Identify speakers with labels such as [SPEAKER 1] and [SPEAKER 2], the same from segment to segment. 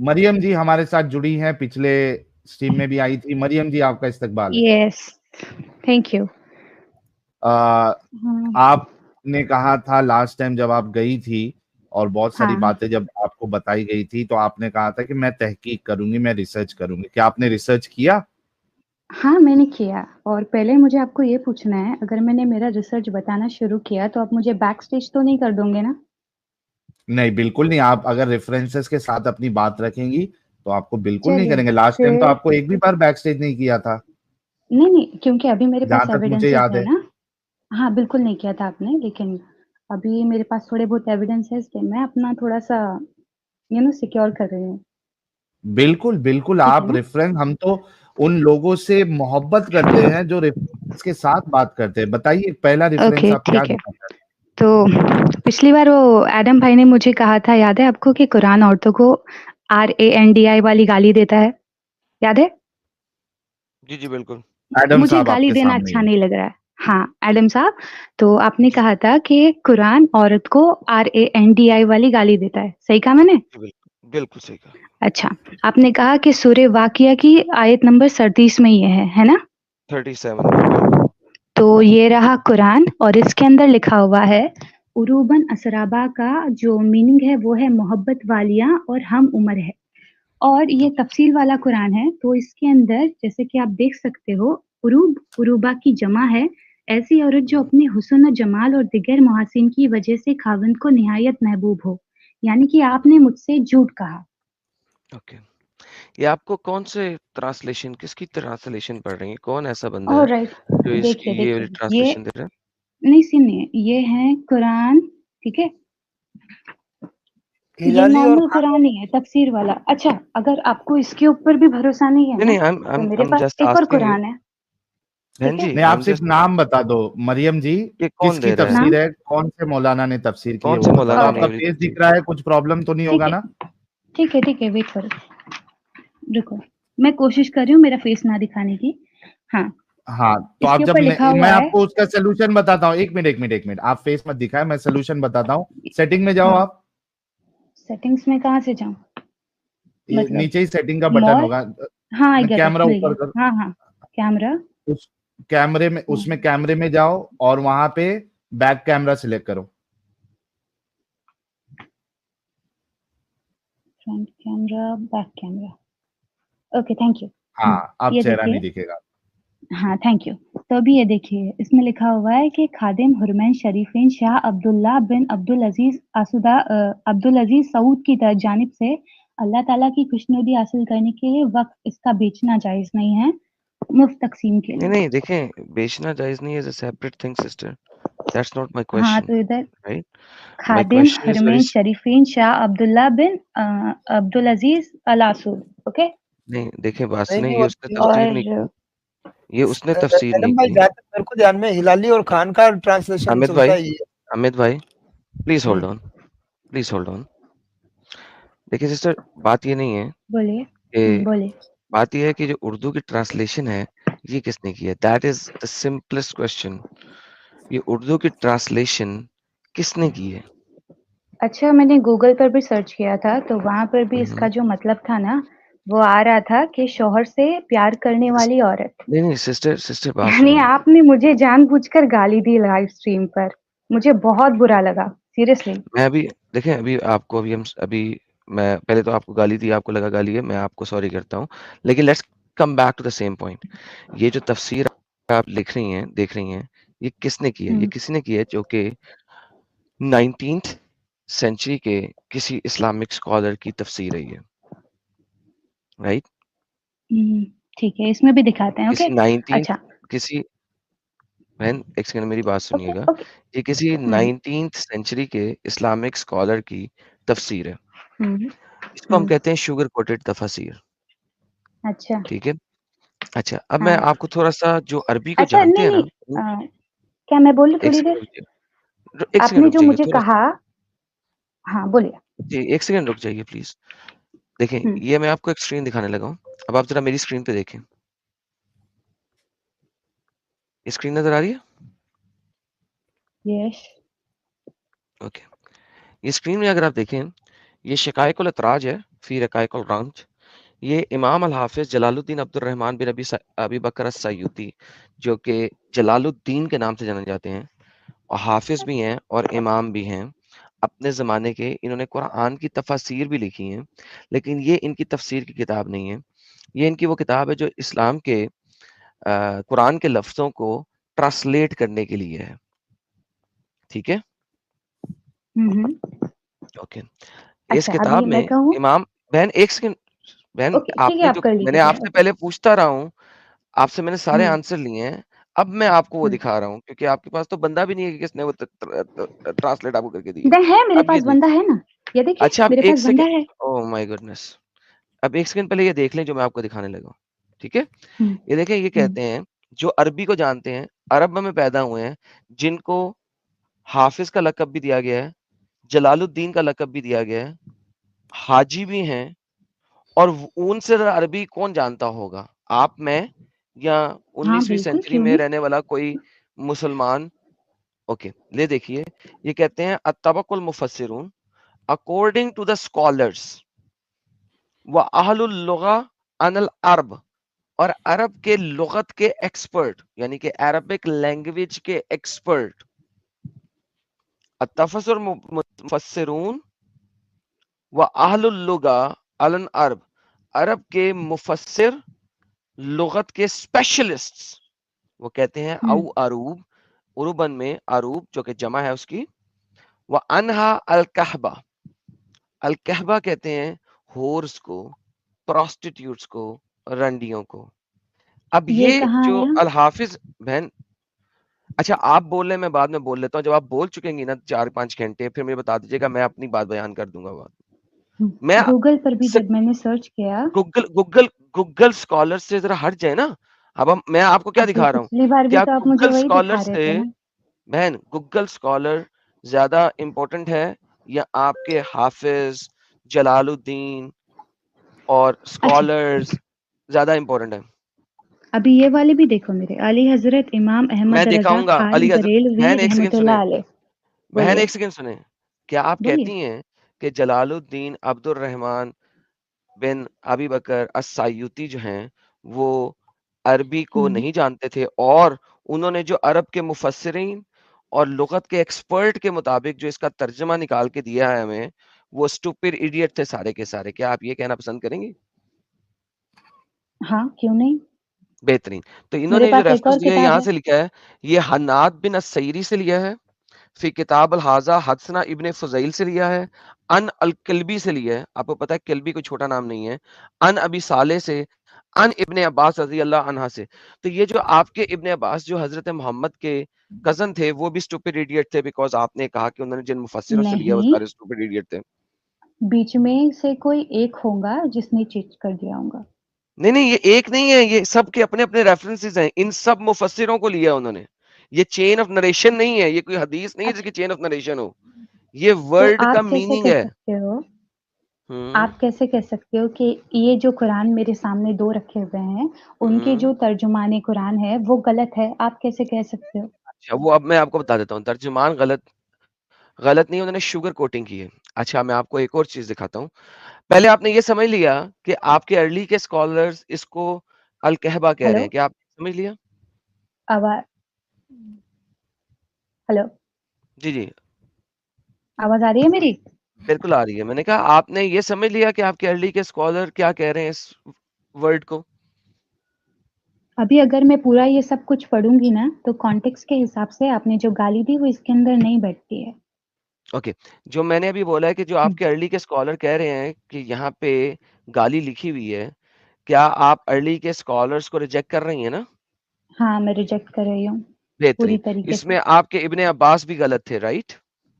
[SPEAKER 1] मरियम जी हमारे साथ जुड़ी हैं, पिछले स्ट्रीम में भी आई थी। मरियम जी आपका इस्तकबाल है।
[SPEAKER 2] Yes, thank you.
[SPEAKER 1] आपने कहा था लास्ट टाइम जब आप गई थी और बहुत सारी
[SPEAKER 2] हाँ
[SPEAKER 1] बातें जब आपको बताई गई थी, तो आपने कहा था कि मैं तहकीक करूंगी, मैं रिसर्च करूंगी। क्या आपने रिसर्च किया?
[SPEAKER 2] हाँ, मैंने किया। और पहले मुझे आपको ये पूछना है, अगर मैंने मेरा रिसर्च बताना शुरू किया तो आप मुझे बैक स्टेज तो नहीं कर दोगे ना?
[SPEAKER 1] नहीं, बिल्कुल नहीं। आप अगर रेफरेंसेस के साथ अपनी बात रखेंगी तो आपको बिल्कुल नहीं
[SPEAKER 2] चलिए,
[SPEAKER 1] करेंगे। लास्ट टाइम तो
[SPEAKER 2] फिर
[SPEAKER 1] आपको एक भी बार बैक स्टेज नहीं किया था,
[SPEAKER 2] नहीं, नहीं, क्योंकि अभी मेरे
[SPEAKER 1] जहां
[SPEAKER 2] पास
[SPEAKER 1] तक मुझे
[SPEAKER 2] एविडेंसेस
[SPEAKER 1] याद
[SPEAKER 2] है
[SPEAKER 1] है।
[SPEAKER 2] ना। हाँ, बिल्कुल नहीं किया था आपने, लेकिन अभी मेरे पास थोड़े बहुत एविडेंसेस थे। मैं अपना थोड़ा-सा सिक्योर कर रही हूँ।
[SPEAKER 1] बिल्कुल बिल्कुल,
[SPEAKER 2] ठीक है
[SPEAKER 1] आप
[SPEAKER 2] ना?
[SPEAKER 1] रेफरेंस, हम तो उन लोगों से मोहब्बत करते हैं जो रेफरेंस के साथ बात करते हैं। बताइए पहला रेफरेंस
[SPEAKER 2] ओके,
[SPEAKER 1] आप क्या
[SPEAKER 2] ठीक है।
[SPEAKER 1] देना चाहते
[SPEAKER 2] तो पिछली बार वो एडम भाई ने मुझे कहा था, याद है आपको, कि कुरान औरतों को RANDI वाली गाली देता है, याद है?
[SPEAKER 3] जी, जी, बिल्कुल।
[SPEAKER 1] हैं? एडम
[SPEAKER 2] मुझे
[SPEAKER 1] साहब
[SPEAKER 2] गाली
[SPEAKER 1] आपके
[SPEAKER 2] देना
[SPEAKER 1] सामने ही
[SPEAKER 2] अच्छा
[SPEAKER 1] है।
[SPEAKER 2] नहीं लग रहा है। हाँ, एडम साहब, तो आपने
[SPEAKER 3] जी,
[SPEAKER 2] कहा था कि कुरान औरत को RANDI वाली गाली देता है, सही कहा मैंने?
[SPEAKER 3] जी, बिल्कुल, बिल्कुल सही कहा।
[SPEAKER 2] अच्छा, आपने कहा कि सूरे वाक़िया की आयत नंबर 37 में ये है ना?
[SPEAKER 3] 37 बिल्कुल।
[SPEAKER 2] तो ये रहा कुरान और इसके अंदर लिखा हुआ है, उरूबन असराबा का जो मीनिंग है वो है मोहब्बत वालियाँ और हम उम्र है। और ये तफ़सील वाला कुरान है, तो इसके अंदर जैसे कि आप देख सकते हो, उरूब, उरूबा की जमा है, ऐसी औरत जो
[SPEAKER 3] हुँ,
[SPEAKER 2] अपने हुस्न और जमाल और दिगर महासिन की वजह से खाविंद को निहायत महबूब हो। यानी कि आपने मुझसे झूठ कहा।
[SPEAKER 3] ओके। ये आपको कौन से ट्रांसलेशन किसकी ट्रांसलेशन पढ़ रही हैं? कौन ऐसा बंदा है
[SPEAKER 2] ऑलराइट,
[SPEAKER 3] जो इसकी
[SPEAKER 2] देखिए,
[SPEAKER 3] ये वाली
[SPEAKER 2] देखिए, ये
[SPEAKER 3] ट्रांसलेशन दे रहा है?
[SPEAKER 2] नहीं सुनिए, ये है कुरान, ठीक है? ये
[SPEAKER 4] हिलाली और
[SPEAKER 2] नॉर्मल कुरान ही है, तफ़सीर वाला। अच्छा, अगर आपको इसके ऊपर भी भरोसा नहीं है
[SPEAKER 3] नहीं,
[SPEAKER 2] ना,
[SPEAKER 3] नहीं, आई एम आई
[SPEAKER 2] तो
[SPEAKER 3] एम
[SPEAKER 2] मेरे
[SPEAKER 3] आई एम
[SPEAKER 2] पास
[SPEAKER 3] जस्ट
[SPEAKER 2] एक और
[SPEAKER 3] आस्किंग यू।
[SPEAKER 2] कुरान है,
[SPEAKER 3] बहन
[SPEAKER 2] ठीक है?
[SPEAKER 3] जी,
[SPEAKER 1] नहीं,
[SPEAKER 3] आई
[SPEAKER 1] आप
[SPEAKER 3] एम
[SPEAKER 1] सिर्फ
[SPEAKER 3] जस्ट
[SPEAKER 1] नाम बता दो मरियम जी,
[SPEAKER 3] ये कौन
[SPEAKER 1] किसकी
[SPEAKER 3] दे रहा है?
[SPEAKER 2] नाम?
[SPEAKER 1] तफसीर है, कौन से मौलाना ने तफसीर की है,
[SPEAKER 3] कौन
[SPEAKER 1] वो
[SPEAKER 3] से
[SPEAKER 1] बता दो।
[SPEAKER 3] मौलाना ने ये
[SPEAKER 1] आपका
[SPEAKER 3] वाली
[SPEAKER 1] फेस
[SPEAKER 3] तफसीर
[SPEAKER 1] दिख रहा है, कुछ प्रॉब्लम तो नहीं
[SPEAKER 2] ठीक
[SPEAKER 1] होगा
[SPEAKER 2] है,
[SPEAKER 1] ना?
[SPEAKER 2] ठीक है, वेट करो, रुको। मैं कोशिश कर रही हूँ मेरा फेस ना दिखाने की। हाँ,
[SPEAKER 1] हाँ, तो
[SPEAKER 2] इसके
[SPEAKER 1] आप जब
[SPEAKER 2] ऊपर लिखा
[SPEAKER 1] मैं
[SPEAKER 2] हुआ है।
[SPEAKER 1] आपको उसका सोल्यूशन बताता हूँ। एक मिनट, एक मिनट, एक मिनट, आप फेस मत दिखाए, मैं सोल्यूशन बताता हूँ। सेटिंग में जाओ
[SPEAKER 2] हाँ,
[SPEAKER 1] आप।
[SPEAKER 2] सेटिंग्स में कहाँ से जाऊँ?
[SPEAKER 1] ये
[SPEAKER 2] मतलब
[SPEAKER 1] नीचे ही सेटिंग का बटन
[SPEAKER 2] मोर?
[SPEAKER 1] होगा।
[SPEAKER 2] हाँ, आई गेट इट,
[SPEAKER 1] कैमरा
[SPEAKER 2] मिल
[SPEAKER 1] ऊपर
[SPEAKER 2] गया।
[SPEAKER 1] करो।
[SPEAKER 2] हाँ, हाँ, कैमरा।
[SPEAKER 1] उस कैमरे में,
[SPEAKER 2] हाँ,
[SPEAKER 1] उसमें कैमरे में जाओ और वहां पे बैक कैमरा सिलेक्ट करो।
[SPEAKER 2] Front camera, back camera. Okay, thank you.
[SPEAKER 1] हाँ, अब
[SPEAKER 2] ये
[SPEAKER 1] चेहरा नहीं
[SPEAKER 2] देखिए।
[SPEAKER 1] दिखेगा।
[SPEAKER 2] हाँ, थैंक यू। तो अभी ये देखिए, इसमें लिखा हुआ है कि खादिम हुरमैन शरीफैन शाह अब्दुल्लाह बिन अब्दुल अजीज़ सऊद की जानिब से अल्लाह ताला की खुशनुदी हासिल करने के लिए वक़्त इसका बेचना जायज़ नहीं है, मुफ्त तक़सीम के
[SPEAKER 3] नहीं,
[SPEAKER 2] लिए।
[SPEAKER 3] नहीं, देखें, बेचना जायज़ नहीं है, is a separate thing sister. That's not my
[SPEAKER 2] हाँ,
[SPEAKER 3] क्वेश्चन,
[SPEAKER 2] तो इधर
[SPEAKER 3] राइट? माय
[SPEAKER 2] खादिम
[SPEAKER 3] क्वेश्चन इज़ वेरी
[SPEAKER 2] हुरमैन
[SPEAKER 3] स
[SPEAKER 2] शरीफैन शाह Abdullah bin Abdul Aziz al Saud, okay?
[SPEAKER 3] नहीं, देखें, बात
[SPEAKER 4] नहीं,
[SPEAKER 3] सुनिए,
[SPEAKER 4] नहीं,
[SPEAKER 3] ये
[SPEAKER 4] वो
[SPEAKER 3] उसने
[SPEAKER 4] ये
[SPEAKER 3] तफ़सीर नहीं
[SPEAKER 2] और
[SPEAKER 3] की। ये उसने तफ़सीर नहीं
[SPEAKER 4] एडम भाई,
[SPEAKER 3] की।
[SPEAKER 4] जहाँ तक मेरे को ध्यान में हिलाली और खान का ट्रांसलेशन
[SPEAKER 3] हामिद
[SPEAKER 4] चलता
[SPEAKER 3] भाई,
[SPEAKER 4] है ये।
[SPEAKER 3] हामिद भाई, please hold
[SPEAKER 2] hmm,
[SPEAKER 3] on, please hold on. देखिए सिस्टर, बात ये नहीं है
[SPEAKER 2] बोलिए।
[SPEAKER 3] कि
[SPEAKER 2] बोलिए।
[SPEAKER 3] बात ये है कि जो उर्दू की ट्रांसलेशन है, ये किसने की है? That is the simplest question. ये उर्दू की ट्रांसलेशन किसने की है?
[SPEAKER 2] अच्छा, मैंने गूगल पर भी सर्च किया था, तो वहाँ पर भी
[SPEAKER 3] हुँ,
[SPEAKER 2] इसका
[SPEAKER 3] हुँ।
[SPEAKER 2] जो मतलब था ना, वो आ रहा था कि शौहर से प्यार करने
[SPEAKER 3] सिस
[SPEAKER 2] वाली औरत।
[SPEAKER 3] नहीं, नहीं, सिस्टर बात
[SPEAKER 2] यानी
[SPEAKER 3] सुनिए।
[SPEAKER 2] आपने मुझे जानबूझकर गाली दी लाइव स्ट्रीम पर। मुझे बहुत बुरा लगा, सीरियसली।
[SPEAKER 3] मैं अभी देखें, अभी आपको अभी मैं पहले तो आपको गाली दी, आपको लगा गाली है, मैं आपको सॉरी करता हूँ। लेकिन let's come back to the same point. ये जो तफ़सीर आप लिख रही हैं, देख रही हैं, ये किसने की है? ये
[SPEAKER 2] हुँ,
[SPEAKER 3] किसी ने की है जो कि 19th सेंचुरी के किसी इस्लामिक स्कॉलर की तफ़सीर है ये, राइट?
[SPEAKER 2] हुँ, ठीक है, इसमें भी दिखाते हैं, ओके?
[SPEAKER 3] किसी 19th
[SPEAKER 2] अच्छा,
[SPEAKER 3] किसी बहन, एक सेकंड मेरी बात
[SPEAKER 2] ओके,
[SPEAKER 3] सुनिएगा।
[SPEAKER 2] ओके।
[SPEAKER 3] ये किसी
[SPEAKER 2] हुँ,
[SPEAKER 3] 19th सेंचुरी के इस्लामिक स्कॉलर की तफ़सीर है।
[SPEAKER 2] हुँ,
[SPEAKER 3] इसको हम
[SPEAKER 2] हुँ।
[SPEAKER 3] कहते हैं शुगर कोटेड तफसीर,
[SPEAKER 2] अच्छा,
[SPEAKER 3] ठीक है? अच्छा, अब मैं
[SPEAKER 2] हाँ।
[SPEAKER 3] आपको थोड़ा-सा जो अरबी को
[SPEAKER 2] अच्छा,
[SPEAKER 3] जानते
[SPEAKER 2] नहीं,
[SPEAKER 3] हैं
[SPEAKER 2] नहीं,
[SPEAKER 3] ना, वो
[SPEAKER 2] क्या मैं बोलूँ
[SPEAKER 3] 1
[SPEAKER 2] थोड़ी
[SPEAKER 3] सेकंड
[SPEAKER 2] देर?
[SPEAKER 3] रुक जाइए, 1 सेकंड
[SPEAKER 2] आपने
[SPEAKER 3] रुक
[SPEAKER 2] जो
[SPEAKER 3] जाइए
[SPEAKER 2] मुझे
[SPEAKER 3] थोड़ा-सा।
[SPEAKER 2] कहा। हाँ, बोलिए।
[SPEAKER 3] जी, 1 सेकंड रुक जाइए प्लीज़। देखें,
[SPEAKER 2] हुँ,
[SPEAKER 3] ये मैं आपको एक स्क्रीन दिखाने लगा हूँ। अब आप ज़रा मेरी स्क्रीन पे देखें। ये स्क्रीन नज़र आ रही है?
[SPEAKER 2] यस।
[SPEAKER 3] ओके। ये स्क्रीन में अगर आप देखें, ये शिकायकुल एतराज है फी रकाइकुल रंज, ये इमाम अल हाफिज जलालुद्दीन अब्दुल रहमान बिन अबी बकर अस-सयूती, जो कि जलालुद्दीन के नाम से जाने जाते हैं और हाफिज भी हैं और इमाम भी हैं अपने ज़माने के। इन्होंने कुरान की तफसीर भी लिखी हैं, लेकिन ये इनकी तफसीर की किताब नहीं है। ये इनकी वो किताब है जो इस्लाम के कुरान के लफ्ज़ों को ट्रांसलेट करने के लिए है। ठीक है? ओके। इस
[SPEAKER 2] अच्छा,
[SPEAKER 3] किताब
[SPEAKER 2] अभी मैं
[SPEAKER 3] में
[SPEAKER 2] कहूँ?
[SPEAKER 3] इमाम बहन एक सेकंड, बहन
[SPEAKER 2] ओके, ठीक है,
[SPEAKER 3] आपने
[SPEAKER 2] आप
[SPEAKER 3] जो
[SPEAKER 2] कर
[SPEAKER 3] मैंने
[SPEAKER 2] लीजिए पहले।
[SPEAKER 3] आपसे पहले पूछता रहा हूँ, आपसे मैंने सारे
[SPEAKER 2] हुँ,
[SPEAKER 3] आंसर लिए हैं, अब मैं आपको वो
[SPEAKER 2] हुँ।
[SPEAKER 3] दिखा रहा हूँ क्योंकि आपके पास तो बंदा भी नहीं है कि किसने वो ट्रांसलेट आपको करके दी है।
[SPEAKER 2] है, मेरे
[SPEAKER 3] अब ये
[SPEAKER 2] पास बंदा
[SPEAKER 3] देखिए,
[SPEAKER 2] है ना। ये देखिए,
[SPEAKER 3] अच्छा अब
[SPEAKER 2] मेरे
[SPEAKER 3] एक
[SPEAKER 2] पास बंदा
[SPEAKER 3] सेकंड,
[SPEAKER 2] है।
[SPEAKER 3] ओह माय गुडनेस, अब एक सेकंड पहले ये देख लें जो मैं आपको दिखाने लगा हूँ, ठीक है?
[SPEAKER 2] हुँ,
[SPEAKER 3] ये देखें, ये
[SPEAKER 2] हुँ।
[SPEAKER 3] कहते हैं जो अरबी को जानते हैं, अरब में पैदा हुए हैं, जिनको हाफिज का लक़ब भी दिया गया है, जलालुद्दीन का लक़ब भी दिया गया है, हाजी भी हैं, और उनसे अरबी कौन जानता होगा? आप, मैं या
[SPEAKER 2] हाँ,
[SPEAKER 3] 19वीं
[SPEAKER 2] बिल्कुल,
[SPEAKER 3] सेंचुरी
[SPEAKER 2] क्यों
[SPEAKER 3] में
[SPEAKER 2] नहीं?
[SPEAKER 3] रहने वाला कोई मुसलमान? ओके, ले देखिए, ये कहते हैं अत्तबकुल मुफस्सिरून अकॉर्डिंग टू द स्कॉलर्स व अहलुल लुगा अनल अरब, और अरब के लुगत के एक्सपर्ट यानी कि अरबिक लैंग्वेज के एक्सपर्ट, अत्तफसुर मुफस्सिरून व अहलुल लुगा अलन अरब, अरब के मुफस्सिर, लुगत के स्पेशलिस्ट्स, वो कहते हैं
[SPEAKER 2] हुँ,
[SPEAKER 3] औ अरूब, उरुबन में अरूब जो कि जमा है उसकी, व अनहा अल कहबा, अल कहबा कहते हैं होर्स को, प्रोस्टिट्यूट्स को, रंडियों को। अब
[SPEAKER 2] ये
[SPEAKER 3] ये
[SPEAKER 2] कहाँ
[SPEAKER 3] जो
[SPEAKER 2] आया?
[SPEAKER 3] अल हाफिज बहन, अच्छा आप बोल रहे हैं, मैं बाद में बोल लेता हूँ, जब आप बोल चुकेंगी ना 4-5 घंटे फिर मुझे बता दीजिएगा, मैं अपनी बात बयान कर दूंगा बाद में। मैं
[SPEAKER 2] गूगल पर भी जब मैंने सर्च किया,
[SPEAKER 3] गूगल गूगल गूगल स्कॉलर से जरा हट जाए ना। अब मैं आपको क्या
[SPEAKER 2] अभी
[SPEAKER 3] दिखा रहा हूँ,
[SPEAKER 2] पिछली बार भी
[SPEAKER 3] क्या
[SPEAKER 2] तो आप मुझे
[SPEAKER 3] गूगल
[SPEAKER 2] वही
[SPEAKER 3] स्कॉलर
[SPEAKER 2] दिखा रहे
[SPEAKER 3] से,
[SPEAKER 2] थे ना।
[SPEAKER 3] बहन गूगल स्कॉलर ज्यादा इम्पोर्टेंट है या आपके हाफिज, जलालुद्दीन और
[SPEAKER 2] अच्छा,
[SPEAKER 3] स्कॉलर्स ज्यादा इम्पोर्टेंट है?
[SPEAKER 2] अभी ये वाले भी देखो मेरे, आली हज़रत इमाम
[SPEAKER 3] मैं
[SPEAKER 2] अहमद रज़ा
[SPEAKER 3] दिखाऊंगा
[SPEAKER 2] खान
[SPEAKER 3] अली हजरत,
[SPEAKER 2] बरेलवी
[SPEAKER 3] बहन एक सेकंड सुने,
[SPEAKER 2] रहमतुल्लाह अलैह।
[SPEAKER 3] बहन
[SPEAKER 2] बोलिए,
[SPEAKER 3] एक सेकंड सुने, क्या आप
[SPEAKER 2] बोलिए।
[SPEAKER 3] कहती हैं कि जलालुद्दीन अब्दुल रहमान बिन अबी बकर अस-सयूती जो हैं वो अरबी को
[SPEAKER 2] हुँ,
[SPEAKER 3] नहीं जानते थे, और उन्होंने जो अरब के मुफस्सिरीन और लुगत के एक्सपर्ट के मुताबिक जो इसका तर्जुमा निकाल के दिया है हमें, वो स्टूपिड इडियट थे सारे के सारे? क्या आप ये कहना पसंद करेंगी?
[SPEAKER 2] हाँ, क्यों नहीं?
[SPEAKER 3] बेहतरीन। तो
[SPEAKER 2] मेरे
[SPEAKER 3] इन्होंने जो
[SPEAKER 2] पास एक
[SPEAKER 3] रेफरेंस
[SPEAKER 2] और
[SPEAKER 3] दिया है
[SPEAKER 2] किताब
[SPEAKER 3] यहाँ
[SPEAKER 2] है।
[SPEAKER 3] से लिखा है, ये हन्नाद बिन अस-सईरी से लिया है, फी किताब अल-हाज़ा हदसना इब्न फुज़ैल से लिया है, अन अल-किल्बी से लिया है, आपको पता है किल्बी कोई छोटा नाम नहीं है, अन अबी सालेह से, अन इब्न अब्बास रज़ियल्लाहु अन्हा से। तो ये जो आपके इब्न अब्बास जो हज़रत मोहम्मद के कज़न थे, वो भी स्टूपिड इडियट थे, बिकॉज़ आपने कहा कि उन्होंने जिन मुफस्सिरों से लिया वो
[SPEAKER 2] नहीं,
[SPEAKER 3] सारे स्टूपिड इडियट थे।
[SPEAKER 2] बीच में से कोई एक होगा जिसने चीट कर दिया होगा।
[SPEAKER 3] नहीं, नहीं, ये एक नहीं है, ये सबके अपने-अपने रेफरेंसेस हैं, इन सब मुफस्सिरों को लिया उन्होंने। ये चेन ऑफ नरेशन नहीं है, ये कोई हदीस नहीं है
[SPEAKER 2] अच्छा,
[SPEAKER 3] जिसकी चेन ऑफ नरेशन हो। ये
[SPEAKER 2] तो
[SPEAKER 3] वर्ड का
[SPEAKER 2] आप कैसे
[SPEAKER 3] मीनिंग
[SPEAKER 2] कह
[SPEAKER 3] है।
[SPEAKER 2] सकते हो,
[SPEAKER 3] हुँ।
[SPEAKER 2] आप कैसे कह सकते हो कि ये जो कुरान मेरे सामने 2 रखे हुए हैं, उनके
[SPEAKER 3] हुँ।
[SPEAKER 2] जो तर्जुमाने कुरान है, वो गलत है, आप कैसे कह सकते हो?
[SPEAKER 3] अच्छा, वो अब मैं आपको बता देता हूँ, तर्जुमान गलत गलत नहीं है, उन्होंने शुगर कोटिंग की है। अच्छा, मैं आपको एक और चीज़ दिखाता हूँ। पहले आपने ये समझ लिया कि आपके अर्ली के स्कॉलर्स इसको अल-कहबा कह रहे
[SPEAKER 2] हेलो?
[SPEAKER 3] हैं, क्या आपने समझ लिया?
[SPEAKER 2] आवा हेलो?
[SPEAKER 3] जी, जी,
[SPEAKER 2] आवाज़ आ रही है मेरी?
[SPEAKER 3] बिल्कुल आ रही है। मैंने कहा आपने ये समझ लिया कि आपके अर्ली के स्कॉलर क्या कह रहे हैं इस वर्ड को?
[SPEAKER 2] अभी अगर मैं पूरा ये सब कुछ पढ़ूँगी ना, तो कॉन्टेक्स्ट के हिसाब से आपने जो गाली दी, वो इसके अंदर नहीं बैठती है।
[SPEAKER 3] ओके, जो मैंने अभी बोला है कि जो
[SPEAKER 2] हुँ,
[SPEAKER 3] आपके अर्ली के स्कॉलर कह रहे हैं कि यहाँ पे गाली लिखी हुई है, क्या आप अर्ली के स्कॉलर्स को रिजेक्ट कर रही हैं ना?
[SPEAKER 2] हाँ, मैं रिजेक्ट कर रही हूँ, पूरी
[SPEAKER 3] बेहतरीन।
[SPEAKER 2] तरीके से।
[SPEAKER 3] इसमें आपके इब्ने अब्बास भी गलत थे, राइट?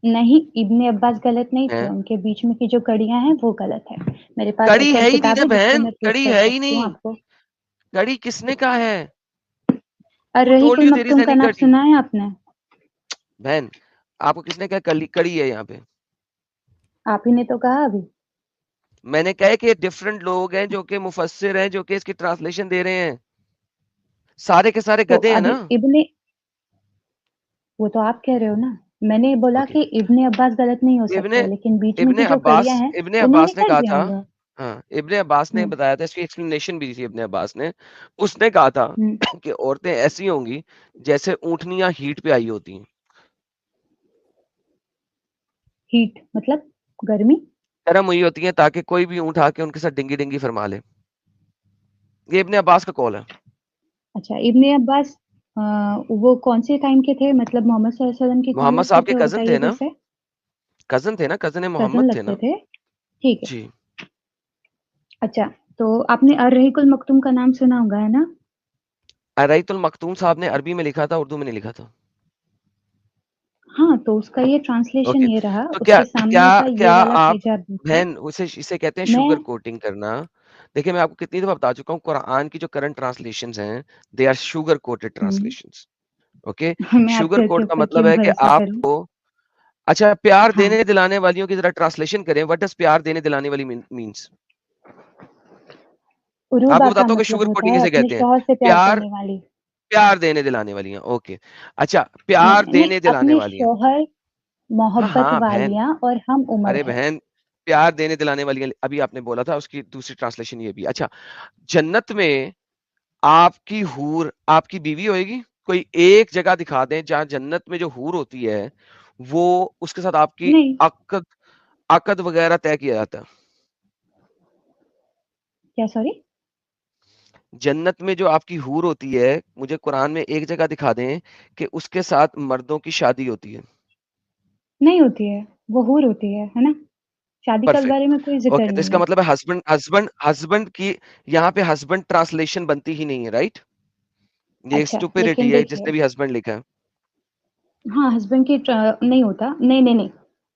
[SPEAKER 2] नहीं, इब्न अब्बास गलत नहीं थे,
[SPEAKER 3] हैं?
[SPEAKER 2] उनके बीच में की जो कड़ियाँ हैं, वो गलत है। मेरे पास
[SPEAKER 3] कड़ी
[SPEAKER 2] एक और
[SPEAKER 3] है ही नहीं
[SPEAKER 2] किताब
[SPEAKER 3] ना
[SPEAKER 2] है, जिससे
[SPEAKER 3] बहन,
[SPEAKER 2] मैं प्रूव
[SPEAKER 3] कड़ी
[SPEAKER 2] कर
[SPEAKER 3] है ही
[SPEAKER 2] सकती हूँ
[SPEAKER 3] नहीं।
[SPEAKER 2] आपको।
[SPEAKER 3] कड़ी किसने कहा है? हू टोल्ड
[SPEAKER 2] अर्रहीकुल
[SPEAKER 3] यू देयर इज़
[SPEAKER 2] मखतूम का
[SPEAKER 3] एनी
[SPEAKER 2] नाम
[SPEAKER 3] कड़ी?
[SPEAKER 2] सुना है आपने?
[SPEAKER 3] बहन, आपको किसने कहा कली कड़ी है यहाँ पे?
[SPEAKER 2] आप ही ने तो कहा अभी।
[SPEAKER 3] मैंने कहा है कि डिफरेंट लोग हैं जो कि मुफस्सिर हैं, जो कि इसकी ट्रांसलेशन दे रहे हैं। सारे के सारे
[SPEAKER 2] तो
[SPEAKER 3] गधे हैं
[SPEAKER 2] अभी
[SPEAKER 3] ना?
[SPEAKER 2] वो तो आप कह रहे हो ना। मैंने बोला
[SPEAKER 3] ओके।
[SPEAKER 2] कि इब्न अब्बास गलत नहीं हो
[SPEAKER 3] इब्ने
[SPEAKER 2] सकते, लेकिन बीच में की
[SPEAKER 3] इब्ने
[SPEAKER 2] जो
[SPEAKER 3] अब्बास
[SPEAKER 2] कड़ियाँ हैं,
[SPEAKER 3] इब्ने
[SPEAKER 2] उन्होंने
[SPEAKER 3] अब्बास ने
[SPEAKER 2] कर
[SPEAKER 3] कहा
[SPEAKER 2] दिया
[SPEAKER 3] था,
[SPEAKER 2] होगा।
[SPEAKER 3] हाँ, इब्ने अब्बास ने
[SPEAKER 2] हम्म,
[SPEAKER 3] बताया था, इसकी एक्सप्लेनेशन भी दी थी इब्ने अब्बास ने। उसने कहा था
[SPEAKER 2] हम्म,
[SPEAKER 3] कि औरतें ऐसी होंगी जैसे ऊँटनियाँ हीट पे आई होती हैं।
[SPEAKER 2] हीट मतलब गर्मी।
[SPEAKER 3] गर्म हुई होती हैं ताकि कोई भी ऊँट आके उनके साथ डिंगी-डिंगी फरमा ले। ये इब्ने अब्बास का कौल है।
[SPEAKER 2] अच्छा, इब्ने अब्बास वो कौन से टाइम के थे? मतलब मोहम्मद सल्लल्लाहु अलैहि वसल्लम के कौन
[SPEAKER 3] मोहम्मद
[SPEAKER 2] लगते
[SPEAKER 3] साहब के
[SPEAKER 2] थे? और
[SPEAKER 3] कज़न
[SPEAKER 2] बताइए
[SPEAKER 3] थे ना?
[SPEAKER 2] फिर से।
[SPEAKER 3] कज़न थे ना? कज़न-ए
[SPEAKER 2] कज़न
[SPEAKER 3] मोहम्मद थे
[SPEAKER 2] लगते
[SPEAKER 3] ना?
[SPEAKER 2] थे? ठीक है।
[SPEAKER 3] जी।
[SPEAKER 2] अच्छा, तो आपने अर-रहीकुल मख्तूम का नाम सुना होगा, है ना?
[SPEAKER 3] अरईतुल मख्तूम साहब ने अरबी में लिखा था, उर्दू में नहीं लिखा था।
[SPEAKER 2] हाँ, तो उसका ये ट्रांसलेशन
[SPEAKER 3] ओके,
[SPEAKER 2] ये रहा,
[SPEAKER 3] तो क्या
[SPEAKER 2] उसके
[SPEAKER 3] क्या
[SPEAKER 2] सामने का ये
[SPEAKER 3] क्या
[SPEAKER 2] वाला
[SPEAKER 3] आप
[SPEAKER 2] पेज आप देखिए।
[SPEAKER 3] बहन उसे इसे कहते हैं
[SPEAKER 2] मैं
[SPEAKER 3] शुगर कोटिंग करना। देखिए, मैं आपको कितनी दफ़ा बता चुका हूँ, कुरान की जो करंट ट्रांसलेशंस हैं, they are sugar coated
[SPEAKER 2] hmm,
[SPEAKER 3] translations. Okay?
[SPEAKER 2] मैं
[SPEAKER 3] शुगर
[SPEAKER 2] आपके
[SPEAKER 3] कोट का
[SPEAKER 2] ऊपर
[SPEAKER 3] मतलब
[SPEAKER 2] क्यों
[SPEAKER 3] है कि
[SPEAKER 2] भरोसा करूँ?
[SPEAKER 3] आपको अच्छा प्यार
[SPEAKER 2] हाँ,
[SPEAKER 3] देने दिलाने वालियों की ज़रा ट्रांसलेशन करें, व्हाट डज़ प्यार देने दिलाने वाली मीन्स? आपको
[SPEAKER 2] उरूबा का
[SPEAKER 3] बताता हूँ कि
[SPEAKER 2] मतलब
[SPEAKER 3] शुगर
[SPEAKER 2] होता
[SPEAKER 3] कोटिंग
[SPEAKER 2] है
[SPEAKER 3] किसे
[SPEAKER 2] अपने
[SPEAKER 3] कहते हैं।
[SPEAKER 2] शौहर से प्यार
[SPEAKER 3] प्यार
[SPEAKER 2] करने वाली।
[SPEAKER 3] प्यार देने दिलाने वाली हैं, ओके। अच्छा, प्यार
[SPEAKER 2] नहीं,
[SPEAKER 3] देने दिलाने
[SPEAKER 2] अपने
[SPEAKER 3] वाली हैं।
[SPEAKER 2] शौहर,
[SPEAKER 3] हाँ,
[SPEAKER 2] मोहब्बत
[SPEAKER 3] हाँ, बहन।
[SPEAKER 2] वालियाँ और हम उम्र
[SPEAKER 3] अरे
[SPEAKER 2] है।
[SPEAKER 3] बहन, प्यार देने दिलाने वाली हैं, अभी आपने बोला था, उसकी दूसरी ट्रांसलेशन ये भी। अच्छा, जन्नत में आपकी हूर आपकी बीवी होएगी? कोई एक जगह दिखा दें जहाँ जन्नत में जो हूर होती है, वो उसके साथ आपकी
[SPEAKER 2] नहीं,
[SPEAKER 3] अक़द अक़द वग़ैरह तय किया जाता है।
[SPEAKER 2] क्या सॉरी?
[SPEAKER 3] जन्नत में जो आपकी हूर होती है, मुझे कुरान में एक जगह दिखा दें कि उसके साथ मर्दों की शादी होती है।
[SPEAKER 2] नहीं होती है, वो हूर होती है ना? शादी का
[SPEAKER 3] परफेक्ट।
[SPEAKER 2] बारे में कोई ज़िक्र
[SPEAKER 3] ओके, तो
[SPEAKER 2] नहीं
[SPEAKER 3] इसका
[SPEAKER 2] है।
[SPEAKER 3] मतलब है हस्बैंड की यहाँ पे हस्बैंड ट्रांसलेशन बनती ही नहीं है, राइट? ये
[SPEAKER 2] अच्छा,
[SPEAKER 3] स्टुपिडिटी
[SPEAKER 2] लेकिन
[SPEAKER 3] है
[SPEAKER 2] देखिए,
[SPEAKER 3] जिसने भी हस्बैंड लिखा है।
[SPEAKER 2] हाँ, हस्बैंड की नहीं होता। नहीं, नहीं, नहीं,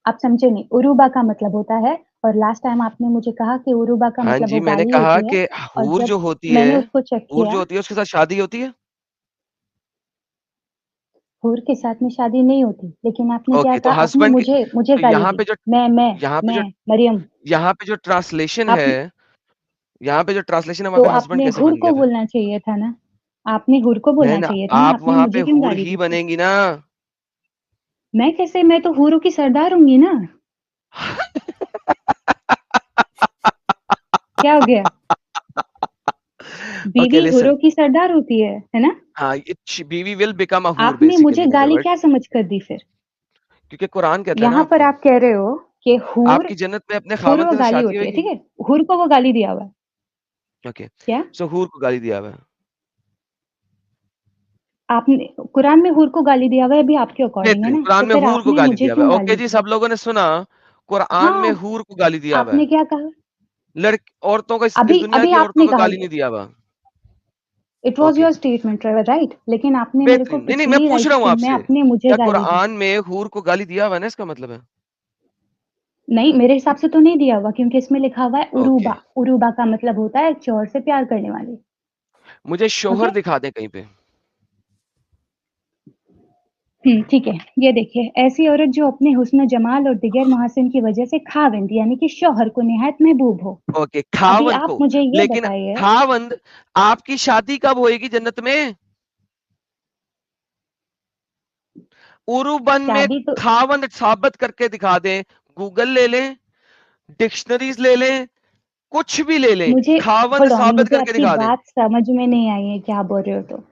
[SPEAKER 2] आप समझे नहीं। उरूबा का मतलब होता है, और लास्ट टाइम आपने मुझे कहा कि उरूबा का
[SPEAKER 3] हाँ
[SPEAKER 2] मतलब
[SPEAKER 3] जी,
[SPEAKER 2] वो
[SPEAKER 3] मैंने
[SPEAKER 2] गाली
[SPEAKER 3] कहा
[SPEAKER 2] होती है,
[SPEAKER 3] कि
[SPEAKER 2] और
[SPEAKER 3] हूर
[SPEAKER 2] जब
[SPEAKER 3] जो होती
[SPEAKER 2] मैंने
[SPEAKER 3] है
[SPEAKER 2] उसको चेक
[SPEAKER 3] हूर जो
[SPEAKER 2] किया,
[SPEAKER 3] होती है उसके साथ शादी होती है?
[SPEAKER 2] हूर के साथ में शादी नहीं होती। लेकिन आपने क्या
[SPEAKER 3] ओके, तो
[SPEAKER 2] कहा? आपने
[SPEAKER 3] हस्बैंड की
[SPEAKER 2] मुझे मुझे
[SPEAKER 3] तो
[SPEAKER 2] गाली दी।
[SPEAKER 3] यहाँ पे जो
[SPEAKER 2] मरियम,
[SPEAKER 3] यहाँ पे जो ट्रांसलेशन
[SPEAKER 2] आप
[SPEAKER 3] है यहाँ पे जो ट्रांसलेशन है वहाँ
[SPEAKER 2] तो
[SPEAKER 3] पे हस्बैंड
[SPEAKER 2] आपने
[SPEAKER 3] कैसे
[SPEAKER 2] हुर
[SPEAKER 3] बन
[SPEAKER 2] को
[SPEAKER 3] गया फिर?
[SPEAKER 2] बोलना चाहिए था ना? आपने हुर को बोलना
[SPEAKER 3] बहन
[SPEAKER 2] चाहिए था ना?
[SPEAKER 3] आप
[SPEAKER 2] आपने
[SPEAKER 3] वहाँ पे
[SPEAKER 2] मुझे क्यों
[SPEAKER 3] हूर
[SPEAKER 2] गाली
[SPEAKER 3] ही
[SPEAKER 2] दी फिर?
[SPEAKER 3] बनेंगी ना।
[SPEAKER 2] मैं कैसे? मैं तो हुरों की सरदार होंगी ना। क्या हो गया?
[SPEAKER 3] ओके
[SPEAKER 2] बीवी
[SPEAKER 3] लिसन।
[SPEAKER 2] हुरों की सरदार होती है ना?
[SPEAKER 3] हाँ, बीवी विल बिकम अ हूर
[SPEAKER 2] आपने मुझे
[SPEAKER 3] बेसिकली इन अदर
[SPEAKER 2] गाली
[SPEAKER 3] वर्ड।
[SPEAKER 2] क्या समझ कर दी फिर?
[SPEAKER 3] क्योंकि कुरान कहता है ना
[SPEAKER 2] यहाँ पर
[SPEAKER 3] आपको,
[SPEAKER 2] आप कह रहे हो कि
[SPEAKER 3] आपकी जन्नत में अपने
[SPEAKER 2] हुर
[SPEAKER 3] खावंद
[SPEAKER 2] वो
[SPEAKER 3] के साथ
[SPEAKER 2] गाली
[SPEAKER 3] शादी
[SPEAKER 2] होती है,
[SPEAKER 3] होएगी।
[SPEAKER 2] ठीक है? हुर को वो गाली दिया हुआ है।
[SPEAKER 3] ओके,
[SPEAKER 2] क्या?
[SPEAKER 3] सो हूर को गाली दिया हुआ है।
[SPEAKER 2] आपने कुरान में हुर को गाली दिया हुआ है, अभी आपके अकॉर्डिंग, है
[SPEAKER 3] बेहतरीन,
[SPEAKER 2] ना?
[SPEAKER 3] कुरान
[SPEAKER 2] तो
[SPEAKER 3] में
[SPEAKER 2] फिर
[SPEAKER 3] हूर को
[SPEAKER 2] आपने
[SPEAKER 3] गाली
[SPEAKER 2] मुझे
[SPEAKER 3] दिया हुआ
[SPEAKER 2] क्यों
[SPEAKER 3] है। ओके
[SPEAKER 2] गाली
[SPEAKER 3] जी,
[SPEAKER 2] दी?
[SPEAKER 3] सब लोगों ने सुना, कुरान में
[SPEAKER 2] हाँ,
[SPEAKER 3] हूर को गाली दिया हुआ है।
[SPEAKER 2] आपने क्या कहा?
[SPEAKER 3] औरतों को इस
[SPEAKER 2] अभी
[SPEAKER 3] दुनिया
[SPEAKER 2] अभी
[SPEAKER 3] की औरतों
[SPEAKER 2] आपने
[SPEAKER 3] को
[SPEAKER 2] कहा
[SPEAKER 3] गाली
[SPEAKER 2] ये।
[SPEAKER 3] नहीं दिया हुआ।
[SPEAKER 2] It was
[SPEAKER 3] okay,
[SPEAKER 2] your statement right? लेकिन आपने मेरे को
[SPEAKER 3] बेहतरीन। नहीं, नहीं, मैं
[SPEAKER 2] पिछली
[SPEAKER 3] पूछ
[SPEAKER 2] लाइव
[SPEAKER 3] रहा हूँ
[SPEAKER 2] स्ट्रीम में
[SPEAKER 3] आपसे,
[SPEAKER 2] आपने मुझे
[SPEAKER 3] क्या
[SPEAKER 2] गाली दी।
[SPEAKER 3] कुरान में हूर को गाली दिया हुआ है ना, इसका मतलब है?
[SPEAKER 2] नहीं, मेरे हिसाब से तो नहीं दिया हुआ, क्योंकि इसमें लिखा हुआ है
[SPEAKER 3] ओके,
[SPEAKER 2] उरूबा। उरूबा का मतलब होता है चौर से प्यार करने वाली।
[SPEAKER 3] मुझे
[SPEAKER 2] ओके?
[SPEAKER 3] शोहर दिखा दें कहीं पे।
[SPEAKER 2] ठीक है। ये देखिए, ऐसी औरत जो अपने हुस्न जमाल और दिगर महासिन की वजह से खाविंद यानी कि शौहर को निहायत महबूब हो।
[SPEAKER 3] ओके,
[SPEAKER 2] अभी
[SPEAKER 3] खावंद
[SPEAKER 2] आप
[SPEAKER 3] को,
[SPEAKER 2] मुझे ये
[SPEAKER 3] लेकिन
[SPEAKER 2] बताइए,
[SPEAKER 3] खावंद आपकी शादी कब होएगी जन्नत में? उरुबन में
[SPEAKER 2] शादी तो
[SPEAKER 3] खावंद साबित करके दिखा दें। गूगल ले लें, डिक्शनरीज ले लें, कुछ भी ले लें,
[SPEAKER 2] मुझे
[SPEAKER 3] खावंद
[SPEAKER 2] होल्ड ऑन,
[SPEAKER 3] साबित
[SPEAKER 2] मुझे
[SPEAKER 3] करके
[SPEAKER 2] आपकी
[SPEAKER 3] दिखा दें।
[SPEAKER 2] बात समझ में नहीं आई है, क्या बोल रहे हो तो?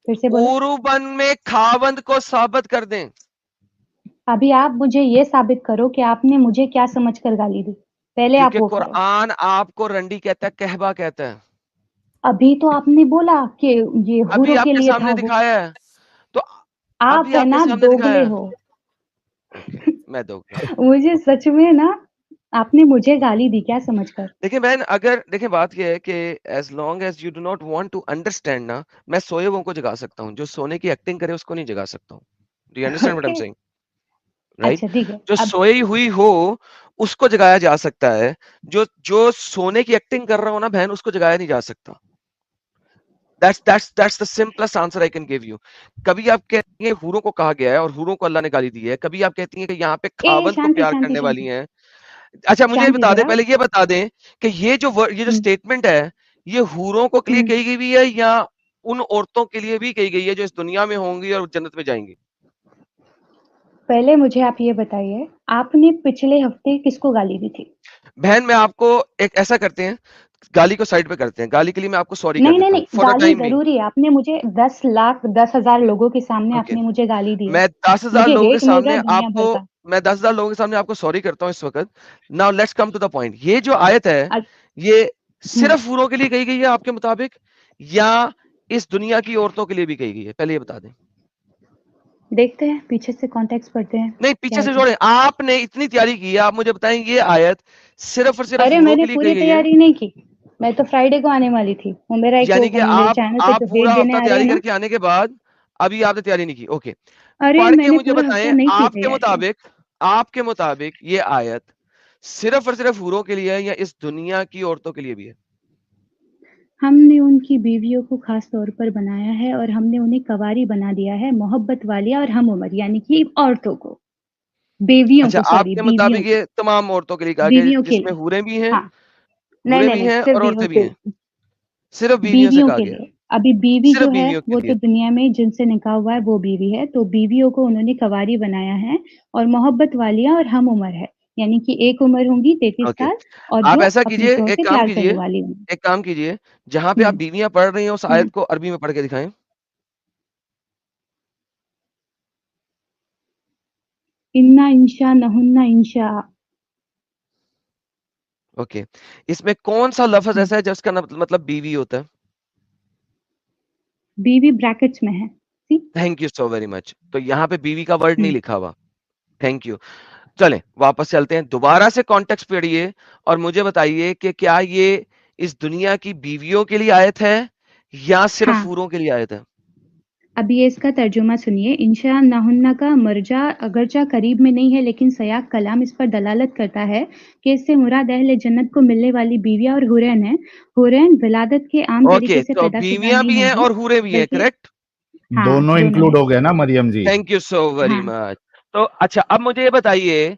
[SPEAKER 2] फिर से बोलो।
[SPEAKER 3] उरुबन में खावंद को साबित कर दें।
[SPEAKER 2] अभी आप मुझे ये साबित करो कि आपने मुझे क्या समझकर गाली दी। पहले आप
[SPEAKER 3] क्योंकि
[SPEAKER 2] वो करो।
[SPEAKER 3] कुरान आपको रंडी कहता है, कहबा कहता है।
[SPEAKER 2] अभी तो आपने बोला कि ये
[SPEAKER 3] अभी
[SPEAKER 2] हूरों के
[SPEAKER 3] आपके
[SPEAKER 2] लिए था
[SPEAKER 3] सामने
[SPEAKER 2] वो।
[SPEAKER 3] दिखाया है, तो
[SPEAKER 2] आप
[SPEAKER 3] अभी
[SPEAKER 2] है
[SPEAKER 3] आपके
[SPEAKER 2] ना
[SPEAKER 3] सामने
[SPEAKER 2] दोगले
[SPEAKER 3] दिखाया है।
[SPEAKER 2] हो।
[SPEAKER 3] ओके, मैं दोगला हूं।
[SPEAKER 2] मुझे सच में ना, आपने मुझे गाली दी क्या समझकर?
[SPEAKER 3] देखिए बहन, अगर देखिए बात यह है कि as long as you do not want to understand ना, मैं सोए हुओं को जगा सकता हूँ, जो सोने की एक्टिंग करे उसको नहीं जगा सकता हूँ। Do you understand what I am
[SPEAKER 2] okay,
[SPEAKER 3] saying? Right?
[SPEAKER 2] अच्छा ठीक है।
[SPEAKER 3] जो
[SPEAKER 2] अब
[SPEAKER 3] सोई हुई हो उसको जगाया जा सकता है, जो जो सोने की एक्टिंग कर रहा हो ना बहन, उसको जगाया नहीं जा सकता। That's the simplest answer I can give you. कभी आप कहती हैं हूरों को कहा गया है और हूरों को अल्लाह ने गाली दी है, कभी आप कहती हैं कि यहाँ पे खावंद को
[SPEAKER 2] शांति
[SPEAKER 3] प्यार
[SPEAKER 2] शांति
[SPEAKER 3] करने वाली
[SPEAKER 2] शांति
[SPEAKER 3] हैं। अच्छा, मुझे ये
[SPEAKER 2] शांति
[SPEAKER 3] बता दें,
[SPEAKER 2] जरा।
[SPEAKER 3] पहले ये बता दें कि ये जो
[SPEAKER 2] हम्म,
[SPEAKER 3] स्टेटमेंट है, ये हूरों को के लिए
[SPEAKER 2] हम्म,
[SPEAKER 3] कही गई हुई है या उन औरतों के लिए भी कही गई है जो इस दुनिया में होंगी और जन्नत में जाएंगी?
[SPEAKER 2] पहले मुझे आप ये बताइए, आपने पिछले हफ्ते किसको गाली दी थी?
[SPEAKER 3] बहन मैं आपको एक ऐसा करते हैं, गाली को साइड पे करते हैं, गाली के लिए मैं आपको सॉरी कह
[SPEAKER 2] नहीं, नहीं,
[SPEAKER 3] देता हूँ
[SPEAKER 2] नहीं,
[SPEAKER 3] फॉर द
[SPEAKER 2] गाली
[SPEAKER 3] टाइम बीइंग।
[SPEAKER 2] ज़रूरी है। आपने मुझे 10 लाख 10,000 लोगों के सामने
[SPEAKER 3] ओके,
[SPEAKER 2] आपने मुझे गाली दी है।
[SPEAKER 3] मैं 10,000
[SPEAKER 2] मुझे
[SPEAKER 3] लोगों के
[SPEAKER 2] हेट मिल रहा
[SPEAKER 3] सामने
[SPEAKER 2] है दुनिया
[SPEAKER 3] आपको
[SPEAKER 2] भर का।
[SPEAKER 3] मैं 10,000 लोगों के सामने आपको सॉरी करता हूँ इस वक़्त। Now let's come to the point. ये जो आयत है,
[SPEAKER 2] अ,
[SPEAKER 3] ये
[SPEAKER 2] हुँ,
[SPEAKER 3] सिर्फ हूरों के लिए कही गई है आपके मुताबिक, या इस दुनिया की औरतों के लिए भी कही गई है? पहले ये बता दें।
[SPEAKER 2] देखते हैं, पीछे से कॉन्टेक्स्ट पढ़ते हैं,
[SPEAKER 3] नहीं,
[SPEAKER 2] क्या
[SPEAKER 3] पीछे
[SPEAKER 2] है
[SPEAKER 3] से
[SPEAKER 2] क्या।
[SPEAKER 3] जोड़ें। आपने इतनी तैयारी की है, आप मुझे बताएं ये आयत सिर्फ और सिर्फ
[SPEAKER 2] अरे,
[SPEAKER 3] हूरों
[SPEAKER 2] मैंने
[SPEAKER 3] के लिए
[SPEAKER 2] पूरी
[SPEAKER 3] कही गई है?
[SPEAKER 2] तैयारी नहीं की। मैं तो फ्राइडे को आने वाली थी। वो मेरा एक वो
[SPEAKER 3] यानी कि
[SPEAKER 2] मेरे चैनल पे
[SPEAKER 3] आप
[SPEAKER 2] जो हेट
[SPEAKER 3] पूरा
[SPEAKER 2] देने
[SPEAKER 3] हफ्ता
[SPEAKER 2] आ रहे हैं
[SPEAKER 3] तैयारी
[SPEAKER 2] ना,
[SPEAKER 3] करके आने के बाद अभी आपने तैयारी नहीं की। ओके,
[SPEAKER 2] अरे,
[SPEAKER 3] पढ़ के
[SPEAKER 2] मैंने
[SPEAKER 3] मुझे
[SPEAKER 2] पूरा
[SPEAKER 3] बताएं
[SPEAKER 2] हफ्ता नहीं की
[SPEAKER 3] आपके मुताबिक ये आयत सिर्फ और सिर्फ हूरों के लिए है या इस दुनिया की औरतों के लिए भी है?
[SPEAKER 2] हमने उनकी बीवियों को खास तौर पर बनाया है और हमने उन्हें कवारी बना दिया है, मोहब्बत वालिया और हम उम्र, यानी कि औरतों को, बेवियों
[SPEAKER 3] अच्छा,
[SPEAKER 2] को, सॉरी,
[SPEAKER 3] आपके
[SPEAKER 2] बीवियों
[SPEAKER 3] मुताबिक
[SPEAKER 2] को,
[SPEAKER 3] ये तमाम औरतों के लिए कहा गया है,
[SPEAKER 2] बीवियों के
[SPEAKER 3] जिसमें
[SPEAKER 2] लिए।
[SPEAKER 3] हूरें भी हैं,
[SPEAKER 2] हाँ, नहीं, नहीं, नहीं, सिर्फ
[SPEAKER 3] और
[SPEAKER 2] बीवियों
[SPEAKER 3] औरतें भी
[SPEAKER 2] के
[SPEAKER 3] हैं?
[SPEAKER 2] लिए।
[SPEAKER 3] सिर्फ बीवियों से
[SPEAKER 2] बीवियों
[SPEAKER 3] कहा
[SPEAKER 2] के
[SPEAKER 3] गया है,
[SPEAKER 2] लिए। अभी बीवी
[SPEAKER 3] सिर्फ
[SPEAKER 2] जो है,
[SPEAKER 3] बीवियों
[SPEAKER 2] वो
[SPEAKER 3] के
[SPEAKER 2] तो
[SPEAKER 3] लिए।
[SPEAKER 2] दुनिया में जिनसे निकाह हुआ है, वो बीवी है, तो बीवियों को उन्होंने कवारी बनाया है और मोहब्बत वालिया और हम उम्र है, यानी कि एक उम्र होंगी 33
[SPEAKER 3] ओके,
[SPEAKER 2] साल और
[SPEAKER 3] आप
[SPEAKER 2] जो
[SPEAKER 3] ऐसा
[SPEAKER 2] अपने
[SPEAKER 3] कीजिए,
[SPEAKER 2] शौहर से प्यार करने वाली होंगी।
[SPEAKER 3] एक काम कीजिए, जहां पे आप
[SPEAKER 2] हुँ,
[SPEAKER 3] बीवियां पढ़ रही हैं उस
[SPEAKER 2] हुँ।
[SPEAKER 3] आयत को अरबी में पढ़ के दिखाएं।
[SPEAKER 2] इन्ना इंशा नहुन्ना इंशा।
[SPEAKER 3] ओके, इसमें कौन सा लफ्ज
[SPEAKER 2] हुँ,
[SPEAKER 3] ऐसा है जिसका मतलब बीवी होता है?
[SPEAKER 2] बीवी ब्रैकेट्स में है। See?
[SPEAKER 3] Thank you so very much. तो यहाँ पे बीवी का वर्ड नहीं
[SPEAKER 2] हुँ,
[SPEAKER 3] लिखा हुआ। Thank you. चलें, वापस चलते हैं, दोबारा से कॉन्टेक्स्ट पढ़िए और मुझे बताइए कि क्या ये इस दुनिया की बीवियों के लिए आयत है या सिर्फ
[SPEAKER 2] हाँ।
[SPEAKER 3] हूरों के लिए आयत है?
[SPEAKER 2] अभी ये इसका तर्जुमा सुनिए। इंशा नहुन्ना का मर्जा अगरचा करीब में नहीं है, लेकिन सयाक कलाम इस पर दलालत करता है कि इससे मुराद अहले जन्नत को मिलने वाली बीवियाँ और हुरैन हैं। हुरैन विलादत के आम
[SPEAKER 3] ओके,
[SPEAKER 2] तरीके से
[SPEAKER 3] तो
[SPEAKER 2] पैदा-शुदा
[SPEAKER 3] बीवियां
[SPEAKER 2] नहीं
[SPEAKER 3] भी हैं
[SPEAKER 2] होंगी,
[SPEAKER 3] और हूरें भी हैं,
[SPEAKER 2] बल्कि
[SPEAKER 3] करेक्ट?
[SPEAKER 2] हाँ,
[SPEAKER 1] दोनों
[SPEAKER 2] दोनों
[SPEAKER 1] इंक्लूड
[SPEAKER 2] हैं।
[SPEAKER 1] हो गए ना मरियम जी?
[SPEAKER 3] थैंक यू सो वेरी
[SPEAKER 2] हाँ।
[SPEAKER 3] मच। तो अच्छा, अब मुझे ये बताइए,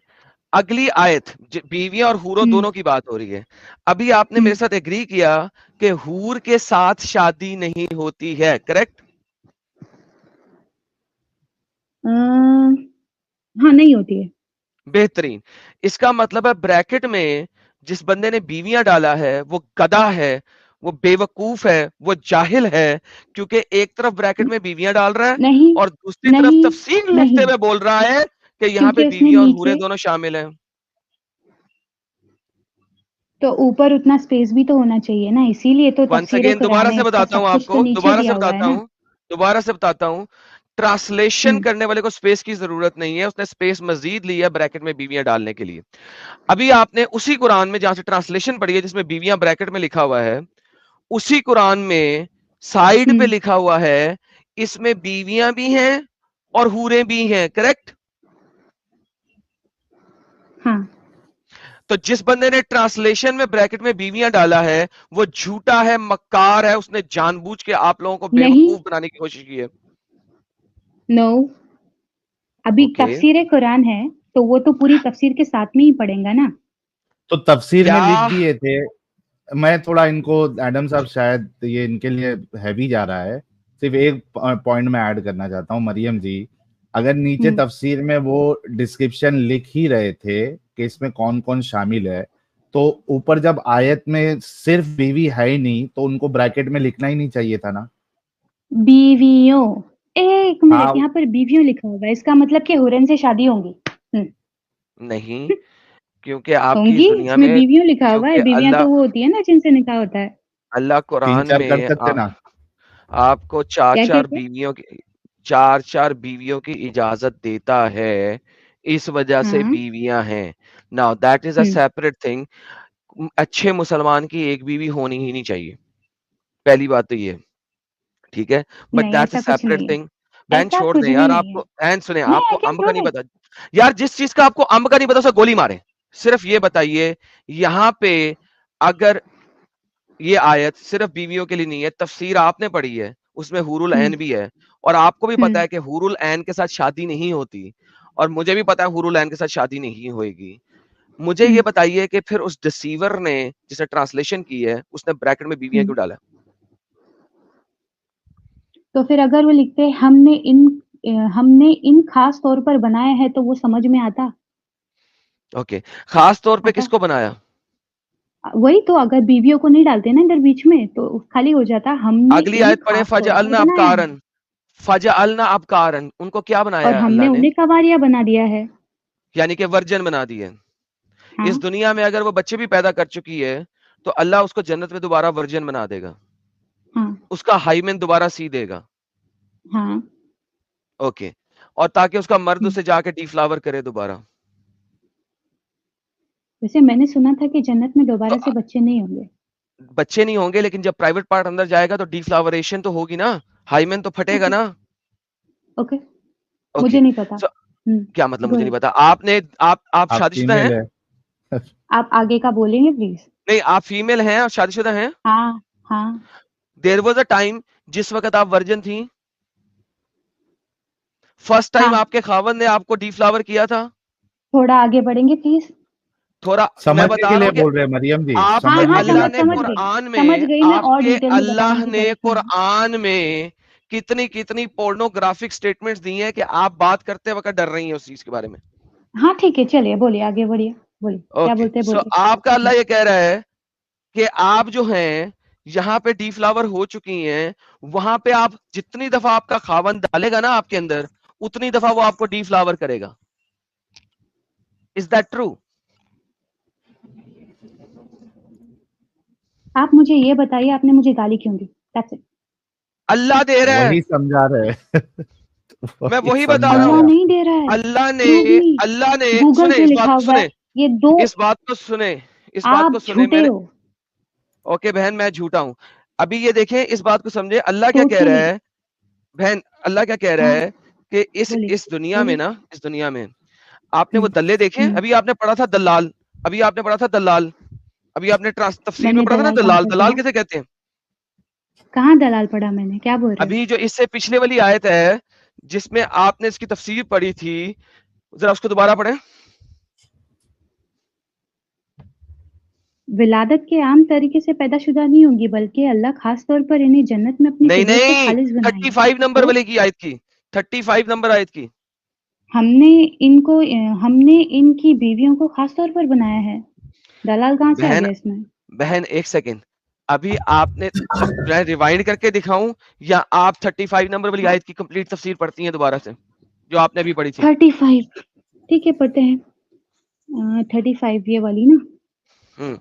[SPEAKER 3] अगली आयत बीवियां और हूरों
[SPEAKER 2] हुँ,
[SPEAKER 3] दोनों की बात हो रही है। अभी आपने
[SPEAKER 2] हुँ।
[SPEAKER 3] मेरे साथ एग्री किया कि हूर के साथ शादी नहीं होती है, करेक्ट?
[SPEAKER 2] हाँ, नहीं होती है।
[SPEAKER 3] बेहतरीन। इसका मतलब है ब्रैकेट में जिस बंदे ने बीवियां डाला है वो गधा है, वो बेवकूफ है, वो जाहिल है, क्योंकि एक तरफ ब्रैकेट में बीवियां डाल रहा है
[SPEAKER 2] नहीं,
[SPEAKER 3] और दूसरी तरफ
[SPEAKER 2] नहीं,
[SPEAKER 3] तफसीर लिखते
[SPEAKER 2] नहीं,
[SPEAKER 3] हुए बोल रहा है कि यहाँ पे
[SPEAKER 2] क्योंकि उसने
[SPEAKER 3] बीवियां और हूरें
[SPEAKER 2] नीचे
[SPEAKER 3] दोनों शामिल हैं।
[SPEAKER 2] तो ऊपर उतना स्पेस भी तो होना चाहिए ना, इसीलिए तो
[SPEAKER 3] वंस
[SPEAKER 2] तफ़सीर
[SPEAKER 3] अगेन
[SPEAKER 2] कुरान
[SPEAKER 3] दोबारा
[SPEAKER 2] है,
[SPEAKER 3] से
[SPEAKER 2] इसका
[SPEAKER 3] बताता हूं
[SPEAKER 2] सब कुछ तो
[SPEAKER 3] आपको,
[SPEAKER 2] नीचे दिया हुआ है ना।
[SPEAKER 3] दोबारा से बताता हूं, ट्रांसलेशन
[SPEAKER 2] हुँ,
[SPEAKER 3] करने वाले को स्पेस की जरूरत नहीं है, उसने स्पेस मजीद ली है ब्रैकेट में बीवियां डालने के लिए। अभी आपने उसी कुरान में जहां से ट्रांसलेशन पढ़ी है जिसमें बीवियां ब्रैकेट में लिखा हुआ है, उसी कुरान में साइड पे
[SPEAKER 2] हुँ,
[SPEAKER 3] लिखा हुआ है इसमें बीवियां भी हैं और हूरें भी हैं, करेक्ट?
[SPEAKER 2] हाँ,
[SPEAKER 3] तो जिस बंदे ने ट्रांसलेशन में ब्रैकेट में बीवियां डाला है वो झूठा है, मक्कार है, उसने जानबूझ के आप लोगों को
[SPEAKER 2] नहीं,
[SPEAKER 3] बेवकूफ बनाने की कोशिश की है।
[SPEAKER 2] नो, अभी
[SPEAKER 3] ओके,
[SPEAKER 2] तफ़सीर कुरान है, तो वो तो पूरी तफ़सीर के साथ में ही पढ़ेंगा ना।
[SPEAKER 1] तो तफसीर में
[SPEAKER 3] या
[SPEAKER 1] लिख दिए थे। मैं थोड़ा इनको, एडम साहब शायद ये इनके लिए हैवी जा रहा है। सिर्फ एक पॉइंट में ऐड करना चाहता हूँ मरियम जी, अगर नीचे
[SPEAKER 2] हुँ,
[SPEAKER 1] तफसीर में वो डिस्क्रिप्शन लिख ही रहे थे कि इसमें कौन कौन शामिल है, तो ऊपर जब आयत में सिर्फ बीवी है ही नहीं तो उनको ब्रैकेट में लिखना ही नहीं चाहिए था ना?
[SPEAKER 2] बीवियों, 1 मिनट,
[SPEAKER 1] हाँ,
[SPEAKER 2] यहाँ पर बीवियों लिखा हुआ है, इसका मतलब कि हुरैन से शादी होंगी। हुँ,
[SPEAKER 3] नहीं, क्योंकि आपकी
[SPEAKER 2] होंगी,
[SPEAKER 3] इस दुनिया
[SPEAKER 2] इसमें
[SPEAKER 3] में,
[SPEAKER 2] बीवियों लिखा हुआ है,
[SPEAKER 3] क्योंकि
[SPEAKER 2] बीवियाँ
[SPEAKER 3] अल्लाह
[SPEAKER 2] तो वो होती है ना जिनसे निकाह होता है।
[SPEAKER 3] अल्लाह
[SPEAKER 1] तीन
[SPEAKER 3] कुरान
[SPEAKER 1] चार कर
[SPEAKER 3] में
[SPEAKER 1] सकते ना?
[SPEAKER 3] आपको चार
[SPEAKER 2] क्या
[SPEAKER 3] चार
[SPEAKER 2] कहते हैं?
[SPEAKER 3] बीवियों की इजाजत देता है, इस वजह से
[SPEAKER 2] हाँ,
[SPEAKER 3] बीवियां हैं। Now that is a
[SPEAKER 2] hmm,
[SPEAKER 3] separate thing. अच्छे मुसलमान की एक बीवी होनी ही नहीं चाहिए, पहली बात तो ये, ठीक है? बट
[SPEAKER 2] नहीं,
[SPEAKER 3] दैट्स अ
[SPEAKER 2] ऐसा कुछ
[SPEAKER 3] सेपरेट
[SPEAKER 2] नहीं है।
[SPEAKER 3] थिंग। बहन
[SPEAKER 2] ऐसा
[SPEAKER 3] छोड़
[SPEAKER 2] कुछ
[SPEAKER 3] दें
[SPEAKER 2] भी
[SPEAKER 3] यार,
[SPEAKER 2] नहीं है।
[SPEAKER 3] आपको बहन सुने,
[SPEAKER 2] नहीं,
[SPEAKER 3] आपको
[SPEAKER 2] आई कैन
[SPEAKER 3] अंब का
[SPEAKER 2] प्रूव
[SPEAKER 3] नहीं
[SPEAKER 2] इट।
[SPEAKER 3] पता। यार जिस चीज का आपको अंब का नहीं पता उसे गोली मारे। सिर्फ ये बताइए, यहाँ पे अगर ये आयत सिर्फ बीवियों के लिए नहीं है, तफसीर आपने पढ़ी है, उसमें हुरुल
[SPEAKER 2] हुँ,
[SPEAKER 3] ऐन भी है और आपको भी
[SPEAKER 2] हुँ,
[SPEAKER 3] पता है कि हुरुल ऐन के साथ शादी नहीं होती और मुझे भी पता है हुरुल ऐन के साथ शादी नहीं होएगी। मुझे
[SPEAKER 2] हुँ।
[SPEAKER 3] ये बताइए कि फिर उस डिसीवर ने जिसने ट्रांसलेशन की है, उसने ब्रैकेट में बीवियां
[SPEAKER 2] हुँ।
[SPEAKER 3] क्यों डाला?
[SPEAKER 2] तो फिर अगर वो लिखते हमने इन हमने इन खास तौर पर बनाया है तो वो समझ में आता।
[SPEAKER 3] ओके, खास तौर पे
[SPEAKER 2] आता
[SPEAKER 3] किसको बनाया?
[SPEAKER 2] वही तो, अगर बीवियों को नहीं डालते ना इधर बीच में तो खाली हो जाता। हमने
[SPEAKER 3] अगली
[SPEAKER 2] इन्हें
[SPEAKER 3] आयत पढ़े,
[SPEAKER 2] खास तौर पर
[SPEAKER 3] फजअलना
[SPEAKER 2] बनाया है
[SPEAKER 3] अबकारन, फजअलना अबकारन, उनको क्या बनाया
[SPEAKER 2] और
[SPEAKER 3] है
[SPEAKER 2] हमने
[SPEAKER 3] अल्लाह ने?
[SPEAKER 2] उन्हें कवारिया बना दिया है।
[SPEAKER 3] यानी कि वर्जन बना दिए।
[SPEAKER 2] हाँ
[SPEAKER 3] इस दुनिया में अगर वो बच्चे भी पैदा कर चुकी है तो अल्लाह उसको जन्नत में दोबारा वर्जन बना देगा,
[SPEAKER 2] हाँ
[SPEAKER 3] उसका हाइमेन दोबारा सी देगा।
[SPEAKER 2] हाँ।
[SPEAKER 3] ओके, और ताकि उसका मर्द
[SPEAKER 2] हम्म।
[SPEAKER 3] उसे जाके डीफ्लावर करे दोबारा।
[SPEAKER 2] वैसे मैंने सुना था कि जन्नत में दोबारा
[SPEAKER 3] तो
[SPEAKER 2] से बच्चे नहीं होंगे।
[SPEAKER 3] बच्चे नहीं होंगे, लेकिन जब प्राइवेट पार्ट अंदर जाएगा तो डीफ्लावरेशन तो होगी ना, हाइमेन तो फटेगा
[SPEAKER 2] ओके
[SPEAKER 3] ना।
[SPEAKER 2] ओके। मुझे
[SPEAKER 3] ओके,
[SPEAKER 2] नहीं पता।
[SPEAKER 3] सो क्या मतलब
[SPEAKER 2] गो
[SPEAKER 3] मुझे नहीं
[SPEAKER 2] अहेड।
[SPEAKER 3] पता? आपने आप
[SPEAKER 1] आप
[SPEAKER 3] शादीशुदा
[SPEAKER 1] फीमेल
[SPEAKER 3] हैं?
[SPEAKER 1] है।
[SPEAKER 2] आप आगे का बोलेंगे प्लीज।
[SPEAKER 3] नहीं, आप फीमेल हैं और शादीशुदा हैं?
[SPEAKER 2] हाँ हाँ।
[SPEAKER 3] देयर वाज अ टाइम जिस वक्त आप वर्जिन थी, फर्स्ट टाइम
[SPEAKER 2] हाँ,
[SPEAKER 3] आपके खावंद ने आपको डीफ्लावर किया था?
[SPEAKER 2] थोड़ा आगे बढ़ेंगे प्लीज।
[SPEAKER 3] थोड़ा मैं
[SPEAKER 1] समझने
[SPEAKER 3] बता
[SPEAKER 1] के
[SPEAKER 3] रहा
[SPEAKER 1] लिए
[SPEAKER 3] हूँ कि
[SPEAKER 1] बोल रहे हैं मरियम जी,
[SPEAKER 2] हाँ
[SPEAKER 3] आपके
[SPEAKER 2] हाँ,
[SPEAKER 1] समझने के लिए
[SPEAKER 3] अल्लाह
[SPEAKER 2] समझ
[SPEAKER 3] ने
[SPEAKER 1] आपको
[SPEAKER 2] समझ
[SPEAKER 1] बोल रहे
[SPEAKER 2] गई।
[SPEAKER 1] हैं।
[SPEAKER 3] कुरान
[SPEAKER 2] समझ
[SPEAKER 3] में
[SPEAKER 2] गई मैं, और
[SPEAKER 3] आपके
[SPEAKER 2] डिटेल में
[SPEAKER 3] अल्लाह
[SPEAKER 2] बताने की
[SPEAKER 3] ने
[SPEAKER 2] जरूरत नहीं है।
[SPEAKER 3] कुरान में कितनी कितनी पोर्नोग्राफिक स्टेटमेंट्स दी हैं कि आप बात करते वक्त डर रही हैं उस चीज के बारे में।
[SPEAKER 2] हाँ ठीक है, चलिए बोलिए, आगे बढ़िए, बोलिए क्या
[SPEAKER 3] ओके,
[SPEAKER 2] बोलते हैं,
[SPEAKER 3] सो
[SPEAKER 2] बोलिए।
[SPEAKER 3] आपका अल्लाह ये कह रहा है कि आप जो हैं यहाँ पे डीफ्लावर हो चुकी हैं, वहां पे आप जितनी दफा आपका खावन डालेगा ना आपके अंदर, उतनी दफा वो आपको डीफ्लावर करेगा। Is that true?
[SPEAKER 2] आप मुझे ये बताइए, आपने मुझे गाली क्यों दी? That's it।
[SPEAKER 3] अल्लाह दे रहा है,
[SPEAKER 1] वही समझा रहे हैं।
[SPEAKER 3] मैं
[SPEAKER 1] वही
[SPEAKER 3] वही बता
[SPEAKER 1] समझा
[SPEAKER 3] रहा
[SPEAKER 1] रहे
[SPEAKER 2] अल्लाह
[SPEAKER 3] हूं।
[SPEAKER 1] हैं आप।
[SPEAKER 2] नहीं दे रहा है।
[SPEAKER 3] अल्लाह ने
[SPEAKER 2] प्रूव मी।
[SPEAKER 3] अल्लाह ने
[SPEAKER 2] गूगल
[SPEAKER 3] सुने,
[SPEAKER 2] पे
[SPEAKER 3] इस बात
[SPEAKER 2] लिखा
[SPEAKER 3] को
[SPEAKER 2] हुआ
[SPEAKER 3] सुने,
[SPEAKER 2] है। ये दो।
[SPEAKER 3] इस बात को सुने, इस बात को
[SPEAKER 2] आप
[SPEAKER 3] सुने
[SPEAKER 2] झूठे
[SPEAKER 3] मैंने।
[SPEAKER 2] हो।
[SPEAKER 3] ओके बहन, मैं झूठा हूं। अभी ये देखें, इस बात को समझे, अल्लाह क्या कह रहा
[SPEAKER 2] टोटली।
[SPEAKER 3] है। बहन, अल्लाह क्या कह रहा
[SPEAKER 2] हाँ,
[SPEAKER 3] है कि
[SPEAKER 2] बोलिए
[SPEAKER 3] इस दुनिया में
[SPEAKER 2] बोलिए।
[SPEAKER 3] ना, इस दुनिया में आपने वो
[SPEAKER 2] हम्म
[SPEAKER 3] दल्ले देखे?
[SPEAKER 2] हम्म।
[SPEAKER 3] अभी आपने पढ़ा था दलाल, अभी आपने पढ़ा था दलाल, अभी आपने तफसीर में
[SPEAKER 2] मैंने
[SPEAKER 3] पढ़ा था ना
[SPEAKER 2] दलाल कहाँ
[SPEAKER 3] दलाल,
[SPEAKER 2] पर
[SPEAKER 3] दलाल
[SPEAKER 2] पढ़ा?
[SPEAKER 3] किसे कहते हैं?
[SPEAKER 2] कहाँ दलाल पढ़ा मैंने? क्या बोल रहे हो?
[SPEAKER 3] अभी जो इससे पिछले वाली आयत है जिसमें आपने इसकी तफसीर पढ़ी थी, जरा उसको दोबारा पढ़ें।
[SPEAKER 2] विलादत के आम तरीके से पैदाशुदा नहीं होंगी, बल्कि अल्लाह खास तौर पर इन्हें जन्नत में अपनी
[SPEAKER 3] नहीं
[SPEAKER 2] कुदरत से
[SPEAKER 3] नहीं,
[SPEAKER 2] खालिज बनाएगा।
[SPEAKER 3] 35 नंबर
[SPEAKER 2] तो
[SPEAKER 3] वाले की आयत की, 35 नंबर आयत की।
[SPEAKER 2] हमने हमने इनकी बीवियों को खास तौर पर बनाया है। दलाल कहाँ से आ
[SPEAKER 3] बहन,
[SPEAKER 2] गया इसमें?
[SPEAKER 3] बहन एक सेकंड, अभी आपने मैं रिवाइंड करके दिखाऊं या आप 35 नंबर वाली आयत की कंप्लीट तफसीर पढ़ती हैं दोबारा से, जो आपने अभी पढ़ी थी?
[SPEAKER 2] 35। ठीक है, पढ़ते हैं। 35 ये वाली ना।
[SPEAKER 3] हम्म,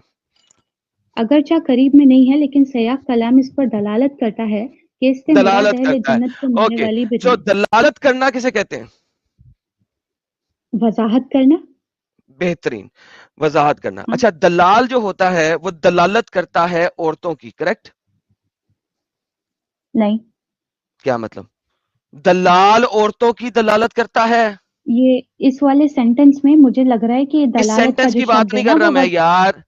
[SPEAKER 2] अगरचा करीब में नहीं है, लेकिन सयाक कलाम इस पर दलालत करता है कि इससे मुराद
[SPEAKER 3] दलालत
[SPEAKER 2] अहले
[SPEAKER 3] करता है।
[SPEAKER 2] जन्नत को मिलने
[SPEAKER 3] ओके,
[SPEAKER 2] वाली
[SPEAKER 3] जो
[SPEAKER 2] बिजनेस।
[SPEAKER 3] दलालत करना किसे कहते हैं?
[SPEAKER 2] वजाहत करना।
[SPEAKER 3] बेहतरीन, वजाहत करना।
[SPEAKER 2] हाँ,
[SPEAKER 3] अच्छा, दलाल जो होता है वो दलालत करता है औरतों की, करेक्ट?
[SPEAKER 2] नहीं,
[SPEAKER 3] क्या मतलब? दलाल औरतों की दलालत करता है?
[SPEAKER 2] ये इस वाले सेंटेंस में मुझे लग रहा है कि
[SPEAKER 3] इस
[SPEAKER 2] दलालत का
[SPEAKER 3] सेंटेंस
[SPEAKER 2] जो
[SPEAKER 3] की बात
[SPEAKER 2] शब्द है
[SPEAKER 3] नहीं
[SPEAKER 2] ना
[SPEAKER 3] कर रहा
[SPEAKER 2] वो
[SPEAKER 3] मैं यार,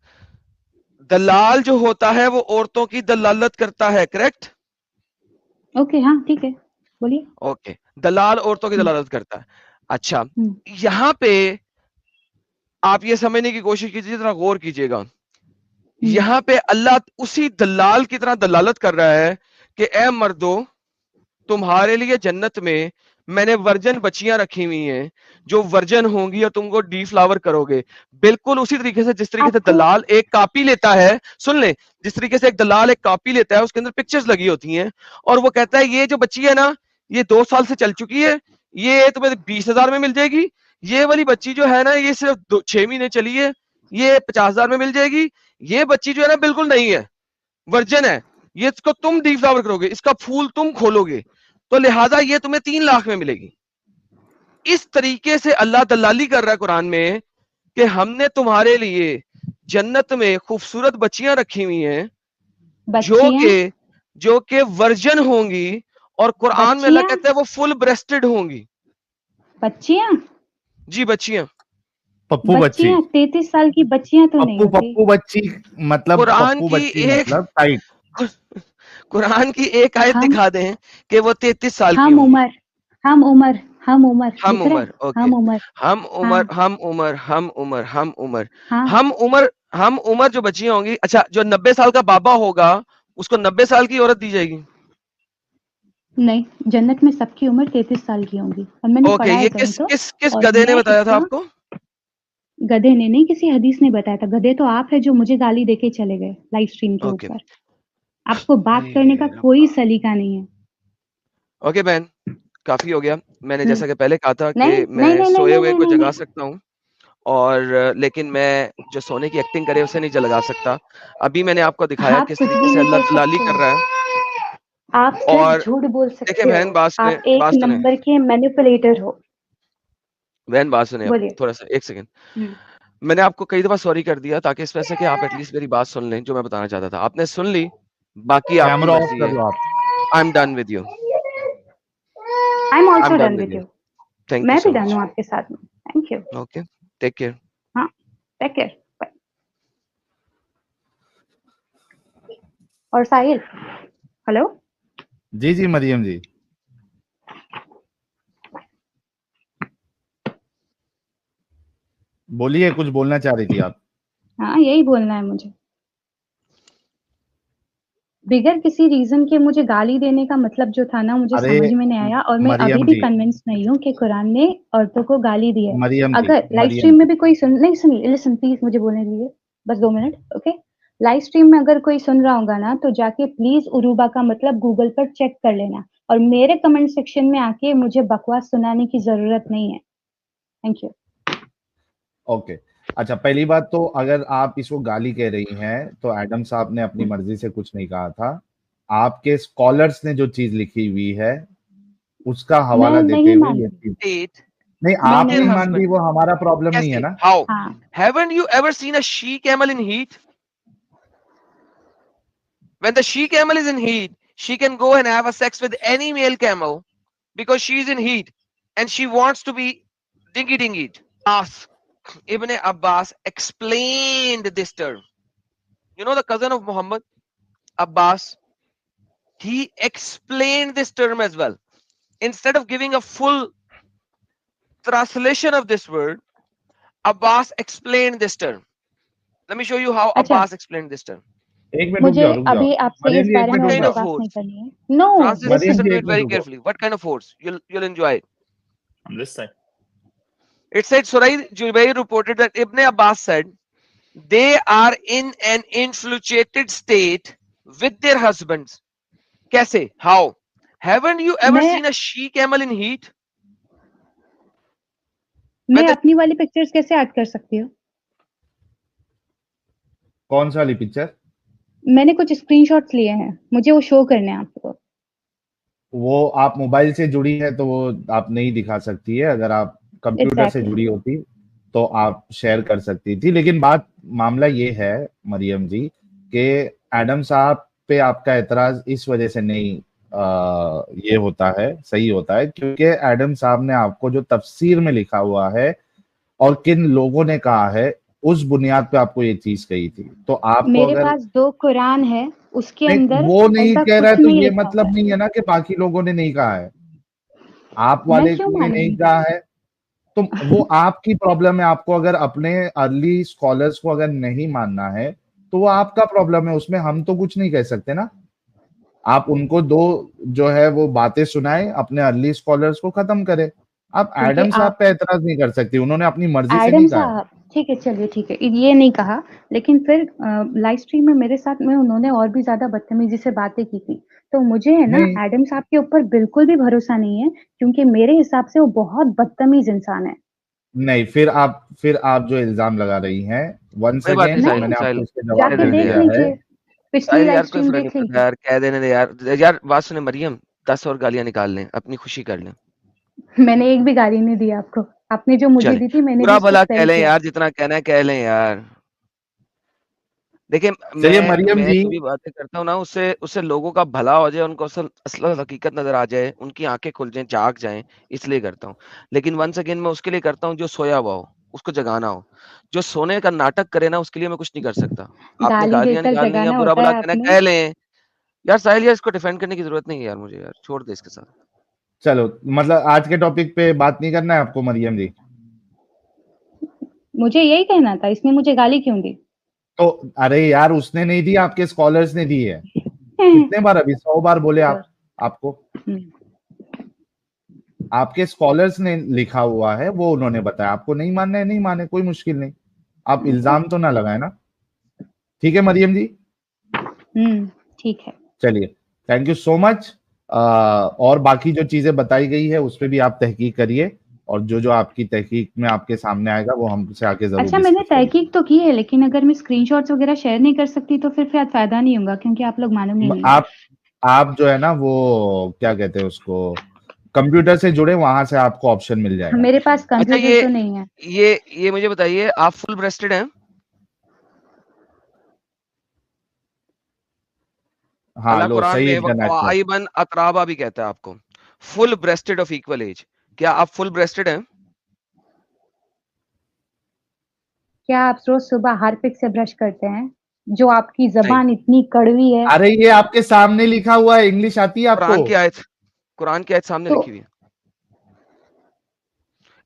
[SPEAKER 3] दलाल जो होता है वो औरतों की दलालत करता है, करेक्ट?
[SPEAKER 2] ओके, हाँ ठीक है, बोलिए।
[SPEAKER 3] ओके, दलाल औरतों की
[SPEAKER 2] हम्म
[SPEAKER 3] दलालत करता है। अच्छा,
[SPEAKER 2] हम्म
[SPEAKER 3] यहां पे आप ये समझने की कोशिश कीजिए, जरा गौर कीजिएगा।
[SPEAKER 2] हम्म।
[SPEAKER 3] यहां पे अल्लाह उसी दलाल की तरह दलालत कर रहा है कि ए मर्दो, तुम्हारे लिए जन्नत में मैंने वर्जन बच्चियां रखी हुई हैं जो वर्जन होंगी और तुमको डीफ्लावर करोगे। बिल्कुल उसी तरीके से जिस तरीके से
[SPEAKER 2] आपको
[SPEAKER 3] दलाल एक कॉपी लेता है, सुन ले, जिस तरीके से एक दलाल एक कॉपी लेता है, उसके अंदर पिक्चर्स लगी होती हैं और वो कहता है ये जो बच्ची है ना, ये 2 साल से चल चुकी है, ये तुम्हें 20,000 में मिल जाएगी। ये वाली बच्ची जो है ना, ये सिर्फ 6 महीने चली है, ये 50,000 में मिल जाएगी। ये बच्ची जो है ना बिल्कुल नहीं है, वर्जन है, ये इसको तुम डीफ्लावर करोगे, इसका फूल तुम खोलोगे, तो लिहाजा ये तुम्हें 3 लाख में मिलेगी। इस तरीके से अल्लाह दलाली कर रहा है कुरान में कि हमने तुम्हारे लिए जन्नत में खूबसूरत बच्चियां रखी हुई हैं जो
[SPEAKER 2] बच्चियां।
[SPEAKER 3] कि जो कि वर्जन होंगी, और कुरान में अल्लाह
[SPEAKER 2] बच्चियां।
[SPEAKER 3] कहता है वो फुल ब्रेस्टेड होंगी।
[SPEAKER 2] बच्चियां।
[SPEAKER 3] जी, बच्चियां।
[SPEAKER 1] पप्पू बच्ची।
[SPEAKER 2] बच्चियां 33 साल की बच्चियां तो नहीं
[SPEAKER 1] पप्पू
[SPEAKER 2] होती।
[SPEAKER 1] पप्पू बच्ची, मतलब
[SPEAKER 3] कुरान
[SPEAKER 1] पप्पू
[SPEAKER 3] की
[SPEAKER 1] बच्ची
[SPEAKER 3] एक
[SPEAKER 1] मतलब टाइट।
[SPEAKER 3] कुरान की एक आयत
[SPEAKER 2] हम
[SPEAKER 3] दिखा दें कि वो 33 साल की
[SPEAKER 2] हम
[SPEAKER 3] होंगी।
[SPEAKER 2] उमर हम उमर हम उमर
[SPEAKER 3] हम
[SPEAKER 2] दिख रहा है।
[SPEAKER 3] उमर, ओके,
[SPEAKER 2] हम उमर।
[SPEAKER 3] हम
[SPEAKER 2] हाँ
[SPEAKER 3] उमर, हम उमर, हम उमर, हम उमर,
[SPEAKER 2] हाँ।
[SPEAKER 3] हम उमर, हम उमर जो बच्चियां होंगी। अच्छा, जो 90 साल का बाबा होगा उसको 90 साल की औरत दी जाएगी?
[SPEAKER 2] नहीं, जन्नत में सबकी उम्र 33 साल की होगी और मैंने
[SPEAKER 3] ओके,
[SPEAKER 2] पढ़ा है
[SPEAKER 3] ये
[SPEAKER 2] कहीं तो।
[SPEAKER 3] किस
[SPEAKER 2] और
[SPEAKER 3] गधे ने
[SPEAKER 2] मैं
[SPEAKER 3] बताया था
[SPEAKER 2] इसका
[SPEAKER 3] आपको?
[SPEAKER 2] गधे ने नहीं, किसी हदीस ने बताया था। गधे तो आप है जो मुझे गाली देके चले गए लाइव स्ट्रीम के
[SPEAKER 3] ओके।
[SPEAKER 2] ऊपर। आपको बात करने का
[SPEAKER 3] हे
[SPEAKER 2] कोई
[SPEAKER 3] रब्बा।
[SPEAKER 2] सलीका नहीं है।
[SPEAKER 3] ओके बहन, काफी हो गया। मैंने
[SPEAKER 2] हम्म,
[SPEAKER 3] जैसा कि पहले कहा था
[SPEAKER 2] नहीं
[SPEAKER 3] कि
[SPEAKER 2] नहीं
[SPEAKER 3] मैं
[SPEAKER 2] नहीं नहीं
[SPEAKER 3] सोए
[SPEAKER 2] नहीं
[SPEAKER 3] हुए
[SPEAKER 2] नहीं
[SPEAKER 3] को
[SPEAKER 2] नहीं
[SPEAKER 3] जगा
[SPEAKER 2] नहीं।
[SPEAKER 3] सकता हूँ, और लेकिन मैं जो सोने की एक्टिंग करे उसे नहीं जगा सकता। अभी मैंने आपको दिखाया
[SPEAKER 2] आप
[SPEAKER 3] किस
[SPEAKER 2] कुछ
[SPEAKER 3] तरीके
[SPEAKER 2] भी
[SPEAKER 3] से
[SPEAKER 2] नहीं
[SPEAKER 3] अल्लाह
[SPEAKER 2] कर
[SPEAKER 3] दलाली
[SPEAKER 2] सकते
[SPEAKER 3] कर
[SPEAKER 2] हो।
[SPEAKER 3] रहा है।
[SPEAKER 2] आप सिर्फ
[SPEAKER 3] और
[SPEAKER 2] झूठ बोल
[SPEAKER 3] देखिए
[SPEAKER 2] सकते
[SPEAKER 3] बहन,
[SPEAKER 2] हो।
[SPEAKER 3] बात सुने,
[SPEAKER 2] आप एक
[SPEAKER 3] बात सुने
[SPEAKER 2] नंबर के मैनिपुलेटर हो।
[SPEAKER 3] बहन, बात सुने। अब
[SPEAKER 2] बोलिए।
[SPEAKER 3] थोड़ा सा 1 सेकंड।
[SPEAKER 2] हम्म,
[SPEAKER 3] मैंने आपको कई दफा सॉरी कर दिया ताकि इस वजह से कि आप एटलीस्ट मेरी बात सुन लें जो मैं बताना चाहता था। आपने सुन ली, बाकी आपकी
[SPEAKER 1] कैमरा ऑफ
[SPEAKER 3] मर्जी
[SPEAKER 1] कर
[SPEAKER 3] है।
[SPEAKER 1] लो आप।
[SPEAKER 3] I am done with you.
[SPEAKER 2] I am
[SPEAKER 3] I
[SPEAKER 2] also
[SPEAKER 3] am done
[SPEAKER 2] done
[SPEAKER 3] with
[SPEAKER 2] with
[SPEAKER 3] you.
[SPEAKER 2] You.
[SPEAKER 3] Thank you
[SPEAKER 2] मैं भी
[SPEAKER 3] सो
[SPEAKER 2] डन
[SPEAKER 3] मच।
[SPEAKER 2] हूँ आपके साथ में। Thank you.
[SPEAKER 3] Okay, take care.
[SPEAKER 2] हाँ, टेक केयर। और साहिल, हेलो।
[SPEAKER 1] जी जी मरियम जी, बोलिए, कुछ बोलना चाह रही थी आप।
[SPEAKER 2] हाँ, यही बोलना है मुझे। बिगर किसी रीजन के मुझे गाली देने का मतलब जो था ना, मुझे
[SPEAKER 1] अरे
[SPEAKER 2] समझ में नहीं आया और मैं अभी
[SPEAKER 1] मरियम
[SPEAKER 2] भी
[SPEAKER 1] जी,
[SPEAKER 2] कन्विंस नहीं हूँ कि कुरान ने औरतों को गाली दी है।
[SPEAKER 1] मरियम जी,
[SPEAKER 2] अगर लाइव
[SPEAKER 1] मरियम
[SPEAKER 2] स्ट्रीम में
[SPEAKER 1] जी,
[SPEAKER 2] भी कोई सुन नहीं, सुनिए, लिसन प्लीज, मुझे बोलने दीजिए बस 2 मिनट, ओके। लाइव स्ट्रीम में अगर कोई सुन रहा होगा ना, तो जाके प्लीज उरूबा का मतलब गूगल पर चेक कर लेना और मेरे कमेंट सेक्शन में आके मुझे बकवास सुनाने की जरूरत नहीं है। Thank you.
[SPEAKER 1] ओके। अच्छा, पहली बात तो अगर आप इसको गाली कह रही हैं तो एडम साहब ने अपनी मर्जी से कुछ नहीं कहा था। आपके स्कॉलर्स ने जो चीज लिखी हुई है उसका
[SPEAKER 2] मैं
[SPEAKER 1] हवाला देते
[SPEAKER 2] नहीं
[SPEAKER 1] हुए ये
[SPEAKER 2] मानती।
[SPEAKER 1] चीज,
[SPEAKER 3] State
[SPEAKER 1] नहीं
[SPEAKER 2] मैं
[SPEAKER 1] आप
[SPEAKER 3] with
[SPEAKER 2] नहीं
[SPEAKER 3] their
[SPEAKER 1] नहीं
[SPEAKER 2] मानती।
[SPEAKER 1] मानती,
[SPEAKER 3] husband.
[SPEAKER 1] वो हमारा प्रॉब्लम नहीं है
[SPEAKER 3] कैसे?
[SPEAKER 1] ना।
[SPEAKER 3] How?
[SPEAKER 2] हाँ,
[SPEAKER 3] Haven't you ever seen a she camel in heat? When the she camel is in heat, she can go and have a sex with any male camel because she's in heat and she wants to be dingy dingied. Ask. Ibn Abbas explained this term. You know the cousin of Muhammad, Abbas, he explained this term as well. Instead of giving a full translation of this word, Abbas explained this term. Let me show you how
[SPEAKER 2] अच्छा,
[SPEAKER 3] Abbas explained this term.
[SPEAKER 1] एक minute
[SPEAKER 2] मुझे
[SPEAKER 1] रुक जाओ
[SPEAKER 2] अभी आपसे
[SPEAKER 1] मरियम
[SPEAKER 2] इस
[SPEAKER 1] जी, एक
[SPEAKER 2] बारे
[SPEAKER 1] मिनट
[SPEAKER 2] में
[SPEAKER 3] What
[SPEAKER 1] रुक
[SPEAKER 2] और
[SPEAKER 3] kind
[SPEAKER 2] कोई
[SPEAKER 3] of
[SPEAKER 1] जाओ।
[SPEAKER 2] बात नहीं
[SPEAKER 3] force?
[SPEAKER 2] करनी है। No,
[SPEAKER 3] Francis,
[SPEAKER 1] Maryam
[SPEAKER 3] listen
[SPEAKER 2] listen.
[SPEAKER 1] Ji
[SPEAKER 3] to
[SPEAKER 1] एक
[SPEAKER 3] it
[SPEAKER 1] मिनट
[SPEAKER 3] very
[SPEAKER 1] रुको।
[SPEAKER 3] carefully. What kind of force? You'll enjoy it.
[SPEAKER 5] I'm listening.
[SPEAKER 3] It said Suraid Jubayr reported that Ibn Abbas said they are in an infatuated state with their husbands. Kaise? How? Haven't you ever
[SPEAKER 2] मैं
[SPEAKER 3] seen a she camel in heat?
[SPEAKER 2] मैं
[SPEAKER 3] When the
[SPEAKER 2] अपनी वाली pictures कैसे add कर सकती हूँ?
[SPEAKER 1] कौन सा वाली पिक्चर?
[SPEAKER 2] मैंने कुछ स्क्रीनशॉट्स लिए हैं, मुझे वो शो करने हैं आपको।
[SPEAKER 1] वो आप मोबाइल से जुड़ी है तो वो आप नहीं दिखा सकती है। अगर आप कंप्यूटर से
[SPEAKER 2] एग्जैक्टली।
[SPEAKER 1] जुड़ी होती तो आप शेयर कर सकती थी। लेकिन बात, मामला ये है मरियम जी कि एडम साहब पे आपका एतराज इस वजह से नहीं ये होता है, सही होता है, क्योंकि एडम साहब ने आपको जो तफसीर में लिखा हुआ है और किन लोगों ने कहा है उस बुनियाद पे आपको ये चीज कही थी। तो आपको
[SPEAKER 2] मेरे
[SPEAKER 1] अगर
[SPEAKER 2] पास 2 कुरान है, उसके
[SPEAKER 1] नहीं,
[SPEAKER 2] अंदर
[SPEAKER 1] वो नहीं
[SPEAKER 2] ऐसा
[SPEAKER 1] कह रहा है
[SPEAKER 2] कुछ
[SPEAKER 1] तो
[SPEAKER 2] नहीं
[SPEAKER 1] ये
[SPEAKER 2] लिखा हुआ
[SPEAKER 1] मतलब
[SPEAKER 2] है।
[SPEAKER 1] नहीं है ना कि बाकी लोगों ने नहीं कहा है। आप
[SPEAKER 2] मैं
[SPEAKER 1] वाले
[SPEAKER 2] क्यों
[SPEAKER 1] ने नहीं
[SPEAKER 2] मानूंगी?
[SPEAKER 1] कहा है तो वो आपकी प्रॉब्लम है। आपको अगर अपने अर्ली स्कॉलर्स को अगर नहीं मानना है तो वो आपका प्रॉब्लम है, उसमें हम तो कुछ नहीं कह सकते ना। आप उनको दो जो है वो बातें सुनाए, अपने अर्ली स्कॉलर्स को खत्म करे। आप
[SPEAKER 2] क्योंकि
[SPEAKER 1] एडम साहब
[SPEAKER 2] आप
[SPEAKER 1] पे एतराज नहीं कर सकती, उन्होंने अपनी मर्जी से
[SPEAKER 2] एडम
[SPEAKER 1] नहीं कहा है।
[SPEAKER 2] साहब, ठीक है, चलिए ठीक है, ये नहीं कहा, लेकिन फिर लाइव स्ट्रीम में मेरे साथ में उन्होंने और भी ज्यादा बदतमीजी से बातें की थी। तो मुझे है ना
[SPEAKER 1] नहीं
[SPEAKER 2] एडम साहब के ऊपर बिल्कुल भी भरोसा नहीं है, क्योंकि मेरे हिसाब से वो बहुत बदतमीज इंसान है।
[SPEAKER 1] नहीं, फिर आप जो इल्जाम लगा रही हैं, वंस
[SPEAKER 3] कोई बात नहीं,
[SPEAKER 1] अगेन
[SPEAKER 3] साहिल,
[SPEAKER 2] नहीं,
[SPEAKER 1] मैंने आपको
[SPEAKER 3] साहिल,
[SPEAKER 1] इसके
[SPEAKER 3] कहने
[SPEAKER 1] जवाब
[SPEAKER 2] जाके
[SPEAKER 1] दे
[SPEAKER 3] देने दे
[SPEAKER 2] देख
[SPEAKER 1] दिया
[SPEAKER 3] यार।
[SPEAKER 1] है।
[SPEAKER 2] लीजिए, पिछली
[SPEAKER 3] साहिल
[SPEAKER 2] लाइव
[SPEAKER 3] यार, कोई
[SPEAKER 2] स्ट्रीम
[SPEAKER 3] फर्क नहीं
[SPEAKER 2] देख
[SPEAKER 3] पड़ता
[SPEAKER 2] लीजिए।
[SPEAKER 3] यार, कह देने दे यार। यार बात सुने मरियम, 10 और गालियां निकाल लें, अपनी खुशी कर लें।
[SPEAKER 2] मैंने एक भी गाली नहीं दी आपको, आपने जो मुझे
[SPEAKER 3] चले,
[SPEAKER 2] दी थी मैंने भी
[SPEAKER 3] बुरा
[SPEAKER 2] उसको
[SPEAKER 3] भला कह
[SPEAKER 2] सही
[SPEAKER 3] लें
[SPEAKER 2] किया।
[SPEAKER 3] यार, जितना कहना है कह लें यार। देखिए,
[SPEAKER 1] चलिए
[SPEAKER 3] मैं
[SPEAKER 1] मरियम
[SPEAKER 3] मैं
[SPEAKER 1] जी,
[SPEAKER 3] जो भी बातें करता हूँ ना, उससे उससे लोगों का भला हो जाए, उनको असल असल हकीकत नजर आ जाए, उनकी आंखें खुल जाएं, जाग जाएं, इसलिए करता हूँ। लेकिन वंस अगेन मैं उसके लिए करता हूँ जो सोया हुआ हो, उसको जगाना हो। जो सोने का नाटक करे ना, उसके लिए मैं कुछ नहीं कर सकता। आपने
[SPEAKER 2] गाली
[SPEAKER 3] गालियां
[SPEAKER 2] देकर
[SPEAKER 3] निकालनी है,
[SPEAKER 2] जगाना
[SPEAKER 3] बुरा
[SPEAKER 2] होता
[SPEAKER 3] भला
[SPEAKER 2] है
[SPEAKER 3] कहना है,
[SPEAKER 2] आपने।
[SPEAKER 3] कह लें। यार साहिल, यार इसको डिफेंड करने की जरूरत नहीं है यार, मुझे यार छोड़ दे इसके साथ।
[SPEAKER 1] चलो, मतलब आज के टॉपिक पे बात नहीं करना है आपको मरियम जी?
[SPEAKER 2] मुझे यही कहना था, इसने मुझे गाली क्यों दी?
[SPEAKER 1] तो अरे यार, उसने नहीं दी, आपके स्कॉलर्स ने दी है। कितने बार, अभी 100 बार बोले आप आपको। आपके स्कॉलर्स ने लिखा हुआ है, वो उन्होंने बताया। आपको नहीं मानना है, नहीं माने, कोई मुश्किल नहीं। आप इल्जाम तो ना लगाए ना। ठीक है मरियम जी?
[SPEAKER 2] ठीक है।
[SPEAKER 1] चलिए, थैंक यू सो मच। और बाकी जो चीजें बताई गई है उस पे भी आप तहकीक करिए, और जो जो आपकी तहकीक में आपके सामने आएगा वो हमसे आके जरूर
[SPEAKER 2] अच्छा, मैंने तहकीक तो की है, लेकिन अगर मैं स्क्रीनशॉट्स वगैरह शेयर नहीं कर सकती तो फिर फायदा नहीं होगा, क्योंकि आप लोग मानोगे नहीं।
[SPEAKER 1] आप जो है ना, वो क्या कहते हैं उसको, कंप्यूटर से जुड़े, वहां से आपको ऑप्शन मिल जाएगा।
[SPEAKER 2] मेरे पास कंप्यूटर
[SPEAKER 3] अच्छा,
[SPEAKER 2] तो नहीं है।
[SPEAKER 3] ये मुझे बताइए, आप फुल ब्रेस्टेड हैं?
[SPEAKER 1] हाँ,
[SPEAKER 3] अल्लाह
[SPEAKER 1] लो,
[SPEAKER 3] कुरान
[SPEAKER 1] सही
[SPEAKER 3] में
[SPEAKER 1] इंटरनेट पे।
[SPEAKER 3] आइबन अतराबा भी कहता है आपको, full breasted of equal age. क्या आप फुल ब्रेस्टेड हैं?
[SPEAKER 2] क्या आप रोज सुबह हार्पिक से ब्रश करते हैं? जो आपकी जबान इतनी कड़वी है।
[SPEAKER 1] अरे ये आपके सामने लिखा हुआ है, इंग्लिश आती है आपको?
[SPEAKER 3] कुरान की आयत सामने
[SPEAKER 2] तो
[SPEAKER 3] लिखी हुई है।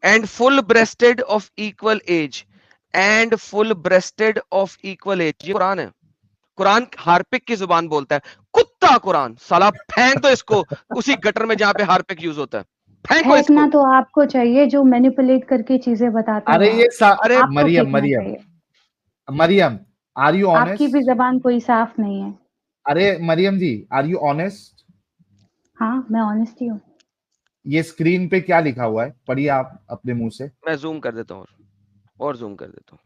[SPEAKER 3] And full breasted of equal age, and full breasted of equal age, ये कुरान है। कुरान हार्पिक की जुबान बोलता है। कुत्ता कुरान, साला फेंक दो इसको उसी गटर में जहां पे हार्पिक यूज होता है, फेंको इसको।
[SPEAKER 2] फेंकना तो आपको चाहिए जो मैनिपुलेट करके चीजें बताते
[SPEAKER 1] अरे
[SPEAKER 2] हैं।
[SPEAKER 1] ये
[SPEAKER 3] अरे
[SPEAKER 2] आपको
[SPEAKER 1] मरियम
[SPEAKER 2] फेंकना
[SPEAKER 1] मरियम
[SPEAKER 2] चाहिए।
[SPEAKER 1] मरियम, आर यू
[SPEAKER 2] आपकी भी
[SPEAKER 1] ऑनेस्ट?
[SPEAKER 2] जबान कोई साफ नहीं है।
[SPEAKER 1] अरे मरियम जी, आर यू ऑनेस्ट?
[SPEAKER 2] हाँ, मैं ऑनेस्ट ही हूँ।
[SPEAKER 1] ये स्क्रीन पे क्या लिखा हुआ है, पढ़िए आप अपने मुंह से।
[SPEAKER 3] मैं जूम कर देता हूँ, और जूम कर देता हूँ।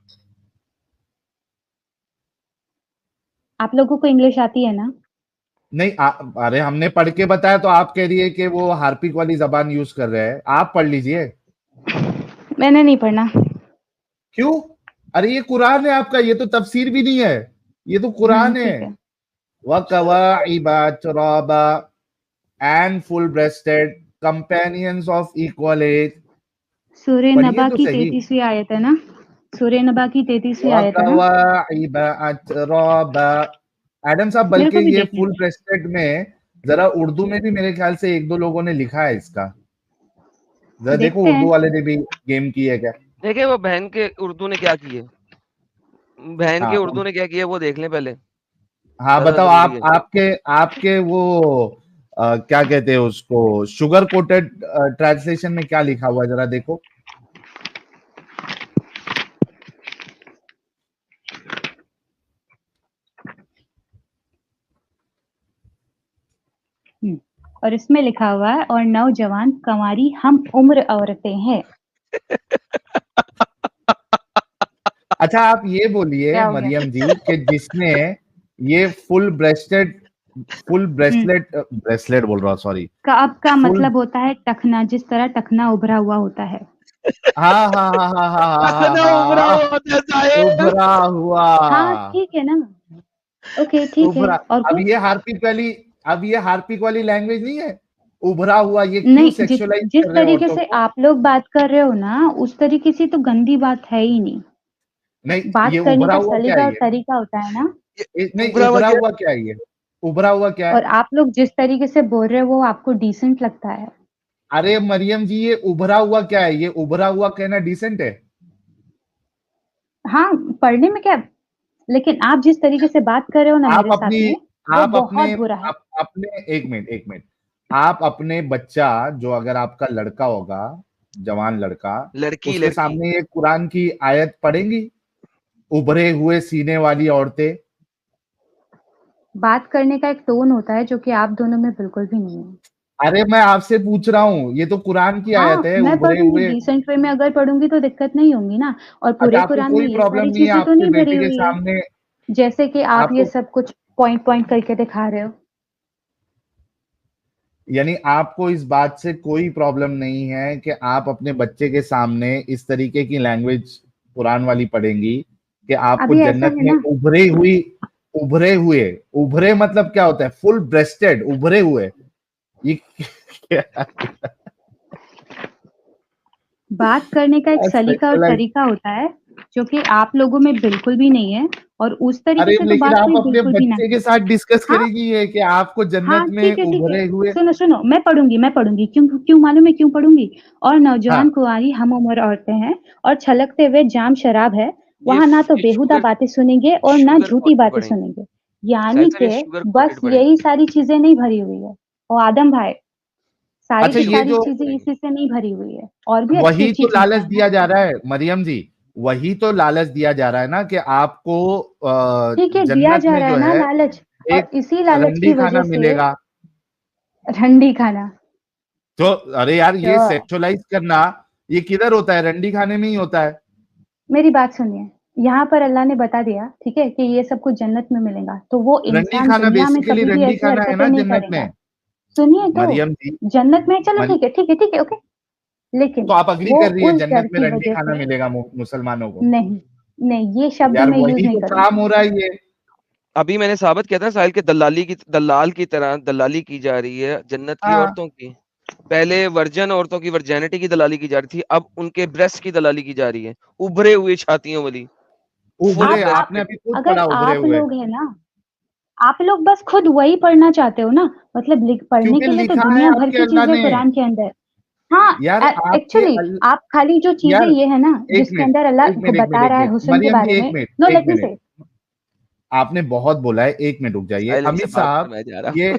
[SPEAKER 2] आप लोगों को इंग्लिश आती है ना?
[SPEAKER 1] नहीं, अरे हमने पढ़ के बताया तो आप कह रही है कि वो हार्पिक वाली जबान यूज कर रहे हैं। आप पढ़ लीजिए।
[SPEAKER 2] मैंने नहीं पढ़ना।
[SPEAKER 1] क्यों? अरे ये कुरान है आपका, ये तो तफसीर भी नहीं है, ये तो कुरान है।
[SPEAKER 2] ठीक है।
[SPEAKER 1] वकवाइबा तुराबा and full breasted companions of equal age.
[SPEAKER 2] सूर्य
[SPEAKER 1] पढ़िए
[SPEAKER 2] नबा
[SPEAKER 1] तो
[SPEAKER 2] की
[SPEAKER 1] सही।
[SPEAKER 2] 33वीं आयत है ना? सूर्य नबा की 33वीं आयत है ना?
[SPEAKER 1] वकवाइबा तुराबा। एडम साहब,
[SPEAKER 2] मेरे
[SPEAKER 1] बल्कि
[SPEAKER 2] को भी
[SPEAKER 1] ये
[SPEAKER 2] देखने
[SPEAKER 1] फुल
[SPEAKER 2] दो।
[SPEAKER 1] ब्रेस्टेड में जरा उर्दू में भी मेरे ख्याल से एक दो लोगों ने लिखा है इसका। जरा देखो
[SPEAKER 2] देखते
[SPEAKER 1] उर्दू
[SPEAKER 2] हैं।
[SPEAKER 1] वाले ने भी गेम की है क्या?
[SPEAKER 3] देखिए वो बहन के उर्दू ने क्या की है, बहन के
[SPEAKER 1] हाँ,
[SPEAKER 3] उर्दू ने क्या किया वो देख लें पहले,
[SPEAKER 1] हाँ,
[SPEAKER 3] ज्यादा
[SPEAKER 1] बताओ।
[SPEAKER 3] जरूरी है।
[SPEAKER 1] आपके आपके वो क्या कहते हैं उसको, शुगर कोटेड ट्रांसलेशन में क्या लिखा हुआ है, जरा देखो।
[SPEAKER 2] और इसमें लिखा हुआ है, और नौजवान कंवारी हम उम्र औरतें हैं।
[SPEAKER 1] अच्छा, आप ये बोलिए
[SPEAKER 2] क्या हो गया?
[SPEAKER 1] मरियम जी कि जिसने ये फुल ब्रेसलेट ब्रेसलेट बोल रहा हूँ, सॉरी।
[SPEAKER 2] का
[SPEAKER 1] फुल,
[SPEAKER 2] मतलब होता है टखना, जिस तरह टखना उभरा हुआ होता है।
[SPEAKER 1] हाँ हाँ हाँ हाँ हाँ हाँ
[SPEAKER 3] उभरा
[SPEAKER 1] हाँ,
[SPEAKER 3] हुआ होता है साहिब।
[SPEAKER 1] उभरा हुआ।
[SPEAKER 2] हाँ, ठीक है ना? ओके, ठीक है।
[SPEAKER 1] उभरा।
[SPEAKER 2] और
[SPEAKER 1] अब
[SPEAKER 2] कुछ?
[SPEAKER 1] ये हार्पिक वाली अब ये हार्पिक वाली लैंग्वेज नहीं है। उभरा हुआ, ये क्यों
[SPEAKER 2] नहीं,
[SPEAKER 1] सेक्सुअलाइज
[SPEAKER 2] जिस
[SPEAKER 1] कर रहे हैं
[SPEAKER 2] तरीके
[SPEAKER 1] औरतों
[SPEAKER 2] से
[SPEAKER 1] को?
[SPEAKER 2] आप लोग बात कर रहे हो ना, उस तरीके से तो गंदी बात है ही नहीं।
[SPEAKER 1] नहीं,
[SPEAKER 2] बात
[SPEAKER 1] ये
[SPEAKER 2] करने
[SPEAKER 1] उभरा
[SPEAKER 2] का
[SPEAKER 1] हुआ क्या
[SPEAKER 2] सलीका
[SPEAKER 1] है
[SPEAKER 2] और
[SPEAKER 1] ये?
[SPEAKER 2] तरीका होता है ना।
[SPEAKER 1] नहीं,
[SPEAKER 3] उभरा हुआ
[SPEAKER 1] उभरा
[SPEAKER 3] क्या?
[SPEAKER 1] हुआ क्या है ये? उभरा हुआ क्या
[SPEAKER 2] और
[SPEAKER 1] है?
[SPEAKER 2] आप लोग जिस तरीके से बोल रहे हो वो आपको डिसेंट लगता है।
[SPEAKER 1] अरे मरियम जी, ये उभरा हुआ क्या है? ये उभरा हुआ कहना डिसेंट है?
[SPEAKER 2] हाँ, पढ़ने में क्या, लेकिन आप जिस तरीके से बात कर रहे हो ना
[SPEAKER 1] आप
[SPEAKER 2] मेरे साथ
[SPEAKER 1] अपनी
[SPEAKER 2] में, वो
[SPEAKER 1] आप अपने
[SPEAKER 2] बहुत बुरा है।
[SPEAKER 1] अपने एक मिनट, आप अपने बच्चा, जो अगर आपका लड़का होगा, जवान लड़का,
[SPEAKER 3] लड़की
[SPEAKER 1] उसके
[SPEAKER 3] लड़की
[SPEAKER 1] सामने ये कुरान की आयत पढ़ेंगी, उभरे हुए सीने वाली औरतें?
[SPEAKER 2] बात करने का एक टोन होता है जो कि आप दोनों में बिल्कुल भी नहीं है।
[SPEAKER 1] अरे मैं आपसे पूछ रहा हूँ, ये तो कुरान की आयत
[SPEAKER 2] हाँ,
[SPEAKER 1] है,
[SPEAKER 2] मैं
[SPEAKER 1] उभरे
[SPEAKER 2] पढ़ूंगी
[SPEAKER 1] हुए।
[SPEAKER 2] डिसेंट वे में, अगर पढ़ूंगी तो दिक्कत नहीं होगी ना। और
[SPEAKER 1] अच्छा,
[SPEAKER 2] पूरे
[SPEAKER 1] आपको
[SPEAKER 2] कुरान में
[SPEAKER 1] कोई
[SPEAKER 2] ये
[SPEAKER 1] प्रॉब्लम
[SPEAKER 2] सारी
[SPEAKER 1] नहीं है
[SPEAKER 2] चीजें तो
[SPEAKER 1] आपके
[SPEAKER 2] नहीं भरी
[SPEAKER 1] बेटे के
[SPEAKER 2] हुई है,
[SPEAKER 1] सामने?
[SPEAKER 2] जैसे कि आप ये
[SPEAKER 1] आपको,
[SPEAKER 2] सब कुछ पॉइंट पॉइंट करके दिखा रहे हो।
[SPEAKER 1] यानी आपको इस बात से कोई प्रॉब्लम नहीं है कि आप अपने बच्चे के सामने इस तरीके की लैंग्वेज कुरान वाली पढ़ेंगी कि आपको
[SPEAKER 2] अभी ऐसा
[SPEAKER 1] जन्नत
[SPEAKER 2] है
[SPEAKER 1] में
[SPEAKER 2] ना,
[SPEAKER 1] उभरे मतलब क्या होता है? फुल ब्रेस्टेड, उभरे हुए, ये क्या?
[SPEAKER 2] बात करने का एक सलीका और
[SPEAKER 1] सेक्सुअलाइज।
[SPEAKER 2] तरीका होता है जो कि आप लोगों में बिल्कुल भी नहीं है, और उस तरीके
[SPEAKER 1] अरे
[SPEAKER 2] से तो
[SPEAKER 1] लेकिन
[SPEAKER 2] बात
[SPEAKER 1] आप
[SPEAKER 2] कोई
[SPEAKER 1] अपने
[SPEAKER 2] बिल्कुल भी ना
[SPEAKER 1] बच्चे के
[SPEAKER 2] करे।
[SPEAKER 1] साथ डिस्कस
[SPEAKER 2] हाँ,
[SPEAKER 1] करेगी ये कि आपको जन्नत
[SPEAKER 2] हाँ,
[SPEAKER 1] में
[SPEAKER 2] ठीक है।
[SPEAKER 1] उभरे हुए।
[SPEAKER 2] सुनो सुनो, मैं पढ़ूंगी, क्यों क्यों मालूम है क्यों पढ़ूंगी? और नौजवान
[SPEAKER 1] हाँ,
[SPEAKER 2] कुंवारी हम उम्र औरतें हैं, और छलकते हुए जाम शराब है,
[SPEAKER 3] ये
[SPEAKER 2] वहां ना तो
[SPEAKER 3] ये
[SPEAKER 2] बेहुदा बातें सुनेंगे और ना
[SPEAKER 3] शुगर
[SPEAKER 2] झूठी
[SPEAKER 3] कोटेड
[SPEAKER 2] बातें
[SPEAKER 3] पढ़ेंगे
[SPEAKER 2] सुनेंगे। यानी
[SPEAKER 3] साहिब साहब, ये
[SPEAKER 2] कि
[SPEAKER 3] शुगर
[SPEAKER 2] बस
[SPEAKER 3] कोटेड पढ़ेंगे।
[SPEAKER 2] यही सारी चीजें नहीं भरी हुई है। और आदम भाई, सारी
[SPEAKER 1] अच्छा,
[SPEAKER 2] की
[SPEAKER 1] ये
[SPEAKER 2] सारी
[SPEAKER 1] जो
[SPEAKER 2] चीजें इसी से नहीं भरी हुई है, और भी अच्छी
[SPEAKER 1] वही
[SPEAKER 2] अच्छी
[SPEAKER 1] तो
[SPEAKER 2] चीजें
[SPEAKER 1] लालच
[SPEAKER 2] हैं
[SPEAKER 1] दिया
[SPEAKER 2] ना।
[SPEAKER 1] जा रहा है मरियम जी, वही तो लालच दिया जा रहा है ना कि आपको
[SPEAKER 2] ठीक है, दिया
[SPEAKER 1] जन्नत
[SPEAKER 2] जा
[SPEAKER 1] में
[SPEAKER 2] रहा
[SPEAKER 1] जो
[SPEAKER 2] है ना
[SPEAKER 1] है
[SPEAKER 2] लालच,
[SPEAKER 1] एक
[SPEAKER 2] और इसी लालच
[SPEAKER 1] रंडी
[SPEAKER 2] की
[SPEAKER 1] खाना
[SPEAKER 2] वजह से
[SPEAKER 1] मिलेगा।
[SPEAKER 2] रंडी खाना।
[SPEAKER 1] तो अरे यार, ये
[SPEAKER 2] श्योर,
[SPEAKER 1] सेक्सुअलाइज करना ये किधर होता है? रंडी खाने में ही होता है।
[SPEAKER 2] मेरी बात सुनिए, यहाँ पर अल्लाह ने बता दिया, ठीक है, कि ये सब कुछ जन्नत में मिलेगा, तो वो
[SPEAKER 1] रंडी
[SPEAKER 2] इंसान
[SPEAKER 1] खाना
[SPEAKER 2] दुनिया में
[SPEAKER 1] बेसिकली
[SPEAKER 2] कभी भी
[SPEAKER 1] रंडी
[SPEAKER 2] ऐसी
[SPEAKER 1] खाना है
[SPEAKER 2] हरकतें
[SPEAKER 1] ना
[SPEAKER 2] नहीं
[SPEAKER 1] जन्नत
[SPEAKER 2] करेगा।
[SPEAKER 1] में।
[SPEAKER 2] सुनिए तो,
[SPEAKER 1] मरियम जी,
[SPEAKER 2] जन्नत में चलो,
[SPEAKER 1] मर,
[SPEAKER 2] ठीक है, ओके, लेकिन
[SPEAKER 1] तो आप अग्री
[SPEAKER 2] वो
[SPEAKER 1] कर रही है
[SPEAKER 2] उस डर
[SPEAKER 1] जन्नत में
[SPEAKER 2] की
[SPEAKER 1] रंडी
[SPEAKER 2] वजह
[SPEAKER 1] खाना
[SPEAKER 2] से
[SPEAKER 1] मिलेगा मुसलमानों को?
[SPEAKER 2] नहीं, नहीं, ये शब्द
[SPEAKER 1] यार
[SPEAKER 2] मैं यूज
[SPEAKER 1] वही
[SPEAKER 2] नहीं
[SPEAKER 1] तो
[SPEAKER 2] करूंगी।
[SPEAKER 1] काम हो रहा है ये।
[SPEAKER 3] अभी मैंने साबित किया था साहिल के दलाल की तरह दलाली की जा रही है जन्नत की
[SPEAKER 1] हाँ,
[SPEAKER 3] औरतों की। पहले वर्जन औरतों की वर्जेनिटी की दलाली की जा रही थी, अब उनके ब्रेस्ट की दलाली की जा रही है, उभरे हुए छातियों वाली, फुल
[SPEAKER 1] उभरे
[SPEAKER 3] ब्रेस्ट
[SPEAKER 1] आपने
[SPEAKER 3] पे।
[SPEAKER 1] अभी खुद
[SPEAKER 2] अगर
[SPEAKER 1] पढ़ा उभरे
[SPEAKER 2] आप
[SPEAKER 1] हुए,
[SPEAKER 2] लोग है ना, आप लोग बस खुद वही पढ़ना चाहते हो ना, मतलब पढ़ने
[SPEAKER 1] क्योंकि
[SPEAKER 2] के लिए तो
[SPEAKER 1] लिखा है
[SPEAKER 2] दुनिया भर
[SPEAKER 1] आपके
[SPEAKER 2] की
[SPEAKER 1] अल्लाह
[SPEAKER 2] चीजें
[SPEAKER 1] ने।
[SPEAKER 2] कुरान के अंदर। हाँ,
[SPEAKER 1] यार आपके
[SPEAKER 2] एक्चुअली आप खाली जो चीजें
[SPEAKER 1] यार
[SPEAKER 2] ये है ना
[SPEAKER 1] एक
[SPEAKER 2] जिसके
[SPEAKER 1] मिनट,
[SPEAKER 2] अंदर अल्लाह
[SPEAKER 1] एक मिनट, एक मिनट,
[SPEAKER 2] बता
[SPEAKER 1] एक
[SPEAKER 2] रहा है
[SPEAKER 1] मिनट,
[SPEAKER 2] हुस्न के
[SPEAKER 1] मरियम
[SPEAKER 2] बारे
[SPEAKER 1] जी,
[SPEAKER 2] में।
[SPEAKER 1] एक मिनट,
[SPEAKER 2] नो,
[SPEAKER 1] एक
[SPEAKER 2] लेट मी
[SPEAKER 1] मिनट।
[SPEAKER 2] से।
[SPEAKER 1] आपने बहुत बोला है, एक मिनट रुक जाइए।
[SPEAKER 3] साहिल
[SPEAKER 1] अमित
[SPEAKER 3] इनसे भाग कर
[SPEAKER 1] साहब,
[SPEAKER 3] मैं जा रहा
[SPEAKER 1] ये
[SPEAKER 3] हूँ।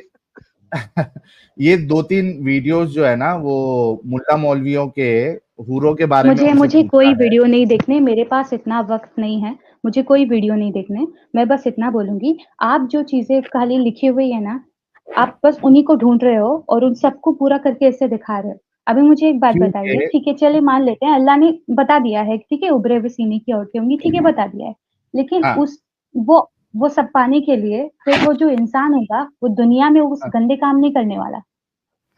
[SPEAKER 1] ये 2-3 वीडियोस जो है ना, वो मुल्ला मौलवियों के हूरों के बारे में उनसे
[SPEAKER 2] मुझे
[SPEAKER 1] पूछा
[SPEAKER 2] कोई
[SPEAKER 1] है।
[SPEAKER 2] वीडियो नहीं देखने, मेरे पास इतना वक्त नहीं है, मुझे कोई वीडियो नहीं देखने। मैं बस इतना बोलूंगी, आप जो चीजें खाली लिखी हुई है ना, आप बस उन्हीं को ढूंढ रहे हो और उन सबको पूरा करके ऐसे दिखा रहे हो। अभी मुझे एक बात बताइए,
[SPEAKER 1] क्योंकि
[SPEAKER 2] ठीक है, चलिए मान लेते हैं अल्लाह ने बता दिया है, ठीक है, उभरे हुए सीने की औरतें होंगी, ठीक है, बता दिया है, लेकिन
[SPEAKER 1] हाँ,
[SPEAKER 2] वो सब पाने के लिए फिर वो जो इंसान होगा वो दुनिया में उस
[SPEAKER 1] हाँ।
[SPEAKER 2] गंदे काम नहीं करने वाला,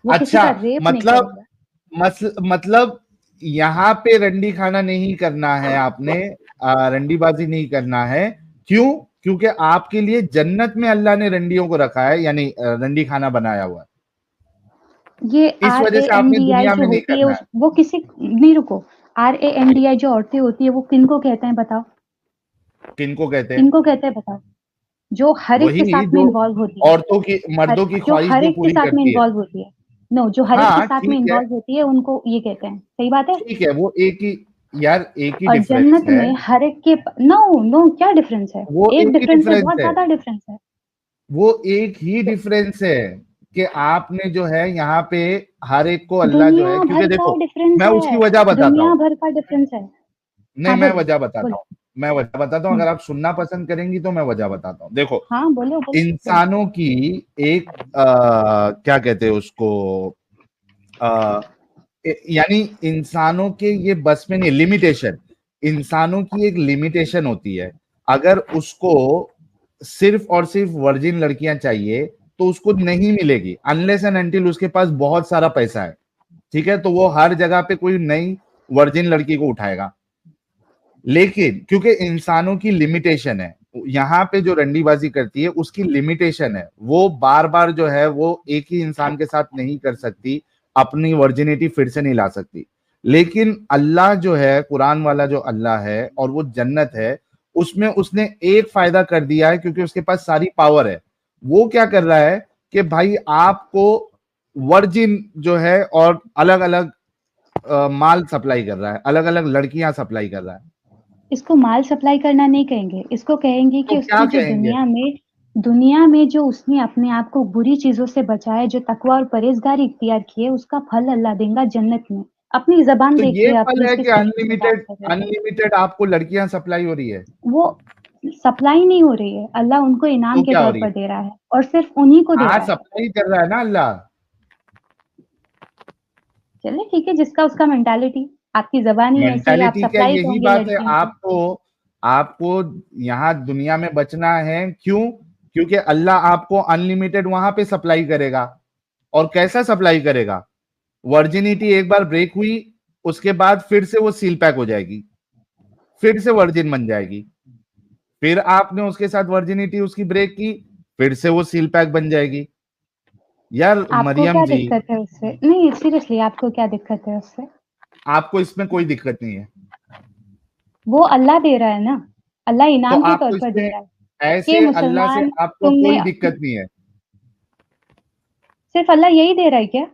[SPEAKER 2] वो किसी
[SPEAKER 1] अच्छा,
[SPEAKER 2] का रेप नहीं
[SPEAKER 1] मतलब
[SPEAKER 2] करेगा।
[SPEAKER 1] मतलब यहाँ पे रंडी खाना नहीं करना है आपने, रंडीबाजी नहीं करना है। क्यों? क्योंकि आपके लिए जन्नत में अल्लाह ने रंडियों को रखा है, यानी रंडी खाना बनाया हुआ है।
[SPEAKER 2] ये
[SPEAKER 1] इस वजह से आपने
[SPEAKER 2] RANDI
[SPEAKER 1] दुनिया
[SPEAKER 2] जो
[SPEAKER 1] में नहीं
[SPEAKER 2] होती है
[SPEAKER 1] करना है।
[SPEAKER 2] वो किसी नहीं, रुको, RANDI जो औरतें होती है वो किनको कहते हैं बताओ?
[SPEAKER 1] किनको कहते हैं?
[SPEAKER 2] किनको कहते हैं बताओ? जो हर एक के
[SPEAKER 1] वही
[SPEAKER 2] साथ में
[SPEAKER 1] जो
[SPEAKER 2] इन्वॉल्व होती है,
[SPEAKER 1] औरतों की, मर्दों की
[SPEAKER 2] जो
[SPEAKER 1] ख्वाहिश
[SPEAKER 2] हर
[SPEAKER 1] जो
[SPEAKER 2] एक के
[SPEAKER 1] पूरी
[SPEAKER 2] साथ में
[SPEAKER 1] करती है।
[SPEAKER 2] इन्वॉल्व होती है, नो, जो हर एक के
[SPEAKER 1] हाँ
[SPEAKER 2] साथ में
[SPEAKER 1] ठीक है,
[SPEAKER 2] इन्वॉल्व होती है उनको ये कहते हैं, सही बात है।
[SPEAKER 1] ठीक है, वो एक ही, यार एक ही
[SPEAKER 2] और
[SPEAKER 1] डिफरेंस
[SPEAKER 2] जन्नत
[SPEAKER 1] है।
[SPEAKER 2] में हर एक के, नो, क्या डिफरेंस है?
[SPEAKER 1] वो
[SPEAKER 2] एक
[SPEAKER 1] एक ही
[SPEAKER 2] डिफरेंस है,
[SPEAKER 1] डिफरेंस
[SPEAKER 2] बहुत
[SPEAKER 1] है।
[SPEAKER 2] ज्यादा डिफरेंस है।
[SPEAKER 1] वो एक ही
[SPEAKER 2] तो
[SPEAKER 1] डिफरेंस है कि आपने जो है यहाँ पे हर एक को अल्लाह जो
[SPEAKER 2] दुनिया
[SPEAKER 1] है,
[SPEAKER 2] भर
[SPEAKER 1] क्योंकि
[SPEAKER 2] का
[SPEAKER 1] देखो,
[SPEAKER 2] डिफरेंस
[SPEAKER 1] मैं उसकी
[SPEAKER 2] है,
[SPEAKER 1] वजह बताता
[SPEAKER 2] दुनिया
[SPEAKER 1] हूँ।
[SPEAKER 2] भर का डिफरेंस है।
[SPEAKER 1] नहीं,
[SPEAKER 2] हाँ,
[SPEAKER 1] मैं
[SPEAKER 2] बोलिए,
[SPEAKER 1] वजह बताता हूँ,
[SPEAKER 2] बोलिए।
[SPEAKER 1] मैं वजह बताता हूँ।
[SPEAKER 2] हम्म,
[SPEAKER 1] अगर आप सुनना पसंद करेंगी तो मैं वजह बताता हूँ। देखो,
[SPEAKER 2] हाँ, बोलो, बोलो, बोलो।
[SPEAKER 1] इंसानों की एक क्या कहते हैं उसको, आ, यानी इंसानों के ये बस में नहीं, लिमिटेशन, इंसानों की एक लिमिटेशन होती है। अगर उसको सिर्फ और सिर्फ वर्जिन लड़कियां चाहिए तो उसको नहीं मिलेगी, अनलेस एंड अनटिल उसके पास बहुत सारा पैसा है। ठीक है, तो वो हर जगह पे कोई नई वर्जिन लड़की को उठाएगा। लेकिन क्योंकि इंसानों की लिमिटेशन है, यहाँ पे जो रंडीबाजी करती है उसकी लिमिटेशन है, वो बार बार जो है वो एक ही इंसान के साथ नहीं कर सकती, अपनी वर्जिनिटी फिर से नहीं ला सकती। लेकिन अल्लाह जो है, कुरान वाला जो अल्लाह है और वो जन्नत है, उसमें उसने एक फायदा कर दिया है, क्योंकि उसके पास सारी पावर है। वो क्या कर रहा है कि भाई आपको वर्जिन जो है और अलग अलग माल सप्लाई कर रहा है, अलग अलग लड़कियां सप्लाई कर रहा है।
[SPEAKER 2] इसको माल सप्लाई करना नहीं कहेंगे, इसको कहेंगे
[SPEAKER 1] तो
[SPEAKER 2] कि
[SPEAKER 1] क्या
[SPEAKER 2] उसकी जो
[SPEAKER 1] कहेंगे?
[SPEAKER 2] दुनिया में जो उसने अपने आप को बुरी चीजों से बचाया, जो तकवा और परहेजगारी इख्तियार की है, उसका फल अल्लाह देगा जन्नत में। अपनी जबान
[SPEAKER 1] तो ये
[SPEAKER 2] देखिए आप,
[SPEAKER 1] फल
[SPEAKER 2] प्लीज,
[SPEAKER 1] है
[SPEAKER 2] किस
[SPEAKER 1] कि
[SPEAKER 2] तरीके से बात
[SPEAKER 1] अनलिमिटेड,
[SPEAKER 2] कर रहे हो।
[SPEAKER 1] अनलिमिटेड आपको लड़कियां सप्लाई हो रही है?
[SPEAKER 2] वो सप्लाई नहीं हो रही है, अल्लाह उनको इनाम
[SPEAKER 1] तो
[SPEAKER 2] के
[SPEAKER 1] क्या हो
[SPEAKER 2] तौर
[SPEAKER 1] रही है?
[SPEAKER 2] पर दे रहा है, और सिर्फ उन्हीं को दे
[SPEAKER 1] हाँ,
[SPEAKER 2] रहा है।
[SPEAKER 1] सप्लाई कर रहा है ना अल्लाह।
[SPEAKER 2] चलिए ठीक है, जिसका उसका मेंटालिटी, आपकी जबान ही ऐसी है, आप
[SPEAKER 1] मेंटालिटी क्या,
[SPEAKER 2] सप्लाई
[SPEAKER 1] यही
[SPEAKER 2] होंगे
[SPEAKER 1] बात है।
[SPEAKER 2] लड़कियों को।
[SPEAKER 1] आपको आपको यहाँ दुनिया में बचना है। क्यों? क्योंकि अल्लाह आपको अनलिमिटेड वहां पे सप्लाई करेगा। और कैसा सप्लाई करेगा? वर्जिनिटी एक बार ब्रेक हुई, उसके बाद फिर से वो सील पैक हो जाएगी, फिर से वर्जिन बन जाएगी। फिर आपने उसके साथ वर्जिनिटी उसकी ब्रेक की, फिर से वो सील पैक बन जाएगी। यार
[SPEAKER 2] आपको
[SPEAKER 1] मरियम
[SPEAKER 2] क्या
[SPEAKER 1] जी,
[SPEAKER 2] दिक्कत है उससे? नहीं, सीरियसली, आपको क्या दिक्कत है उससे?
[SPEAKER 1] आपको इसमें कोई दिक्कत नहीं है,
[SPEAKER 2] वो अल्लाह दे रहा है ना, अल्लाह
[SPEAKER 1] तो
[SPEAKER 2] इनाम के तौर
[SPEAKER 1] आपको
[SPEAKER 2] पर दे
[SPEAKER 1] इसमें
[SPEAKER 2] रहा है कि
[SPEAKER 1] ऐसे अल्लाह से
[SPEAKER 2] मुसलमान
[SPEAKER 1] आपको
[SPEAKER 2] तुमने,
[SPEAKER 1] कोई दिक्कत नहीं है।
[SPEAKER 2] सिर्फ अल्लाह यही दे रहा है क्या?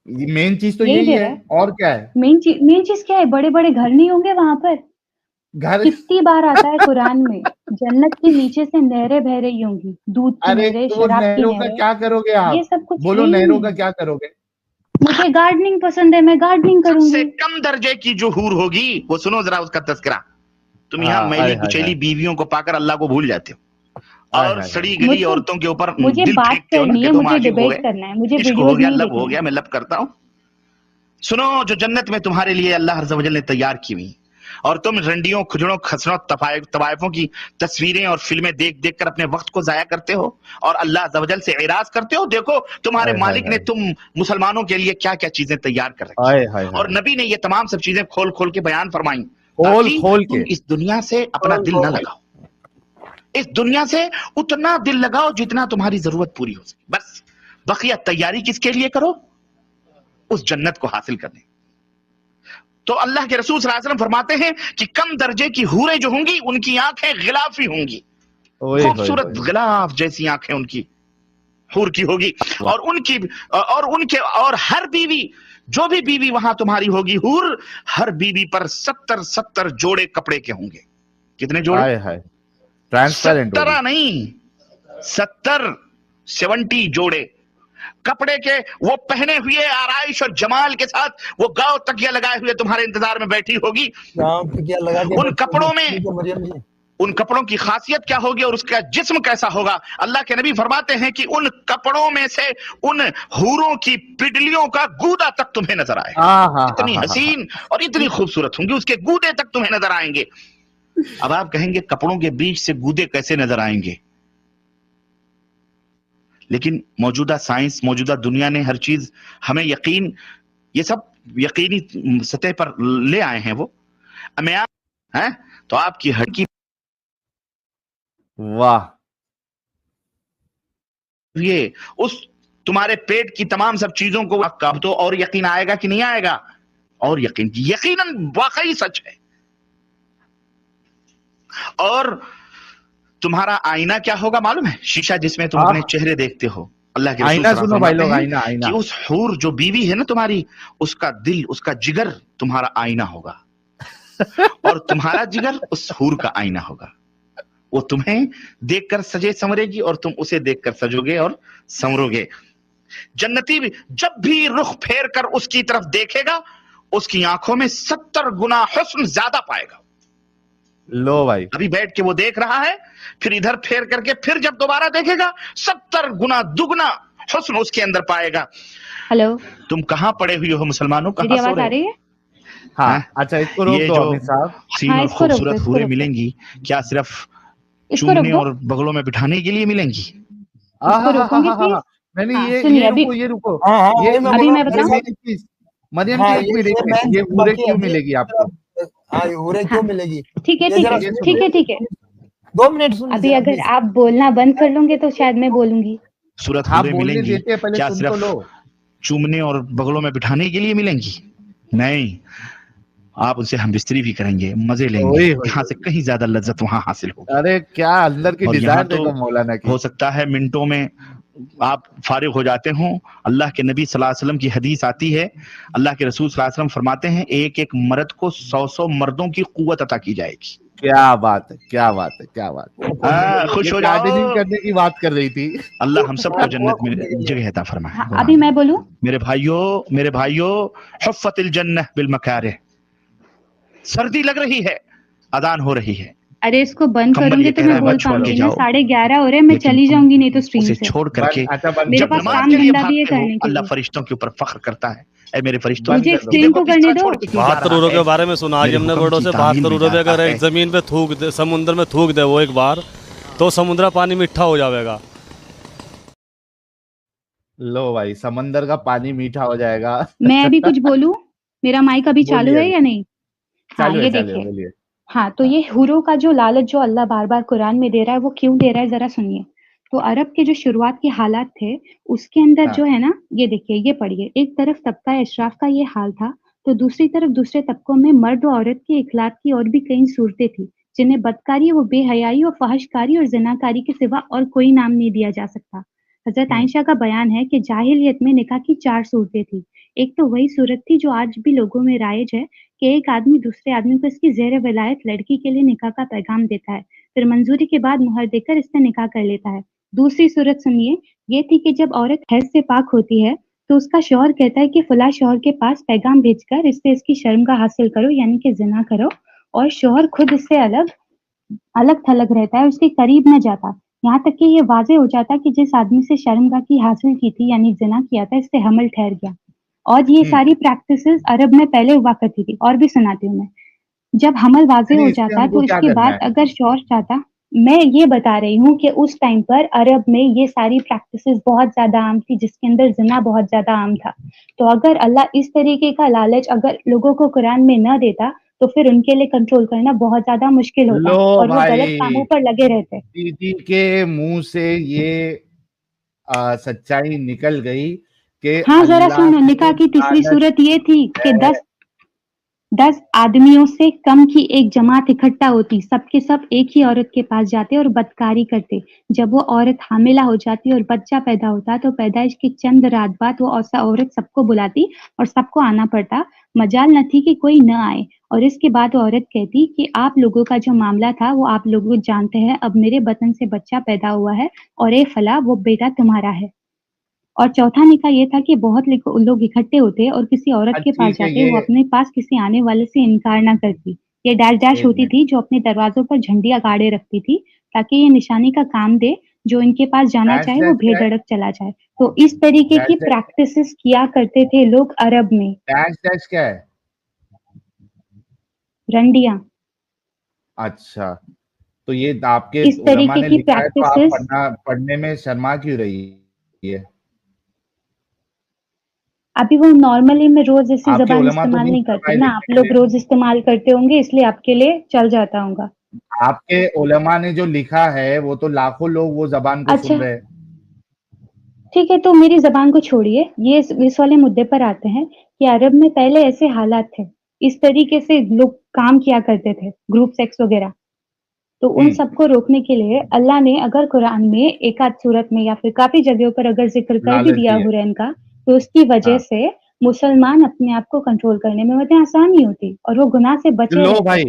[SPEAKER 1] मेन चीज तो
[SPEAKER 2] यही
[SPEAKER 1] यही
[SPEAKER 2] दे
[SPEAKER 1] है,
[SPEAKER 2] रहा है?
[SPEAKER 1] और क्या है?
[SPEAKER 2] मेन चीज क्या है? बड़े बड़े घर नहीं होंगे वहां पर?
[SPEAKER 1] घर
[SPEAKER 2] कितनी बार आता है कुरान में, जन्नत के नीचे से नहरें बह रही होंगी, दूध की
[SPEAKER 1] अरे
[SPEAKER 2] नहरें,
[SPEAKER 1] तो वो
[SPEAKER 2] शराब की
[SPEAKER 1] नहरों का
[SPEAKER 2] नहरें,
[SPEAKER 1] क्या करोगे
[SPEAKER 2] ये
[SPEAKER 1] आप?
[SPEAKER 2] सब कुछ है
[SPEAKER 1] बोलो
[SPEAKER 2] ही
[SPEAKER 1] नहरों
[SPEAKER 2] नहीं।
[SPEAKER 1] का क्या करोगे?
[SPEAKER 2] मुझे गार्डनिंग पसंद है, मैं गार्डनिंग
[SPEAKER 5] सबसे
[SPEAKER 2] करूंगी।
[SPEAKER 5] कम दर्जे की जो हूर होगी वो सुनो जरा उसका तस्करा। तुम यहाँ
[SPEAKER 1] हाँ,
[SPEAKER 5] मैली
[SPEAKER 1] हाय, हाय,
[SPEAKER 5] कुचैली
[SPEAKER 1] हाय।
[SPEAKER 5] बीवियों को पाकर अल्लाह को भूल जाते हो
[SPEAKER 1] हाय,
[SPEAKER 5] और
[SPEAKER 1] हाय,
[SPEAKER 5] सड़ी
[SPEAKER 1] हाय।
[SPEAKER 5] गली
[SPEAKER 2] मुझको
[SPEAKER 5] औरतों के ऊपर
[SPEAKER 2] मुझे
[SPEAKER 5] दिल
[SPEAKER 2] बात
[SPEAKER 5] फेंकते हो ना
[SPEAKER 2] करनी
[SPEAKER 5] कि
[SPEAKER 2] है,
[SPEAKER 5] तुम
[SPEAKER 2] मुझे
[SPEAKER 5] आशिक हो
[SPEAKER 2] डिबेट
[SPEAKER 5] गए,
[SPEAKER 2] करना है, मुझे
[SPEAKER 5] इश्क हो
[SPEAKER 2] वीडियोस
[SPEAKER 5] गया,
[SPEAKER 2] नहीं
[SPEAKER 5] लब हो
[SPEAKER 2] देखनी
[SPEAKER 5] गया,
[SPEAKER 2] है।
[SPEAKER 5] मैं लब करता हूँ। सुनो, जो जन्नत में तुम्हारे लिए अल्लाह अज़्ज़ वजल ने तैयार की हुई और तुम रंडियों, खुजड़ों, खसरों, तवायफों की तस्वीरें और फिल्में देख देख कर अपने वक्त को जाया करते हो और अल्लाह अज़्ज़ वजल से इराज करते हो। देखो तुम्हारे
[SPEAKER 1] हाय, हाय,
[SPEAKER 5] मालिक ने
[SPEAKER 1] हाय।
[SPEAKER 5] तुम मुसलमानों के लिए क्या क्या चीजें तैयार कर रखी
[SPEAKER 1] हाय, हाय,
[SPEAKER 5] और
[SPEAKER 1] हाय।
[SPEAKER 5] नबी ने ये तमाम सब चीजें खोल खोल के बयान फरमाई
[SPEAKER 1] खोल
[SPEAKER 5] ताकि
[SPEAKER 1] खोल
[SPEAKER 5] तुम
[SPEAKER 1] के।
[SPEAKER 5] इस दुनिया से अपना दिल ना लगाओ। इस दुनिया से उतना दिल लगाओ जितना तुम्हारी जरूरत पूरी हो सके, बस। बकिया तैयारी किसके लिए करो? उस जन्नत को हासिल करने। तो अल्लाह के रसूल सल्लल्लाहु अलैहि वसल्लम फरमाते हैं कि कम दर्जे की हूरें जो होंगी उनकी आंखें गिलाफी होंगी,
[SPEAKER 1] ओए होए
[SPEAKER 5] खूबसूरत
[SPEAKER 1] होए।
[SPEAKER 5] गिलाफ जैसी आंखें उनकी हूर की होगी और उनके हर बीवी, जो भी बीवी वहां तुम्हारी होगी हूर, हर बीवी पर 70 जोड़े कपड़े के होंगे। कितने जोड़े?
[SPEAKER 1] हाय, हाय। ट्रांसपेरेंट होगी।
[SPEAKER 5] 70 नहीं, 70 जोड़े कपड़े के, वो पहने हुए आराइश और जमाल के साथ वो गांव तकिया लगाए हुए तुम्हारे इंतजार में बैठी होगी।
[SPEAKER 4] गाँव तकिया लगा के
[SPEAKER 5] उन कपड़ों में
[SPEAKER 4] ठीक है मरियम जी।
[SPEAKER 5] उन कपड़ों की खासियत क्या होगी और उसका जिस्म कैसा होगा? अल्लाह के नबी फरमाते हैं कि उन कपड़ों में से उन हूरों की पिडलियों का गूदा तक तुम्हें नजर आएगा।
[SPEAKER 1] हाँ,
[SPEAKER 5] इतनी हसीन और इतनी खूबसूरत होंगी, उसके गूदे तक तुम्हें नजर आएंगे। अब आप कहेंगे कपड़ों के बीच से गूदे कैसे नजर आएंगे? लेकिन मौजूदा साइंस, मौजूदा दुनिया ने हर चीज हमें यकीन, ये सब यकीनी सतह पर ले आए हैं। वो मैं हैं तो आपकी हड्डी
[SPEAKER 1] वाह।
[SPEAKER 5] ये उस तुम्हारे पेट की तमाम सब चीजों को अब तो और यकीन आएगा कि नहीं आएगा? और यकीनन वाकई सच है। और तुम्हारा आईना क्या होगा मालूम है? शीशा जिसमें तुम अपने चेहरे देखते हो। अल्लाह के रसूल
[SPEAKER 1] आईना सुनो भाई लोग,
[SPEAKER 5] फरमाते
[SPEAKER 1] आईना
[SPEAKER 5] हैं
[SPEAKER 1] आईना।
[SPEAKER 5] कि उस हूर जो बीवी है ना तुम्हारी, उसका दिल, उसका जिगर तुम्हारा आईना होगा और तुम्हारा जिगर उस हूर का आईना होगा। वो तुम्हें देखकर सजे संवरेगी और तुम उसे देखकर सजोगे और संवरोगे। जन्नती भी जब भी रुख फेर कर उसकी तरफ देखेगा, उसकी आंखों में 70 गुना हुस्न ज्यादा पाएगा।
[SPEAKER 1] लो भाई।
[SPEAKER 5] अभी बैठ के वो देख रहा है, फिर इधर फेर करके फिर जब दोबारा देखेगा 70 गुना दुगना हुस्न उसके अंदर पाएगा।
[SPEAKER 2] हेलो,
[SPEAKER 5] तुम कहां पड़े हुए हो मुसलमानों?
[SPEAKER 2] मेरी
[SPEAKER 5] कहां सो
[SPEAKER 2] आवाज आ
[SPEAKER 5] रहे
[SPEAKER 2] रही
[SPEAKER 5] हो?
[SPEAKER 2] है?
[SPEAKER 1] हाँ, अच्छा इसको रोक
[SPEAKER 5] ये
[SPEAKER 1] दो
[SPEAKER 5] जो
[SPEAKER 1] अमित साहब।
[SPEAKER 5] हसीन
[SPEAKER 2] हाँ,
[SPEAKER 5] और
[SPEAKER 2] इसको रोक दो,
[SPEAKER 5] खूबसूरत
[SPEAKER 2] इसको
[SPEAKER 5] हूरें
[SPEAKER 2] रोक दो,
[SPEAKER 5] मिलेंगी, क्या सिर्फ
[SPEAKER 2] इसको रोक
[SPEAKER 5] चूमने
[SPEAKER 2] दो,
[SPEAKER 5] और बगलों में बिठाने के लिए मिलेंगी?
[SPEAKER 2] इसको रोकूंगी प्लीज।
[SPEAKER 1] नहीं,
[SPEAKER 2] हाँ,
[SPEAKER 1] ये
[SPEAKER 2] सुनिए अभी,
[SPEAKER 1] रुको, ये रुको।
[SPEAKER 4] हाँ हाँ
[SPEAKER 1] ये
[SPEAKER 4] वही मैं
[SPEAKER 2] अभी
[SPEAKER 4] बोल रहा
[SPEAKER 2] मैं
[SPEAKER 4] हूँ।
[SPEAKER 1] ये
[SPEAKER 2] बताऊं?
[SPEAKER 1] मेरी चीज, मरियम
[SPEAKER 4] हाँ
[SPEAKER 1] जी, एक मिनट एक
[SPEAKER 4] मैं
[SPEAKER 1] मिनट, ये हूरें
[SPEAKER 4] बाकी
[SPEAKER 1] क्यों
[SPEAKER 4] अभी
[SPEAKER 1] मिलेगी आपको?
[SPEAKER 4] हाँ ये हूरें क्यों
[SPEAKER 2] हाँ,
[SPEAKER 4] मिलेगी?
[SPEAKER 2] ठीक है
[SPEAKER 4] ये
[SPEAKER 2] ठीक
[SPEAKER 4] जरा
[SPEAKER 2] है
[SPEAKER 1] ये
[SPEAKER 4] सुनिए,
[SPEAKER 2] ठीक है ठीक है।
[SPEAKER 4] 2 मिनट सुन
[SPEAKER 2] अभी
[SPEAKER 4] लीजिए ना
[SPEAKER 2] अगर
[SPEAKER 4] प्लीज।
[SPEAKER 2] आप बोलना बंद कर लोगे तो शायद मैं बोलूंगी।
[SPEAKER 5] खूबसूरत
[SPEAKER 1] हाँ
[SPEAKER 5] हूरें
[SPEAKER 1] बोलने
[SPEAKER 5] मिलेंगी,
[SPEAKER 1] देते हैं, पहले
[SPEAKER 5] क्या
[SPEAKER 1] सुन तो
[SPEAKER 5] सिर्फ
[SPEAKER 1] लो।
[SPEAKER 5] चूमने और बगलों में बिठाने के लिए मिलेंगी? नहीं, आप उनसे हम बिस्तरी भी करेंगे, मजे लेंगे।
[SPEAKER 1] ओए होए
[SPEAKER 5] यहाँ से कहीं ज्यादा लज्जत वहां हासिल होगी।
[SPEAKER 1] अरे क्या अंदर की
[SPEAKER 5] और
[SPEAKER 1] डिजायर
[SPEAKER 5] यहाँ तो
[SPEAKER 1] देखो मौलाना की।
[SPEAKER 5] हो सकता है मिनटों में आप फारिग हो जाते हो। अल्लाह के नबी सल्लल्लाहु अलैहि वसल्लम की हदीस आती है, अल्लाह के रसूल सल्लल्लाहु अलैहि वसल्लम फरमाते हैं, एक एक मर्द को 100 मर्दों की कुव्वत अता की जाएगी।
[SPEAKER 1] क्या बात है, क्या बात है, क्या बात है।
[SPEAKER 5] खुश
[SPEAKER 1] ये
[SPEAKER 5] हो
[SPEAKER 1] गार्डनिंग
[SPEAKER 5] जाओ।
[SPEAKER 1] करने की बात कर रही थी।
[SPEAKER 5] अल्लाह हम सबको जन्नत में जगह अता फरमाए।
[SPEAKER 2] हाँ, अभी मैं बोलूं?
[SPEAKER 5] मेरे भाइयों, हुफ़्फ़तिल जन्नह बिल मकारिह। सर्दी लग रही है, अजान हो रही है,
[SPEAKER 2] अरे इसको बंद
[SPEAKER 5] कंबल
[SPEAKER 2] करूंगी
[SPEAKER 5] ये
[SPEAKER 2] तो
[SPEAKER 5] कह
[SPEAKER 2] मैं
[SPEAKER 5] रहा है
[SPEAKER 2] बोल
[SPEAKER 5] मत छोड़ के
[SPEAKER 2] पाऊंगी ना।
[SPEAKER 5] जाओ,
[SPEAKER 2] 11:30 हो रहे हैं, मैं
[SPEAKER 5] लेकिन
[SPEAKER 2] चली
[SPEAKER 5] तुम
[SPEAKER 2] जाऊंगी नहीं तो स्ट्रीम
[SPEAKER 5] उसे
[SPEAKER 2] से।
[SPEAKER 5] छोड़ करके
[SPEAKER 1] अच्छा बंद
[SPEAKER 2] मेरे
[SPEAKER 5] जब
[SPEAKER 2] पास
[SPEAKER 5] नमाज
[SPEAKER 2] काम
[SPEAKER 5] के लिए
[SPEAKER 2] धंधा भी है
[SPEAKER 5] भागते हो,
[SPEAKER 2] करने के
[SPEAKER 5] अल्लाह
[SPEAKER 2] लिए।
[SPEAKER 5] फरिश्तों के ऊपर फख्र करता है, ऐ मेरे फरिश्तों,
[SPEAKER 2] मुझे
[SPEAKER 1] बंद कर दो।
[SPEAKER 5] कि
[SPEAKER 2] स्ट्रीम
[SPEAKER 5] देखो
[SPEAKER 2] को
[SPEAKER 5] किस
[SPEAKER 2] करने
[SPEAKER 5] तरह
[SPEAKER 2] दो।
[SPEAKER 5] छोड़ के क्यों जा
[SPEAKER 6] 72
[SPEAKER 5] रहा
[SPEAKER 6] करोड़ के
[SPEAKER 5] है।
[SPEAKER 6] बारे में सुना आज
[SPEAKER 5] मेरे
[SPEAKER 6] हमने
[SPEAKER 5] हुक्म
[SPEAKER 6] बड़ों
[SPEAKER 5] की
[SPEAKER 6] से।
[SPEAKER 5] तामील
[SPEAKER 6] 72
[SPEAKER 5] में
[SPEAKER 6] करोड़
[SPEAKER 5] जाता
[SPEAKER 6] अगर
[SPEAKER 5] है।
[SPEAKER 6] एक जमीन पे थूक दे, समुद्र में थूक दे वो एक बार, तो समुद्र पानी मीठा हो जाएगा।
[SPEAKER 1] लो भाई, समंदर का पानी मीठा हो जाएगा।
[SPEAKER 2] मैं अभी कुछ बोलूं? मेरा माइक अभी चालू
[SPEAKER 1] बोलिए
[SPEAKER 2] है
[SPEAKER 1] अभी।
[SPEAKER 2] या नहीं? हाँ,
[SPEAKER 1] चालू है,
[SPEAKER 2] ये
[SPEAKER 1] चालू है,
[SPEAKER 2] देखिए।
[SPEAKER 1] बोलिए।
[SPEAKER 2] हाँ, तो ये हुरों का जो लालच जो अल्लाह बार-बार कुरान में दे रहा है, वो क्यों दे रहा है ज़रा सुनिए। तो अरब के जो शुरुआत के हालात थे, उसके अंदर
[SPEAKER 1] हाँ।
[SPEAKER 2] जो है ना, ये देखिए, ये पढ़िए। एक तरफ तबका अशराफ का ये हाल था, तो दूसरी तरफ दूसरे तबकों में मर्द और औरत के इखलाक की और भी कई सूरतें थी, जिन्हें बदकारी व बेहयाई और फहशकारी और ज़िनाकारी के सिवा और कोई नाम नहीं दिया जा सकता। हज़रत आइशा का बयान है कि जाहिलियत में निकाह की 4 सूरतें थी। एक तो वही सूरत थी जो आज भी लोगों में राइज है कि एक आदमी दूसरे आदमी को इसकी ज़ेर विलायत लड़की के लिए निकाह का पैगाम देता है, फिर मंजूरी के बाद मुहर देकर इससे निकाह कर लेता है। दूसरी सूरत सुनिए, ये थी कि जब औरत हैज़ से पाक होती है, तो उसका शौहर कहता है कि फला शौहर के पास पैगाम भेजकर इससे इसकी शर्म का हासिल करो, यानी कि ज़िना करो। और शौहर खुद इससे अलग-थलग रहता है, उसके करीब न जाता। यहाँ तक कि ये वाज़ेह हो जाता कि जिस आदमी से शर्मगाह की हासिल की थी, यानी ज़िना किया था, इससे हमल ठहर गया। और ये सारी प्रैक्टिसेज़ अरब में पहले हुआ करती थी, और भी सुनाती हूँ मैं। जब हमल वाज़ेह
[SPEAKER 1] नहीं,
[SPEAKER 2] हो
[SPEAKER 1] इससे
[SPEAKER 2] जाता,
[SPEAKER 1] हमको
[SPEAKER 2] तो
[SPEAKER 1] क्या
[SPEAKER 2] इसके
[SPEAKER 1] करना
[SPEAKER 2] बाद
[SPEAKER 1] है?
[SPEAKER 2] अगर शौहर चाहता, मैं ये बता रही हूँ कि उस टाइम पर अरब में ये सारी प्रैक्टिसेज़ बहुत ज़्यादा आम थी, जिसके अंदर ज़िना बहुत ज़्यादा आम था। तो अगर अल्लाह इस तरीके का लालच अगर लोगों को कुरान में न देता, तो फिर उनके लिए कंट्रोल करना बहुत ज़्यादा मुश्किल होता
[SPEAKER 1] लो
[SPEAKER 2] और वो गलत
[SPEAKER 1] भाई,
[SPEAKER 2] कामों पर लगे रहते।
[SPEAKER 1] दीदी के मुंह से ये सच्चाई निकल गई कि
[SPEAKER 2] हाँ, ज़रा
[SPEAKER 1] अल्लाह
[SPEAKER 2] सुनो, निकाह
[SPEAKER 1] ने
[SPEAKER 2] की तीसरी
[SPEAKER 1] लालच
[SPEAKER 2] सूरत ये थी कि
[SPEAKER 1] है।
[SPEAKER 2] 10 आदमियों से कम की एक जमात इकट्ठा होती, सबके सब एक ही औरत के पास जाते और बदकारी करते। जब वो औरत हामिला हो जाती और बच्चा पैदा होता, तो पैदाइश के चंद रात बाद वो औरत सबको बुलाती और सबको आना पड़ता। मजाल न थी कि कोई न आए, और इसके बाद वो औरत कहती कि आप लोगों का जो मामला था वो आप लोग जानते हैं, अब मेरे बतन से बच्चा पैदा हुआ है और ए फला वो बेटा तुम्हारा है। और चौथा निकाह ये था कि बहुत लोग इकट्ठे होते और किसी औरत के पास
[SPEAKER 1] ठीक है,
[SPEAKER 2] जाते,
[SPEAKER 1] ये
[SPEAKER 2] वो अपने पास किसी आने वाले से इनकार ना करती। ये डैश-डैश
[SPEAKER 1] एक
[SPEAKER 2] होती
[SPEAKER 1] मिनट,
[SPEAKER 2] थी जो अपने दरवाज़ों पर झंडियाँ गाड़े रखती थी, ताकि ये निशानी का काम दे, जो इनके पास जाना
[SPEAKER 1] डैश
[SPEAKER 2] चाहे वो
[SPEAKER 1] डैश क्या है?
[SPEAKER 2] बेधड़क चला जाए। तो इस तरीके की
[SPEAKER 1] डैश डैश
[SPEAKER 2] प्रैक्टिसेस किया करते थे लोग अरब में,
[SPEAKER 1] डैश डैश क्या है?
[SPEAKER 2] रंडियाँ।
[SPEAKER 1] अच्छा, तो ये आपके
[SPEAKER 2] इस
[SPEAKER 1] उलमा
[SPEAKER 2] तरीके
[SPEAKER 1] ने
[SPEAKER 2] की
[SPEAKER 1] लिखा है, तो आप
[SPEAKER 2] प्रैक्टिसेस
[SPEAKER 1] पढ़ने में शर्मा क्यों रही है?
[SPEAKER 2] अभी वो नॉर्मली मैं रोज़ ऐसी
[SPEAKER 1] आपके
[SPEAKER 2] ज़बान
[SPEAKER 1] उलमा तो
[SPEAKER 2] इस्तेमाल
[SPEAKER 1] नहीं
[SPEAKER 2] नहीं
[SPEAKER 1] शर्माए
[SPEAKER 2] करती ना, आप
[SPEAKER 1] लिखने के
[SPEAKER 2] लोग
[SPEAKER 1] लिए।
[SPEAKER 2] रोज़ इस्तेमाल करते होंगे, इसलिए आपके लिए चल जाता होगा।
[SPEAKER 1] आपके उलमा ने जो लिखा है, वो तो लाखों लोग वो जबान को सुन
[SPEAKER 2] अच्छा,
[SPEAKER 1] रहे हैं।
[SPEAKER 2] ठीक है, तो मेरी ज़बान को छोड़िए, ये इस वाले मुद्दे पर आते हैं कि अरब में पहले ऐसे हालात थे। इस तरीके से लोग काम किया करते थे, ग्रुप सेक्स वग़ैरह। तो उन
[SPEAKER 1] हम्म,
[SPEAKER 2] सबको रोकने के लिए अल्लाह ने अगर कुरान में एक आध सूरत में या फिर काफ़ी जगहों पर अगर ज़िक्र कर भी
[SPEAKER 1] लालच
[SPEAKER 2] दिया
[SPEAKER 1] दी है।
[SPEAKER 2] हुरैन का, तो उसकी वजह
[SPEAKER 1] हाँ,
[SPEAKER 2] से मुसलमान अपने आप को कंट्रोल करने में वजह आसानी होती और वो गुनाह से बचे
[SPEAKER 1] लो
[SPEAKER 2] रहते।
[SPEAKER 1] भाई,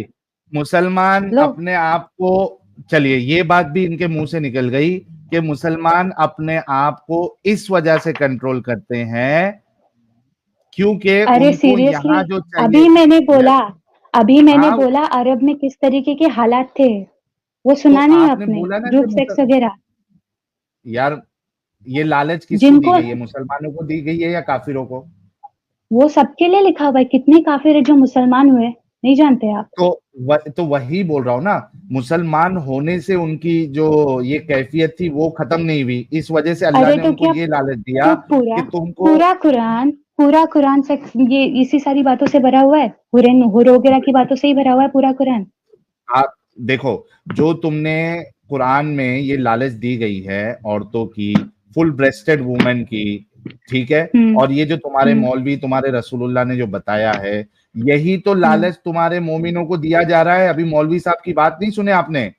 [SPEAKER 1] मुसलमान
[SPEAKER 2] लो,
[SPEAKER 1] अपने आप को, चलिए ये बात भी इनके मुंह से निकल गई कि मुसलमान अपने आप को इस वजह से कंट्रोल करते हैं क्योंकि
[SPEAKER 2] अरे
[SPEAKER 1] उनको
[SPEAKER 2] सीरियसली,
[SPEAKER 1] यहाँ जो चाहिए।
[SPEAKER 2] अभी मैंने
[SPEAKER 1] यार,
[SPEAKER 2] बोला अभी मैंने
[SPEAKER 1] हाँ,
[SPEAKER 2] बोला अरब में किस तरीके के हालात थे। वो
[SPEAKER 1] तो
[SPEAKER 2] सुना नहीं
[SPEAKER 1] आपने
[SPEAKER 2] आपने?
[SPEAKER 1] बोला ना कि
[SPEAKER 2] ग्रुप सेक्स वगैरह।
[SPEAKER 1] यार, ये लालच किसको दी
[SPEAKER 2] जिनको
[SPEAKER 1] गई है? मुसलमानों को दी गई है या काफिरों को?
[SPEAKER 2] वो सबके लिए लिखा हुआ है, कितने काफिर है जो मुसलमान हुए, नहीं जानते आप?
[SPEAKER 1] तो वही बोल रहा हूँ ना, मुसलमान होने से उनकी जो ये कैफियत थी वो खत्म नहीं हुई, इस वजह से अल्लाह
[SPEAKER 2] अरे
[SPEAKER 1] ने
[SPEAKER 2] तो
[SPEAKER 1] उनको
[SPEAKER 2] क्या,
[SPEAKER 1] ये लालच दिया
[SPEAKER 2] तो
[SPEAKER 1] कि
[SPEAKER 2] पूरा
[SPEAKER 1] तुमको।
[SPEAKER 2] पूरा कुरान पूरा कुरान सेक्स ये इसी सारी बातों से भरा हुआ है, हुरैन हुर वगैरह की बातों से ही भरा हुआ है पूरा कुरान।
[SPEAKER 1] आप देखो, जो तुमने कुरान में ये लालच दी गई है औरतों की, फुल ब्रेस्टेड वुमेन की, ठीक है,
[SPEAKER 2] हम्म,
[SPEAKER 1] और ये जो तुम्हारे
[SPEAKER 2] हम्म,
[SPEAKER 1] मौलवी तुम्हारे रसूलुल्लाह ने जो बताया है, यही तो
[SPEAKER 2] हम्म।
[SPEAKER 1] लालच तुम्हारे मोमिनों को दिया जा रहा है। अभी मौलवी साहब की बात नहीं सुने आपने?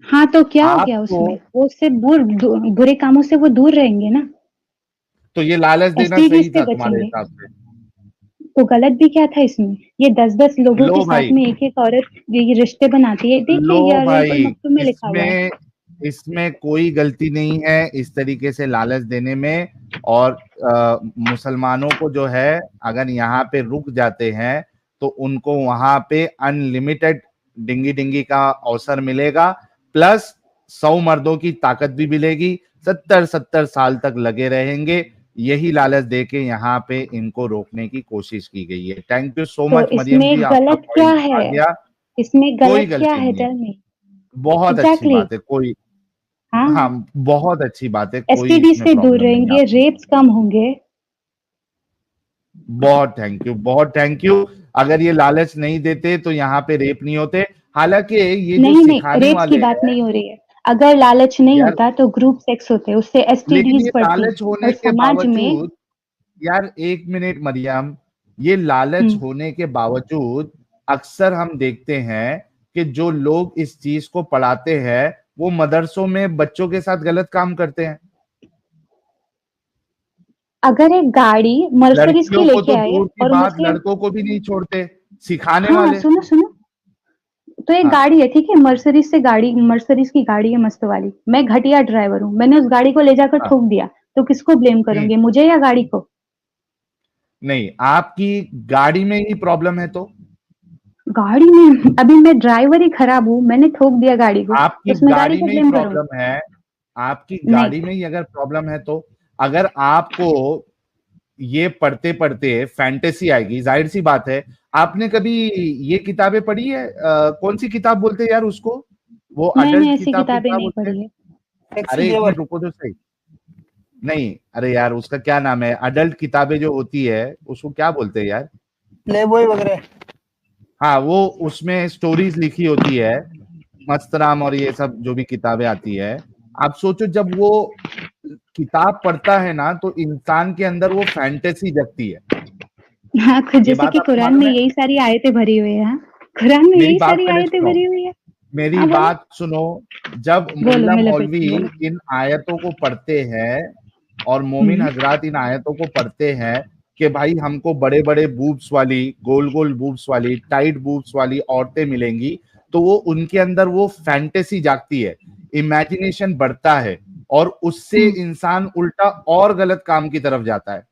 [SPEAKER 2] हाँ, तो क्या हो गया
[SPEAKER 1] आपको
[SPEAKER 2] उसमें? वो उससे बुरे कामों से वो दूर रहेंगे ना,
[SPEAKER 1] तो ये लालच देना
[SPEAKER 2] एसटीडीज
[SPEAKER 1] सही
[SPEAKER 2] से
[SPEAKER 1] था तुम्हारे
[SPEAKER 2] बचेंगे।
[SPEAKER 1] हिसाब से?
[SPEAKER 2] तो गलत भी क्या था इसमें? ये 10-10 लोगों
[SPEAKER 1] लो
[SPEAKER 2] के साथ
[SPEAKER 1] भाई,
[SPEAKER 2] में एक-एक औरत ये रिश्ते बनाती है। देखिए
[SPEAKER 1] लो
[SPEAKER 2] ये
[SPEAKER 1] भाई,
[SPEAKER 2] अरहुल मक्तूम में लिखा हुआ है।
[SPEAKER 1] इसमें इसमें कोई गलती नहीं है इस तरीके से लालच देने में। और मुसलमानों को जो है, अगर यहाँ पे रुक जाते हैं तो उनको वहां पे अनलिमिटेड डिंगी डिंगी का अवसर मिलेगा, प्लस 100 मर्दों की ताकत भी मिलेगी, 70-70 साल तक लगे रहेंगे। यही लालच देके यहाँ पे इनको रोकने की कोशिश की गई है। थैंक यू सो
[SPEAKER 2] तो
[SPEAKER 1] मच मरियम जी,
[SPEAKER 2] इसमें
[SPEAKER 1] आपका
[SPEAKER 2] गलत क्या
[SPEAKER 1] पॉइंट आ
[SPEAKER 2] है?
[SPEAKER 1] गया।
[SPEAKER 2] इसमें
[SPEAKER 1] कोई
[SPEAKER 2] गलत क्या
[SPEAKER 1] गलती
[SPEAKER 2] है?
[SPEAKER 1] नहीं है,
[SPEAKER 2] टेल मी।
[SPEAKER 1] बहुत अच्छी
[SPEAKER 2] एग्ज़ैक्टली।
[SPEAKER 1] बात है, कोई, हाँ,
[SPEAKER 2] हाँ,
[SPEAKER 1] बहुत अच्छी बात है, कोई
[SPEAKER 2] एसटीडी
[SPEAKER 1] इसमें
[SPEAKER 2] से दूर
[SPEAKER 1] प्रॉब्लम नहीं है
[SPEAKER 2] रहेंगे,
[SPEAKER 1] आपको।
[SPEAKER 2] रेप्स कम होंगे।
[SPEAKER 1] बहुत थैंक यू, बहुत थैंक यू। अगर ये लालच नहीं देते तो यहाँ पे रेप नहीं होते। हालांकि ये जो
[SPEAKER 2] नहीं, नहीं,
[SPEAKER 1] सिखाने
[SPEAKER 2] रेप्स की
[SPEAKER 1] वाले
[SPEAKER 2] बात
[SPEAKER 1] हैं,
[SPEAKER 2] नहीं हो रही है। अगर लालच नहीं
[SPEAKER 1] यार,
[SPEAKER 2] होता तो ग्रुप सेक्स होते, उससे
[SPEAKER 1] लेकिन
[SPEAKER 2] एसटीडीज़
[SPEAKER 1] ये
[SPEAKER 2] बढ़ती
[SPEAKER 1] लालच होने
[SPEAKER 2] और
[SPEAKER 1] के
[SPEAKER 2] समाज में।
[SPEAKER 1] बावजूद, यार एक मिनट मरियम, ये लालच
[SPEAKER 2] हुँ।
[SPEAKER 1] होने के बावजूद अक्सर हम देखते हैं कि जो लोग इस चीज को पढ़ाते हैं वो मदरसों में बच्चों के साथ गलत काम करते हैं।
[SPEAKER 2] अगर एक गाड़ी मर्सिडीज़ की
[SPEAKER 1] लड़कियों को
[SPEAKER 2] लेके
[SPEAKER 1] तो
[SPEAKER 2] आए
[SPEAKER 1] दूर की
[SPEAKER 2] और
[SPEAKER 1] बात,
[SPEAKER 2] मुस्लिम।
[SPEAKER 1] लड़कों को भी नहीं छोड़ते सिखाने
[SPEAKER 2] हाँ,
[SPEAKER 1] वाले।
[SPEAKER 2] सुनो, सुनो। तो एक
[SPEAKER 1] हाँ,
[SPEAKER 2] गाड़ी है, ठीक है? मर्सिडीज़ की गाड़ी है मस्त वाली। मैं घटिया ड्राइवर हूँ, मैंने उस गाड़ी को ले जाकर
[SPEAKER 1] हाँ,
[SPEAKER 2] ठोक दिया, तो किसको ब्लेम
[SPEAKER 1] हम्म,
[SPEAKER 2] करोगे, मुझे या गाड़ी को?
[SPEAKER 1] नहीं, आपकी गाड़ी में ही प्रॉब्लम है तो?
[SPEAKER 2] गाड़ी में अभी मैं ड्राइवर ही खराब हूँ, मैंने ठोक दिया गाड़ी को,
[SPEAKER 1] आपकी
[SPEAKER 2] उसमें गाड़ी
[SPEAKER 1] गाड़ी
[SPEAKER 2] को
[SPEAKER 1] में ही
[SPEAKER 2] ब्लेम करूँ?
[SPEAKER 1] प्रॉब्लम है, आपकी
[SPEAKER 2] नहीं।
[SPEAKER 1] गाड़ी में ही अगर प्रॉब्लम है तो अगर आपको ये पढ़ते पढ़ते फैंटेसी आएगी, जाहिर सी बात है। आपने कभी ये किताबें पढ़ी है, कौन सी किताब बोलते हैं यार उसको, वो
[SPEAKER 2] मैंने
[SPEAKER 1] अडल्ट
[SPEAKER 2] ऐसी
[SPEAKER 1] किताब को
[SPEAKER 2] किताबें
[SPEAKER 1] क्या
[SPEAKER 2] नहीं
[SPEAKER 1] बोलते हैं?
[SPEAKER 2] पढ़ी है।
[SPEAKER 4] टैक्सी
[SPEAKER 1] अरे एक
[SPEAKER 4] ड्राइवर,
[SPEAKER 1] मिनट रुको तो सही। नहीं, अरे यार उसका क्या नाम है, अडल्ट किताबें जो होती है उसको क्या बोलते हैं यार?
[SPEAKER 4] प्लेबॉय वगैरह।
[SPEAKER 1] हाँ, वो उसमें स्टोरीज लिखी होती है, मस्तराम और ये सब जो भी किताबें आती है। आप सोचो जब वो किताब पढ़ता है ना तो इंसान के अंदर वो फैंटेसी जगती है।
[SPEAKER 2] हाँ,
[SPEAKER 1] ये
[SPEAKER 2] जैसे
[SPEAKER 1] बात
[SPEAKER 2] कि
[SPEAKER 1] आपको
[SPEAKER 2] कुरान
[SPEAKER 1] मालूम
[SPEAKER 2] में
[SPEAKER 1] है?
[SPEAKER 2] यही सारी आयतें भरी हुई है। हाँ, कुरान में
[SPEAKER 1] मेरी
[SPEAKER 2] यही
[SPEAKER 1] बात
[SPEAKER 2] सारी
[SPEAKER 1] पहले
[SPEAKER 2] आयतें
[SPEAKER 1] सुनो,
[SPEAKER 2] भरी हुई है।
[SPEAKER 1] मेरी
[SPEAKER 2] हाँ, बोलो
[SPEAKER 1] बात सुनो। जब
[SPEAKER 2] बोलो,
[SPEAKER 1] मुल्ला
[SPEAKER 2] मैं
[SPEAKER 1] मौलवी
[SPEAKER 2] लपेटती हूँ, बोलो।
[SPEAKER 1] इन आयतों को पढ़ते हैं और मोमिन हजरात इन आयतों को पढ़ते हैं कि भाई हमको बड़े बड़े बूब्स वाली, गोल गोल बूब्स वाली, टाइट बूब्स वाली औरतें मिलेंगी, तो वो उनके अंदर वो फैंटेसी जागती है, इमेजिनेशन बढ़ता है और उससे इंसान उल्टा और गलत काम की तरफ जाता है,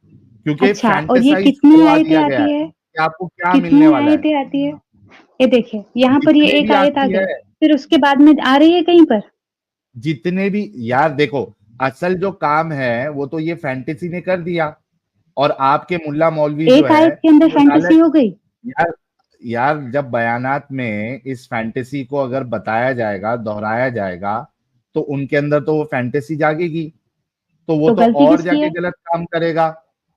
[SPEAKER 1] क्योंकि
[SPEAKER 2] अच्छा, और ये
[SPEAKER 1] फैंटेसाइज
[SPEAKER 2] कितनी
[SPEAKER 1] करवा
[SPEAKER 2] आयतें
[SPEAKER 1] दिया गया
[SPEAKER 2] आती
[SPEAKER 1] है
[SPEAKER 2] है?
[SPEAKER 1] कि आपको क्या मिलने
[SPEAKER 2] कितनी
[SPEAKER 1] वाला है।
[SPEAKER 2] आयतें आती है? ये देखिए, यहाँ पर ये
[SPEAKER 1] जितने
[SPEAKER 2] एक
[SPEAKER 1] भी
[SPEAKER 2] आयत आ
[SPEAKER 1] आती
[SPEAKER 2] गई,
[SPEAKER 1] है,
[SPEAKER 2] फिर उसके बाद में आ रही है कहीं पर?
[SPEAKER 1] जितने भी यार देखो, असल जो काम है वो तो ये फैंटेसी ने कर दिया, और आपके मुल्ला मौलवी जो
[SPEAKER 2] एक
[SPEAKER 1] है
[SPEAKER 2] आयत के अंदर
[SPEAKER 1] वो
[SPEAKER 2] फैंटेसी
[SPEAKER 1] लालच।
[SPEAKER 2] हो गई?
[SPEAKER 1] यार यार जब बयानात में इस फैंटेसी को अगर बताया जाएगा, दोहराया जाएगा, तो उनके अंदर तो वो फैंटेसी जागेगी, तो वो
[SPEAKER 2] तो
[SPEAKER 1] तो
[SPEAKER 2] गलती
[SPEAKER 1] और
[SPEAKER 2] किसकी
[SPEAKER 1] जाके
[SPEAKER 2] है?
[SPEAKER 1] गलत काम करेगा।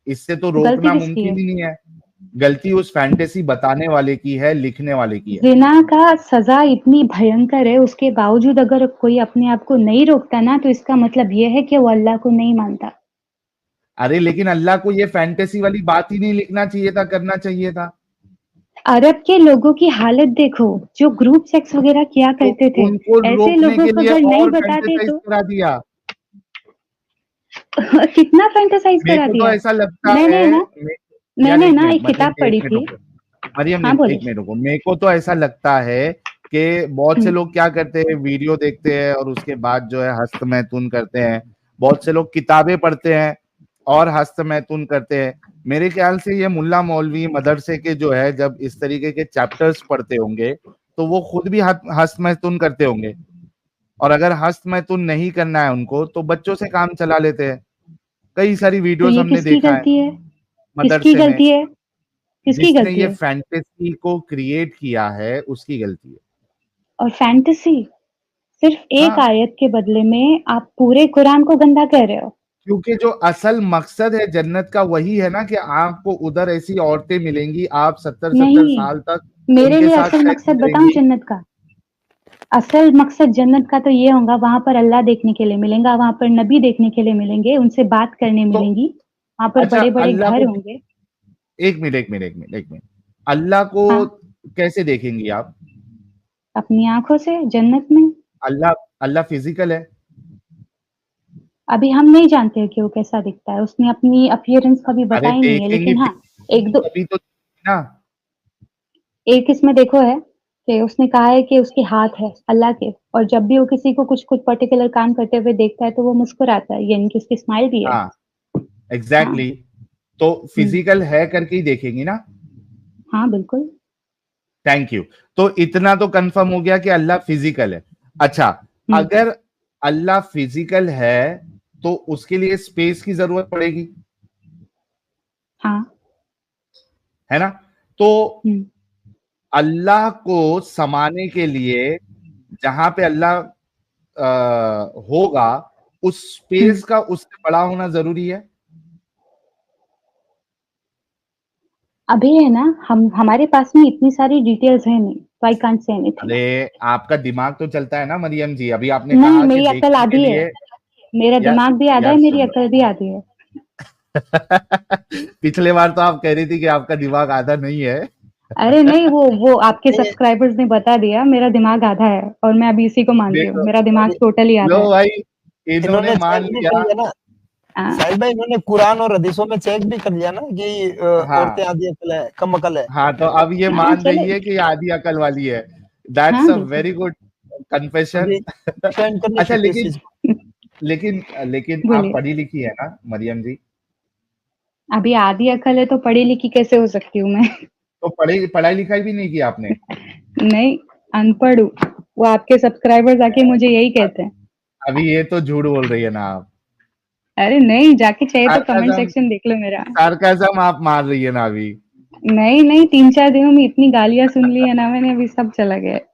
[SPEAKER 1] इससे तो
[SPEAKER 2] गलती
[SPEAKER 1] रोकना
[SPEAKER 2] किसकी है?
[SPEAKER 1] मुमकिन ही नहीं है। गलती उस फैंटेसी बताने वाले की है, लिखने वाले की है।
[SPEAKER 2] जिना का सजा इतनी भयंकर है, उसके बावजूद अगर कोई अपने आप को नहीं रोकता ना, तो इसका मतलब ये है कि वो अल्लाह को नहीं मानता।
[SPEAKER 1] अरे लेकिन अल्लाह को ये फैंटेसी वाली बात ही नहीं लिखना चाहिए था, करना चाहिए था।
[SPEAKER 2] अरब के लोगों की हालत देखो, जो ग्रुप सेक्स वगैरह किया
[SPEAKER 1] तो
[SPEAKER 2] करते थे,
[SPEAKER 1] उनको
[SPEAKER 2] ऐसे
[SPEAKER 1] रोकने
[SPEAKER 2] लोगों
[SPEAKER 1] के
[SPEAKER 2] को
[SPEAKER 1] लिए
[SPEAKER 2] अगर नहीं
[SPEAKER 1] और
[SPEAKER 2] बताते
[SPEAKER 1] फैंटेसाइज
[SPEAKER 2] तो
[SPEAKER 1] करा दिया।
[SPEAKER 2] कितना फैंटेसाइज
[SPEAKER 1] मेरे
[SPEAKER 2] करा
[SPEAKER 1] को तो
[SPEAKER 2] दिया।
[SPEAKER 1] ऐसा लगता
[SPEAKER 2] मैंने
[SPEAKER 1] है,
[SPEAKER 2] ना
[SPEAKER 1] यार
[SPEAKER 2] मैंने
[SPEAKER 1] एक
[SPEAKER 2] ना
[SPEAKER 1] मिनट,
[SPEAKER 2] एक
[SPEAKER 1] मरियम
[SPEAKER 2] किताब
[SPEAKER 1] जी एक
[SPEAKER 2] पढ़ी
[SPEAKER 1] मिनट
[SPEAKER 2] थी।
[SPEAKER 1] रुको। मरियम
[SPEAKER 2] हाँ,
[SPEAKER 1] जी
[SPEAKER 2] बोलिए।
[SPEAKER 1] एक मिनट रुको। मेरे को तो ऐसा लगता है कि बहुत से लोग क्या करते हैं, वीडियो देखते हैं और उसके बाद जो है हस्तमैथुन करते हैं। बहुत से लोग किताबें पढ़ते हैं और हस्तमैथुन करते हैं। मेरे ख्याल से ये मुल्ला मौलवी मदरसे के जो है, जब इस तरीके के चैप्टर्स पढ़ते होंगे तो वो खुद भी हस्तमैथुन करते होंगे, और अगर हस्तमैथुन नहीं करना है उनको तो बच्चों से काम चला लेते हैं। कई सारी
[SPEAKER 2] तो
[SPEAKER 1] वीडियोस
[SPEAKER 2] ये
[SPEAKER 1] हमने
[SPEAKER 2] किसकी
[SPEAKER 1] देखा है
[SPEAKER 2] गलती है? किसकी
[SPEAKER 1] मदरसे में।
[SPEAKER 2] गलती है? किसकी
[SPEAKER 1] जिसने
[SPEAKER 2] गलती
[SPEAKER 1] ये
[SPEAKER 2] है?
[SPEAKER 1] फैंटेसी को क्रिएट किया है उसकी गलती है।
[SPEAKER 2] और फैंटेसी सिर्फ एक
[SPEAKER 1] हाँ,
[SPEAKER 2] आयत के बदले में आप पूरे कुरान को गंदा कह रहे हो।
[SPEAKER 1] क्योंकि जो असल मकसद है जन्नत का वही है ना कि आपको उधर ऐसी औरतें मिलेंगी, आप 70-70
[SPEAKER 2] नहीं,
[SPEAKER 1] साल तक
[SPEAKER 2] मेरे
[SPEAKER 1] उनके
[SPEAKER 2] लिए
[SPEAKER 1] साथ
[SPEAKER 2] असल
[SPEAKER 1] सेक्स
[SPEAKER 2] मकसद बताऊं
[SPEAKER 1] करेंगी।
[SPEAKER 2] जन्नत का? असल मकसद जन्नत का तो ये होगा, वहां पर अल्लाह देखने के लिए मिलेगा, वहां पर नबी देखने के लिए मिलेंगे, उनसे बात करने
[SPEAKER 1] तो
[SPEAKER 2] मिलेंगी, वहां पर
[SPEAKER 1] अच्छा,
[SPEAKER 2] बड़े बड़े
[SPEAKER 1] अल्लाह
[SPEAKER 2] घर
[SPEAKER 1] को
[SPEAKER 2] होंगे।
[SPEAKER 1] एक मिनट एक मिनट एक मिनट एक मिनट, अल्लाह को
[SPEAKER 2] हाँ,
[SPEAKER 1] कैसे देखेंगी आप?
[SPEAKER 2] अपनी आंखों से जन्नत में।
[SPEAKER 1] अल्लाह अल्लाह फिजिकल है।
[SPEAKER 2] अभी हम नहीं जानते हैं कि वो कैसा दिखता है, उसने अपनी अपीयरेंस कभी
[SPEAKER 1] अरे
[SPEAKER 2] बताई नहीं है,
[SPEAKER 1] देखेंगी
[SPEAKER 2] लेकिन हाँ, एक दो
[SPEAKER 1] तभी तो ना।
[SPEAKER 2] एक इसमें देखो है कि उसने कहा है कि उसके हाथ है अल्लाह के, और जब भी वो किसी को कुछ कुछ पर्टिकुलर काम करते हुए देखता है तो वो मुस्कुराता है, यानी कि उसकी स्माइल भी है।
[SPEAKER 1] हाँ,
[SPEAKER 2] हाँ।
[SPEAKER 1] एग्जैक्टली तो फिजिकल है करके ही देखेंगी ना।
[SPEAKER 2] हाँ, बिल्कुल।
[SPEAKER 1] Thank you. तो इतना तो कंफर्म हो गया कि अल्लाह फिजिकल है। अच्छा, अगर अल्लाह फिजिकल है तो उसके लिए स्पेस की जरूरत पड़ेगी,
[SPEAKER 2] हाँ।
[SPEAKER 1] है ना? तो
[SPEAKER 2] हम्म,
[SPEAKER 1] अल्लाह को समाने के लिए जहां पे अल्लाह होगा, उस
[SPEAKER 2] हम्म।
[SPEAKER 1] स्पेस का उससे बड़ा होना जरूरी है।
[SPEAKER 2] अभी है ना, हम हमारे पास में इतनी सारी डिटेल्स है नहीं, तो आई कांट से एनीथिंग।
[SPEAKER 1] अरे आपका दिमाग तो चलता है ना मरियम जी, अभी आपने
[SPEAKER 2] नहीं,
[SPEAKER 1] कहा कि
[SPEAKER 2] मेरी अकल
[SPEAKER 1] देखने के
[SPEAKER 2] आधी है।
[SPEAKER 1] लिए।
[SPEAKER 2] मेरा
[SPEAKER 1] यार
[SPEAKER 2] दिमाग भी आधा है,
[SPEAKER 1] यार
[SPEAKER 2] मेरी
[SPEAKER 1] सुनो
[SPEAKER 2] अकल भी आधी है।
[SPEAKER 1] पिछले बार तो आप कह रही थी कि आपका दिमाग आधा नहीं है।
[SPEAKER 2] अरे नहीं, वो आपके सब्सक्राइबर्स ने बता दिया मेरा दिमाग आधा है, और मैं अभी इसी को मानती हूँ,
[SPEAKER 1] देखो,
[SPEAKER 2] मेरा दिमाग टोटली आधा
[SPEAKER 1] लो
[SPEAKER 2] है।
[SPEAKER 1] भाई, इन्होंने
[SPEAKER 4] इन्होंने
[SPEAKER 1] मान
[SPEAKER 4] चेक भी कर
[SPEAKER 1] लिया।
[SPEAKER 4] लिया ना
[SPEAKER 2] हाँ।
[SPEAKER 4] साहिल भाई, इन्होंने कुरान और हदीसों में चेक भी कर लिया ना कि औरतें
[SPEAKER 1] हाँ
[SPEAKER 4] आधी अकल है, कम अकल है।
[SPEAKER 1] हाँ, तो अब ये
[SPEAKER 2] हाँ,
[SPEAKER 1] मान रही
[SPEAKER 2] चलो।
[SPEAKER 1] है कि ये आधी अकल वाली है।
[SPEAKER 2] हाँ,
[SPEAKER 1] दैट्स अ
[SPEAKER 2] बिल्कुल।
[SPEAKER 1] वेरी गुड
[SPEAKER 4] तो
[SPEAKER 1] कन्फेशन।
[SPEAKER 4] डिफेंड करनी
[SPEAKER 1] अच्छा,
[SPEAKER 4] चाहिए इस
[SPEAKER 1] लेकिन
[SPEAKER 4] चीज को।
[SPEAKER 1] लेकिन लेकिन आप
[SPEAKER 2] बोलिए।
[SPEAKER 1] पढ़ी लिखी है ना मरियम जी?
[SPEAKER 2] अभी आधी अकल है तो पढ़ी लिखी कैसे हो सकती हूँ मैं?
[SPEAKER 1] तो पढ़ाई लिखाई भी नहीं की आपने?
[SPEAKER 2] नहीं, अनपढ़ हूँ। वो आपके सब्सक्राइबर्स आके मुझे यही कहते हैं।
[SPEAKER 1] अभी ये तो झूठ बोल रही है ना आप।
[SPEAKER 2] अरे नहीं, जाके चाहिए तो कमेंट
[SPEAKER 1] सार्काज़म
[SPEAKER 2] सेक्शन देख लो मेरा।
[SPEAKER 1] सार्काज़म आप मार रही है ना अभी।
[SPEAKER 2] नहीं 3-4 दिनों में इतनी गालियां सुन ली है ना मैंने, अभी सब चला गया है।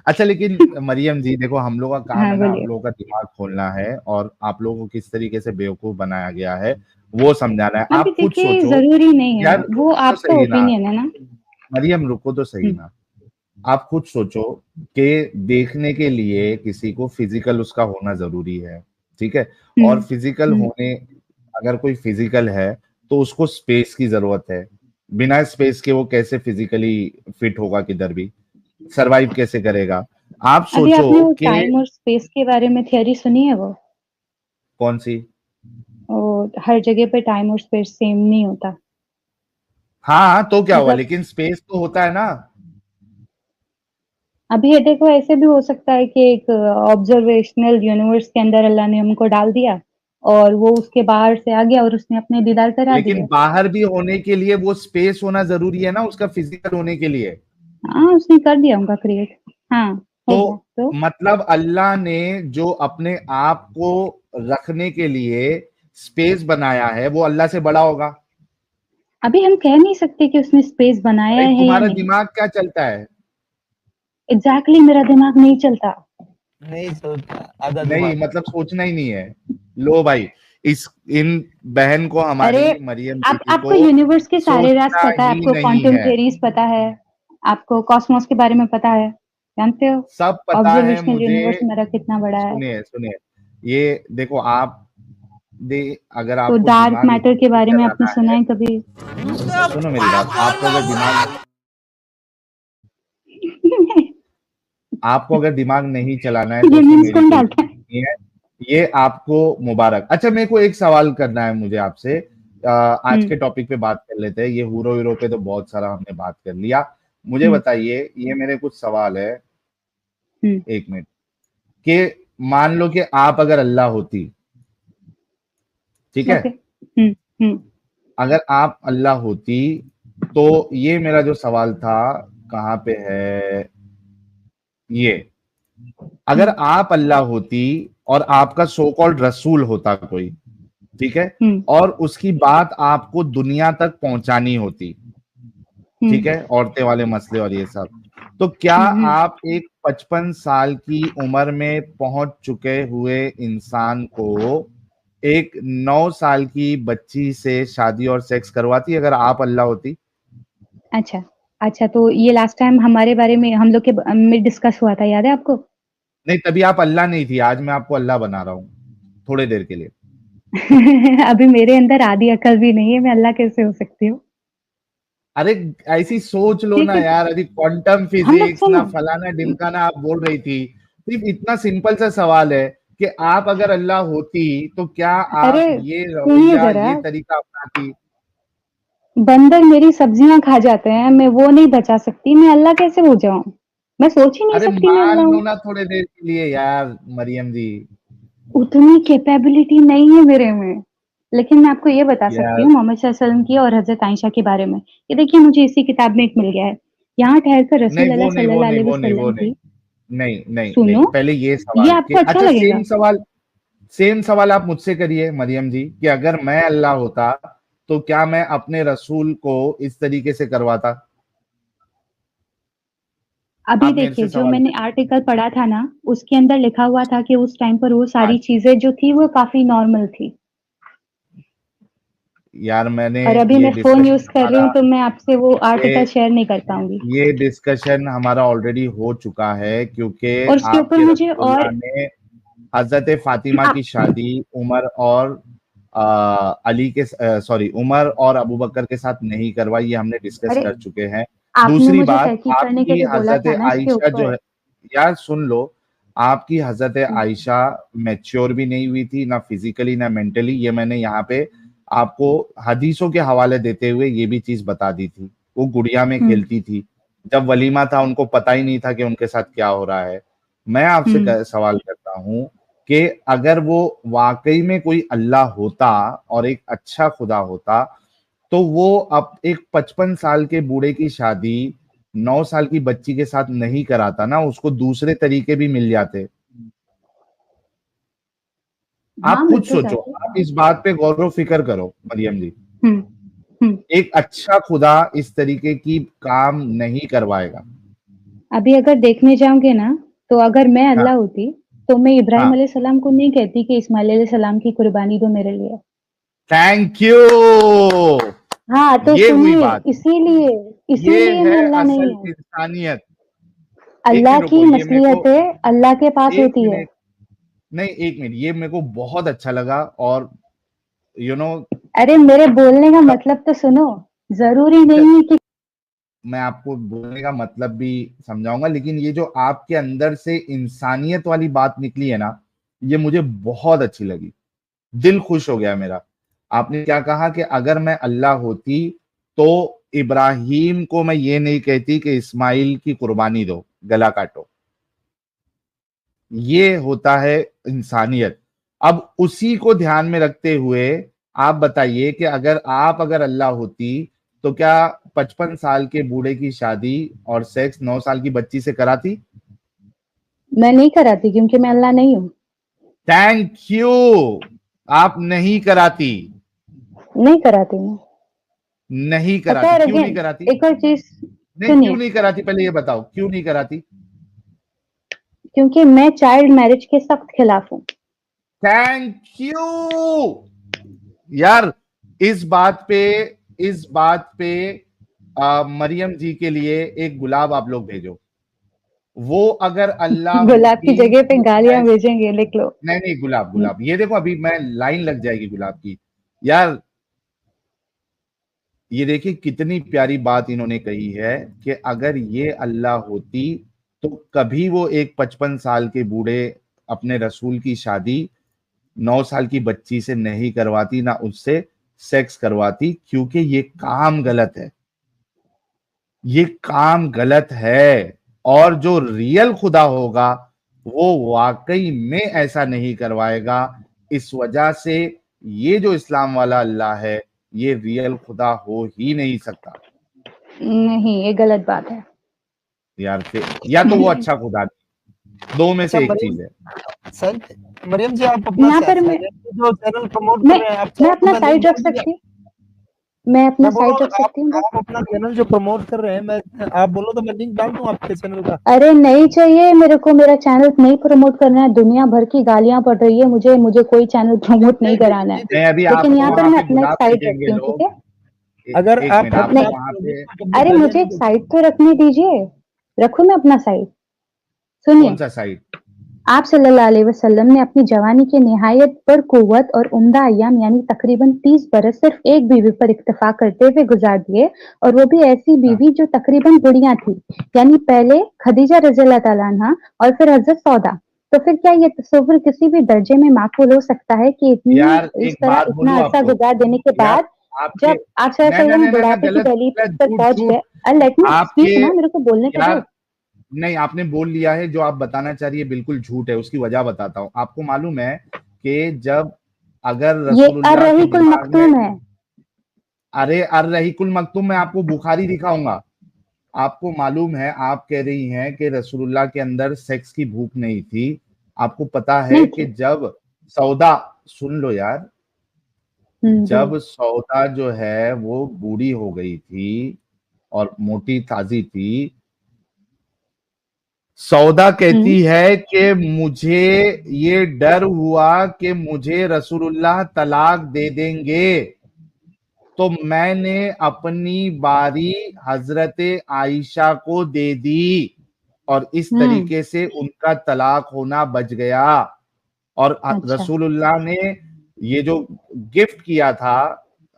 [SPEAKER 1] अच्छा, लेकिन मरियम जी देखो, हम लोग का काम
[SPEAKER 2] हाँ
[SPEAKER 1] है ना आप
[SPEAKER 2] बोलिए।
[SPEAKER 1] लोगों का दिमाग खोलना है और आप लोगों को किस तरीके से बेवकूफ बनाया गया है वो समझाना है।
[SPEAKER 2] अभी
[SPEAKER 1] आप खुद
[SPEAKER 2] देखिए
[SPEAKER 1] सोचो
[SPEAKER 2] जरूरी नहीं है,
[SPEAKER 1] यार,
[SPEAKER 2] वो
[SPEAKER 1] रुको तो
[SPEAKER 2] आपका
[SPEAKER 1] सही ना
[SPEAKER 2] ओपिनियन है ना।
[SPEAKER 1] मरियम, रुको तो सही ना। आप खुद सोचो कि देखने के लिए किसी को फिजिकल उसका होना जरूरी है, ठीक है? और फिजिकल होने, अगर कोई फिजिकल है तो उसको स्पेस की जरूरत है। बिना स्पेस के वो कैसे फिजिकली फिट होगा, किधर भी सरवाइव कैसे करेगा? आप
[SPEAKER 2] अभी
[SPEAKER 1] सोचो
[SPEAKER 2] आपने वो
[SPEAKER 1] कि
[SPEAKER 2] टाइम और स्पेस के बारे में थियरी सुनी है? वो
[SPEAKER 1] कौन सी?
[SPEAKER 2] हर जगह पे टाइम और स्पेस सेम नहीं होता।
[SPEAKER 1] हाँ तो क्या हुआ,
[SPEAKER 2] मतलब
[SPEAKER 1] लेकिन स्पेस तो होता है ना।
[SPEAKER 2] अभी ये देखो, ऐसे भी हो सकता है कि एक ऑब्जर्वेशनल यूनिवर्स के अंदर अल्लाह ने हमको डाल दिया और वो उसके बाहर से आ गया और उसने अपने दीदार करा
[SPEAKER 1] लेकिन
[SPEAKER 2] दिए।
[SPEAKER 1] बाहर भी होने के लिए वो स्पेस होना जरूरी है ना, उसका फिजिकल होने के लिए।
[SPEAKER 2] हाँ, उसने कर दिया उनका क्रिएट। हाँ, हो गया
[SPEAKER 1] तो
[SPEAKER 2] तो।
[SPEAKER 1] मतलब अल्लाह ने जो अपने आप को रखने के लिए स्पेस बनाया है वो अल्लाह से बड़ा होगा?
[SPEAKER 2] अभी हम कह नहीं सकते कि उसने स्पेस बनाया
[SPEAKER 1] भाई
[SPEAKER 2] है या
[SPEAKER 1] तुम्हारा
[SPEAKER 2] नहीं।
[SPEAKER 1] दिमाग क्या चलता है?
[SPEAKER 2] एग्जैक्टली मेरा दिमाग नहीं चलता।
[SPEAKER 4] नहीं सोचता, आधा
[SPEAKER 1] नहीं
[SPEAKER 4] दिमाग।
[SPEAKER 1] मतलब सोचना ही नहीं है। लो भाई, इस इन बहन को,
[SPEAKER 2] अरे
[SPEAKER 1] हमारी मरियम दीदी
[SPEAKER 2] आपको
[SPEAKER 1] को
[SPEAKER 2] यूनिवर्स के सारे राज
[SPEAKER 1] सोचना
[SPEAKER 2] पता है,
[SPEAKER 1] ही
[SPEAKER 2] आपको
[SPEAKER 1] नहीं
[SPEAKER 2] क्वांटम
[SPEAKER 1] है।
[SPEAKER 2] थियरीज पता है, आपको कॉस्मोस के बारे में पता है, जानते हो
[SPEAKER 1] सब पता है
[SPEAKER 2] ऑब्जर्वेशनल
[SPEAKER 1] मुझे।
[SPEAKER 2] यूनिवर्स मेरा कितना बड़ा है।
[SPEAKER 1] सुनिए सुनिए, ये देखो आप दे अगर
[SPEAKER 2] तो
[SPEAKER 1] आपको
[SPEAKER 2] डार्क
[SPEAKER 1] दिमाग
[SPEAKER 2] मैटर के
[SPEAKER 1] नहीं
[SPEAKER 2] बारे में आपने
[SPEAKER 1] चलाना
[SPEAKER 2] सुना
[SPEAKER 1] है,
[SPEAKER 2] है कभी?
[SPEAKER 1] सुनो मेरी बात, आपको अगर दिमाग नहीं चलाना है तो
[SPEAKER 2] ये
[SPEAKER 1] उसमें
[SPEAKER 2] मीम्स
[SPEAKER 1] मेरी
[SPEAKER 2] कौन
[SPEAKER 1] कोई
[SPEAKER 2] डालता है?
[SPEAKER 1] नहीं है। ये आपको मुबारक। अच्छा, मेरे को एक सवाल करना है मुझे आपसे। आज के टॉपिक पे बात कर लेते हैं। ये हीरो हीरो पे तो बहुत सारा हमने बात कर लिया। मुझे बताइए, ये मेरे कुछ सवाल है, एक मिनट, कि मान लो कि आप अगर अल्लाह होती, ठीक है?
[SPEAKER 2] ओके। हम्म।
[SPEAKER 1] अगर आप अल्लाह होती तो ये मेरा जो सवाल था, कहाँ पे है ये, अगर आप अल्लाह होती और आपका सो कॉल्ड रसूल होता कोई, ठीक है, और उसकी बात आपको दुनिया तक पहुंचानी होती, ठीक है, औरतें वाले मसले और ये सब, तो क्या आप एक 55 साल की उम्र में पहुंच चुके हुए इंसान को एक 9 साल की बच्ची से शादी और सेक्स करवाती अगर आप अल्लाह होती?
[SPEAKER 2] अच्छा अच्छा, तो ये लास्ट टाइम हमारे बारे में हम लोग के में डिस्कस हुआ था, याद है आपको?
[SPEAKER 1] नहीं, तभी आप अल्लाह नहीं थी। आज मैं आपको अल्लाह बना रहा हूँ थोड़ी देर के लिए।
[SPEAKER 2] अभी मेरे अंदर आधी अकल भी नहीं है, मैं अल्लाह कैसे हो सकती हूँ?
[SPEAKER 1] अरे ऐसी सोच लो
[SPEAKER 2] ठीक
[SPEAKER 1] ना
[SPEAKER 2] है,
[SPEAKER 1] यार, अभी क्वांटम
[SPEAKER 2] हम लोग
[SPEAKER 1] फिजिक्स ना
[SPEAKER 2] सुनो।
[SPEAKER 1] फलाना ढिमकाना आप बोल रही थी। सिर्फ इतना सिंपल सा सवाल है कि आप अगर अल्लाह होती तो क्या
[SPEAKER 2] अरे
[SPEAKER 1] आप ये
[SPEAKER 2] सुनिए
[SPEAKER 1] रवैया,
[SPEAKER 2] जरा,
[SPEAKER 1] ये तरीका अपनाती?
[SPEAKER 2] बंदर मेरी सब्जियां खा जाते हैं, मैं वो नहीं बचा सकती, मैं अल्लाह कैसे हो जाऊं? मैं सोच ही नहीं
[SPEAKER 1] अरे
[SPEAKER 2] सकती मैं
[SPEAKER 1] मान
[SPEAKER 2] अल्लाह
[SPEAKER 1] लो
[SPEAKER 2] हूँ।
[SPEAKER 1] ना थोड़ी देर के लिए यार मरियम जी।
[SPEAKER 2] उतनी कैपेबिलिटी नहीं है मेरे में। लेकिन मैं आपको ये बता सकती
[SPEAKER 1] यार
[SPEAKER 2] हूँ मोहम्मद सल्लल्लाहु अलैहि वसल्लम की और हज़रत आयशा के बारे में। ये देखिए, मुझे इसी किताब में एक मिल गया है। यहाँ ठहरकर
[SPEAKER 1] नहीं,
[SPEAKER 2] रसूल
[SPEAKER 1] वो
[SPEAKER 2] अल्लाह
[SPEAKER 1] नहीं, वो
[SPEAKER 2] सल्लल्लाहु
[SPEAKER 1] नहीं,
[SPEAKER 2] अलैहि
[SPEAKER 1] वो नहीं, वो
[SPEAKER 2] वसल्लम
[SPEAKER 1] नहीं,
[SPEAKER 2] की,
[SPEAKER 1] नहीं नहीं नहीं,
[SPEAKER 2] सुनो,
[SPEAKER 1] पहले ये
[SPEAKER 2] ये
[SPEAKER 1] सवाल कि
[SPEAKER 2] आपको अच्छा
[SPEAKER 1] अच्छा,
[SPEAKER 2] लगेगा।
[SPEAKER 1] सेम सवाल आप मुझसे करिए मरियम जी, कि अगर मैं अल्लाह होता तो क्या मैं अपने रसूल को इस तरीके से करवाता?
[SPEAKER 2] अभी
[SPEAKER 1] आप मेरे
[SPEAKER 2] देखिए,
[SPEAKER 1] से
[SPEAKER 2] जो
[SPEAKER 1] सवाल
[SPEAKER 2] मैंने
[SPEAKER 1] करिए।
[SPEAKER 2] आर्टिकल पढ़ा था ना, उसके अंदर लिखा हुआ था कि उस टाइम पर वो सारी
[SPEAKER 1] आज
[SPEAKER 2] चीज़ें जो थी वो काफ़ी नॉर्मल थी।
[SPEAKER 1] यार मैंने
[SPEAKER 2] और अभी
[SPEAKER 1] ये
[SPEAKER 2] मैं फ़ोन
[SPEAKER 1] डिस्कशन
[SPEAKER 2] यूज़ कर रही
[SPEAKER 1] हमारा
[SPEAKER 2] हूँ तो मैं आपसे वो
[SPEAKER 1] ये
[SPEAKER 2] आर्टिकल शेयर नहीं कर पाऊँगी।
[SPEAKER 1] ये डिस्कशन हमारा ऑलरेडी हो चुका है, क्योंकि
[SPEAKER 2] और उसके ऊपर
[SPEAKER 1] आपके
[SPEAKER 2] मुझे
[SPEAKER 1] रसूलुल्लाह
[SPEAKER 2] और
[SPEAKER 1] ने हजरत फातिमा की शादी उमर और अली के, सॉरी, उमर और अबू बकर के साथ नहीं करवाई, ये हमने डिस्कस
[SPEAKER 2] अरे,
[SPEAKER 1] कर चुके हैं।
[SPEAKER 2] आपने
[SPEAKER 1] दूसरी
[SPEAKER 2] मुझे
[SPEAKER 1] बात,
[SPEAKER 2] तहकीक करने के
[SPEAKER 1] आपकी
[SPEAKER 2] लिए बोला था
[SPEAKER 1] हजरत
[SPEAKER 2] ना इसके
[SPEAKER 1] आयशा जो
[SPEAKER 2] ऊपर।
[SPEAKER 1] है, यार सुन लो, आपकी हजरत आयशा मैच्योर भी नहीं हुई थी, ना फिजिकली ना मेंटली। ये मैंने यहाँ पे आपको हदीसों के हवाले देते हुए ये भी चीज बता दी थी। वो गुड़िया में खेलती थी, जब वलीमा था उनको पता ही नहीं था कि उनके साथ क्या हो रहा है। मैं आपसे सवाल करता हूँ कि अगर वो वाकई में कोई अल्लाह होता और एक अच्छा खुदा होता तो वो अब एक 55 साल के बूढ़े की शादी 9 साल की बच्ची के साथ नहीं कराता ना, उसको दूसरे तरीके भी मिल जाते।
[SPEAKER 2] हाँ,
[SPEAKER 1] आप
[SPEAKER 2] मिल
[SPEAKER 1] खुद
[SPEAKER 2] तो
[SPEAKER 1] सोचो,
[SPEAKER 2] जाते।
[SPEAKER 1] आप इस बात पे गौर व फिक्र करो मरियम जी।
[SPEAKER 2] हम्म हम्म।
[SPEAKER 1] एक अच्छा खुदा इस तरीके की काम नहीं करवाएगा।
[SPEAKER 2] अभी अगर देखने जाओगे ना, तो अगर मैं
[SPEAKER 1] हाँ
[SPEAKER 2] अल्लाह होती तो मैं इब्राहिम
[SPEAKER 1] हाँ,
[SPEAKER 2] अलैहिस्सलाम को नहीं कहती कि इस्माइल अलैहिस्सलाम की कुर्बानी दो मेरे लिए।
[SPEAKER 1] Thank you.
[SPEAKER 2] हाँ, तो
[SPEAKER 1] ये हुई
[SPEAKER 2] सुनिए,
[SPEAKER 1] बात,
[SPEAKER 2] इसीलिए
[SPEAKER 1] ये
[SPEAKER 2] इसीलिए
[SPEAKER 1] है
[SPEAKER 2] मैं अल्लाह नहीं
[SPEAKER 1] असल
[SPEAKER 2] हूँ।
[SPEAKER 1] इंसानियत। एक
[SPEAKER 2] अल्लाह
[SPEAKER 1] मिनट
[SPEAKER 2] की
[SPEAKER 1] रुको, ये मेरे को
[SPEAKER 2] मसलिहतें अल्लाह के पास
[SPEAKER 1] एक
[SPEAKER 2] होती है।
[SPEAKER 1] मिनट, नहीं एक मिनट, ये मेरे को बहुत अच्छा लगा। और यू नो
[SPEAKER 2] अरे मेरे बोलने का मतलब तो सुनो। जरूरी नहीं है कि
[SPEAKER 1] मैं आपको बोलने का मतलब भी समझाऊंगा, लेकिन ये जो आपके अंदर से इंसानियत वाली बात निकली है ना, ये मुझे बहुत अच्छी लगी, दिल खुश हो गया मेरा। आपने क्या कहा कि अगर मैं अल्लाह होती तो इब्राहिम को मैं ये नहीं कहती कि इस्माइल की कुर्बानी दो, गला काटो। ये होता है इंसानियत। अब उसी को ध्यान में रखते हुए आप बताइए कि अगर अल्लाह होती तो क्या 55 साल के बूढ़े की शादी और सेक्स 9 साल की बच्ची से कराती?
[SPEAKER 2] मैं नहीं कराती क्योंकि मैं अल्लाह नहीं हूँ।
[SPEAKER 1] Thank you. आप नहीं कराती,
[SPEAKER 2] नहीं कराती मैं।
[SPEAKER 1] नहीं
[SPEAKER 2] पता
[SPEAKER 1] कराती,
[SPEAKER 2] है
[SPEAKER 1] क्यों नहीं
[SPEAKER 2] अगेन,
[SPEAKER 1] कराती?
[SPEAKER 2] एक और चीज
[SPEAKER 1] नहीं, क्यों
[SPEAKER 2] सुनिए,
[SPEAKER 1] नहीं कराती, पहले ये बताओ क्यों नहीं कराती?
[SPEAKER 2] क्योंकि मैं चाइल्ड मैरिज के सख्त खिलाफ हूँ।
[SPEAKER 1] थैंक यू यार। इस बात पे मरियम जी के लिए एक गुलाब आप लोग भेजो। वो अगर अल्लाह
[SPEAKER 2] गुलाब की
[SPEAKER 1] होती
[SPEAKER 2] जगह पे
[SPEAKER 1] तो
[SPEAKER 2] गालियां भेजेंगे, लिख लो।
[SPEAKER 1] नहीं नहीं, गुलाब गुलाब, ये देखो अभी मैं लाइन लग जाएगी गुलाब की। यार ये देखिए कितनी प्यारी बात इन्होंने कही है कि अगर ये अल्लाह होती तो कभी वो एक 55 साल के बूढ़े अपने रसूल की शादी 9 साल की बच्ची से नहीं करवाती, ना उससे सेक्स करवाती, क्योंकि ये काम गलत है, ये काम गलत है। और जो रियल खुदा होगा वो वाकई में ऐसा नहीं करवाएगा। इस वजह से ये जो इस्लाम वाला अल्लाह है ये रियल खुदा हो ही नहीं सकता।
[SPEAKER 2] नहीं, ये गलत बात है।
[SPEAKER 1] यार फिर या तो वो अच्छा खुदा नहीं, दो में
[SPEAKER 4] अच्छा
[SPEAKER 1] से एक
[SPEAKER 4] मरियम
[SPEAKER 1] चीज है।
[SPEAKER 4] सर, मरियम जी आप अपना
[SPEAKER 2] यहाँ पर
[SPEAKER 4] जो चैनल प्रमोट
[SPEAKER 2] मैं
[SPEAKER 4] कर रहे हैं, आप
[SPEAKER 2] मैं
[SPEAKER 4] चाहे तो
[SPEAKER 2] अपना
[SPEAKER 4] मैं लिंक
[SPEAKER 2] साइट रख
[SPEAKER 4] डाल दूंगा।
[SPEAKER 2] सकती हूँ। मैं अपना
[SPEAKER 4] मैं बोल
[SPEAKER 2] साइट
[SPEAKER 4] रहा
[SPEAKER 2] रख
[SPEAKER 4] हूँ
[SPEAKER 2] सकती हूँ बस।
[SPEAKER 4] आप अपना चैनल जो प्रमोट कर रहे हैं, मैं आप बोलो तो मैं लिंक डाल दूं आपके चैनल का।
[SPEAKER 2] अरे नहीं चाहिए मेरे को, मेरा चैनल नहीं प्रमोट करना है। दुनिया भर की गालियां पड़ रही है मुझे, मुझे कोई चैनल प्रमोट नहीं कराना है।
[SPEAKER 1] नहीं, अभी
[SPEAKER 2] लेकिन
[SPEAKER 1] आपको
[SPEAKER 2] यहाँ पर
[SPEAKER 1] वहां
[SPEAKER 2] मैं
[SPEAKER 1] पे
[SPEAKER 2] अपना एक
[SPEAKER 1] गुलाब
[SPEAKER 2] साइट
[SPEAKER 1] भेजेंगे
[SPEAKER 2] रखती हूँ, ठीक
[SPEAKER 1] लोग।
[SPEAKER 2] है?
[SPEAKER 4] अगर
[SPEAKER 1] एक
[SPEAKER 4] आप
[SPEAKER 1] मिनट,
[SPEAKER 4] अपना
[SPEAKER 1] आपको
[SPEAKER 2] नहीं,
[SPEAKER 1] वहां पे
[SPEAKER 2] अरे मुझे एक साइट तो रखने दीजिए। रखूं मैं अपना साइट?
[SPEAKER 1] कौन
[SPEAKER 2] सुनिए,
[SPEAKER 1] सा साइट?
[SPEAKER 2] आप सल्लल्लाहु अलैहि वसल्लम ने अपनी जवानी के निहायत पर कुव्वत और उम्दा अय्याम यानी तकरीबन 30 बरस सिर्फ एक बीवी पर इक्तफा करते हुए गुजार दिए, और वो भी ऐसी
[SPEAKER 1] हाँ,
[SPEAKER 2] बीवी जो तकरीबन बुढ़िया थी। यानी पहले खदीजा रज़ियल्लाहु ताला अन्हा और फिर हजरत सौदा। तो फिर क्या ये तस्वुर किसी भी दर्जे में माकूल हो सकता है कि
[SPEAKER 1] यार
[SPEAKER 2] इस
[SPEAKER 1] एक
[SPEAKER 2] तरह
[SPEAKER 1] बात
[SPEAKER 2] इतना
[SPEAKER 1] बोलूं
[SPEAKER 2] अरसा
[SPEAKER 1] आपको,
[SPEAKER 2] गुजार देने के
[SPEAKER 1] यार
[SPEAKER 2] बाद
[SPEAKER 1] आपके
[SPEAKER 2] जब आप सल्लल्लाहु
[SPEAKER 1] नहीं
[SPEAKER 2] अलैहि
[SPEAKER 1] नहीं
[SPEAKER 2] वसल्लम
[SPEAKER 1] नहीं नहीं नहीं,
[SPEAKER 2] बुढ़ापे की
[SPEAKER 1] गलत
[SPEAKER 2] दहलीज
[SPEAKER 1] गलत,
[SPEAKER 2] पर
[SPEAKER 1] झूठ
[SPEAKER 2] पहुंच
[SPEAKER 1] झूठ।
[SPEAKER 2] गए, और लेट मी
[SPEAKER 1] आपके
[SPEAKER 2] स्पीक ना, मेरे को बोलने तो दो।
[SPEAKER 1] यार नहीं, आपने बोल लिया है, जो आप बताना चाह रही है बिल्कुल झूठ है, उसकी वजह बताता हूँ। आपको मालूम है कि जब अगर
[SPEAKER 2] ये
[SPEAKER 1] रसूलुल्लाह के
[SPEAKER 2] अर्रहीकुल
[SPEAKER 1] दिमाग में,
[SPEAKER 2] मखतूम है।
[SPEAKER 1] अरे अर रहीकुल मकतूम में आपको बुखारी दिखाऊंगा। आपको मालूम है, आप कह रही हैं कि रसूलुल्लाह के अंदर सेक्स की भूख नहीं थी। आपको पता है
[SPEAKER 2] नहीं
[SPEAKER 1] कि
[SPEAKER 2] थी।
[SPEAKER 1] जब सौदा, सुन लो यार,
[SPEAKER 2] बोलो।
[SPEAKER 1] जब सौदा जो है वो बूढ़ी हो गई थी और मोटी ताजी थी, सौदा कहती है कि मुझे ये डर हुआ कि मुझे रसूलुल्लाह तलाक दे देंगे, तो मैंने अपनी बारी हजरत आयशा को दे दी और इस तरीके से उनका तलाक होना बच गया। और
[SPEAKER 2] अच्छा।
[SPEAKER 1] रसूलुल्लाह ने ये जो गिफ्ट किया था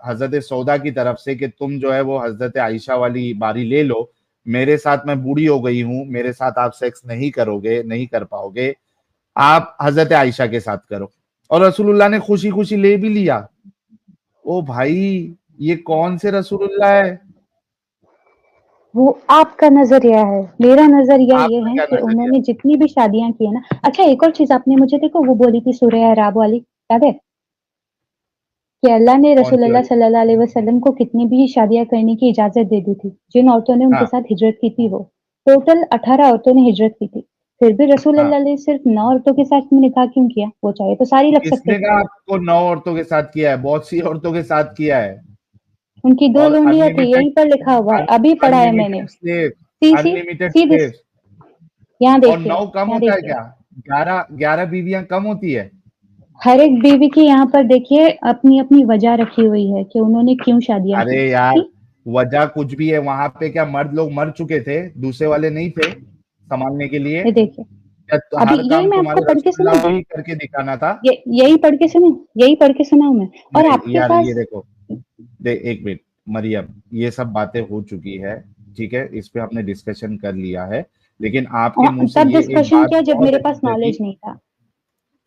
[SPEAKER 1] हजरत सौदा की तरफ से कि तुम जो है वो हजरत आयशा वाली बारी ले लो, मेरे साथ मैं बूढ़ी हो गई हूं, मेरे साथ आप सेक्स नहीं करोगे, नहीं कर पाओगे, आप हजरत आयशा के साथ करो। और रसूलुल्लाह ने खुशी खुशी ले भी लिया। ओ भाई, ये कौन से रसूलुल्लाह है?
[SPEAKER 2] वो आपका नजरिया है, मेरा नजरिया ये
[SPEAKER 1] आपका
[SPEAKER 2] है
[SPEAKER 1] क्या
[SPEAKER 2] कि
[SPEAKER 1] नजरिया?
[SPEAKER 2] उन्होंने जितनी भी शादियां की है ना। अच्छा, एक और चीज आपने मुझे देखो वो बोली थी सूरह अराब वाली, याद है कि अल्लाह ने
[SPEAKER 1] कौन सी
[SPEAKER 2] रसूलुल्लाह
[SPEAKER 1] वाली?
[SPEAKER 2] सल्लल्लाहु अलैहि वसल्लम को कितनी भी शादियां करने की इजाजत दे दी थी, जिन औरतों ने उनके
[SPEAKER 1] हाँ
[SPEAKER 2] साथ हिजरत की थी। वो टोटल 18 औरतों ने हिजरत की थी, फिर भी
[SPEAKER 1] हाँ,
[SPEAKER 2] रसूलुल्लाह ने सिर्फ 9 औरतों के साथ निकाह क्यों किया? वो चाहे तो सारी लग सकते
[SPEAKER 1] किसने
[SPEAKER 2] थे।
[SPEAKER 1] कहा आपको 9 औरतों के साथ किया है? बहुत सी औरतों के साथ किया है।
[SPEAKER 2] उनकी 2
[SPEAKER 1] और
[SPEAKER 2] लोंडियां थी,
[SPEAKER 1] अनलिमिटेड,
[SPEAKER 2] यहीं पर लिखा हुआ है, अभी पढ़ा है मैंने।
[SPEAKER 1] Unlimited slave,
[SPEAKER 2] see see
[SPEAKER 1] unlimited
[SPEAKER 2] see this,
[SPEAKER 1] slaves.
[SPEAKER 2] यहाँ
[SPEAKER 1] और
[SPEAKER 2] देखिए,
[SPEAKER 1] 9 कम
[SPEAKER 2] यहाँ
[SPEAKER 1] होता है
[SPEAKER 2] देखिए,
[SPEAKER 1] क्या? 11 बीवियां कम होती है?
[SPEAKER 2] हर एक बीवी की यहाँ पर देखिए अपनी अपनी वजह रखी हुई है कि उन्होंने क्यों शादियां
[SPEAKER 1] अरे
[SPEAKER 2] की।
[SPEAKER 1] यार,
[SPEAKER 2] ठीक,
[SPEAKER 1] वजह कुछ भी है। वहां पे क्या मर्द लोग मर चुके थे? दूसरे वाले नहीं थे संभालने के लिए?
[SPEAKER 2] ये देखिए,
[SPEAKER 1] या
[SPEAKER 2] अभी
[SPEAKER 1] हर
[SPEAKER 2] यही
[SPEAKER 1] काम
[SPEAKER 2] मैं आपको
[SPEAKER 1] तुम्हारे
[SPEAKER 2] पढ़ के सुनाऊं,
[SPEAKER 1] रसूलुल्लाह ही करके दिखाना था?
[SPEAKER 2] यही पढ़ के सुनाऊं, यही पढ़ के सुनाऊं मैं। और
[SPEAKER 1] नहीं
[SPEAKER 2] आपके
[SPEAKER 1] यार, ये
[SPEAKER 2] पास
[SPEAKER 1] देखो, एक मिनट मरियम, ये सब बातें हो चुकी है, ठीक है, इस पे हमने डिस्कशन कर लिया है, लेकिन आपके मुंह से
[SPEAKER 2] तब
[SPEAKER 1] ये एक
[SPEAKER 2] डिस्कशन
[SPEAKER 1] बात
[SPEAKER 2] किया जब
[SPEAKER 1] बहुत
[SPEAKER 2] मेरे
[SPEAKER 1] अच्छी
[SPEAKER 2] पास
[SPEAKER 1] लगी।
[SPEAKER 2] नॉलेज नहीं था।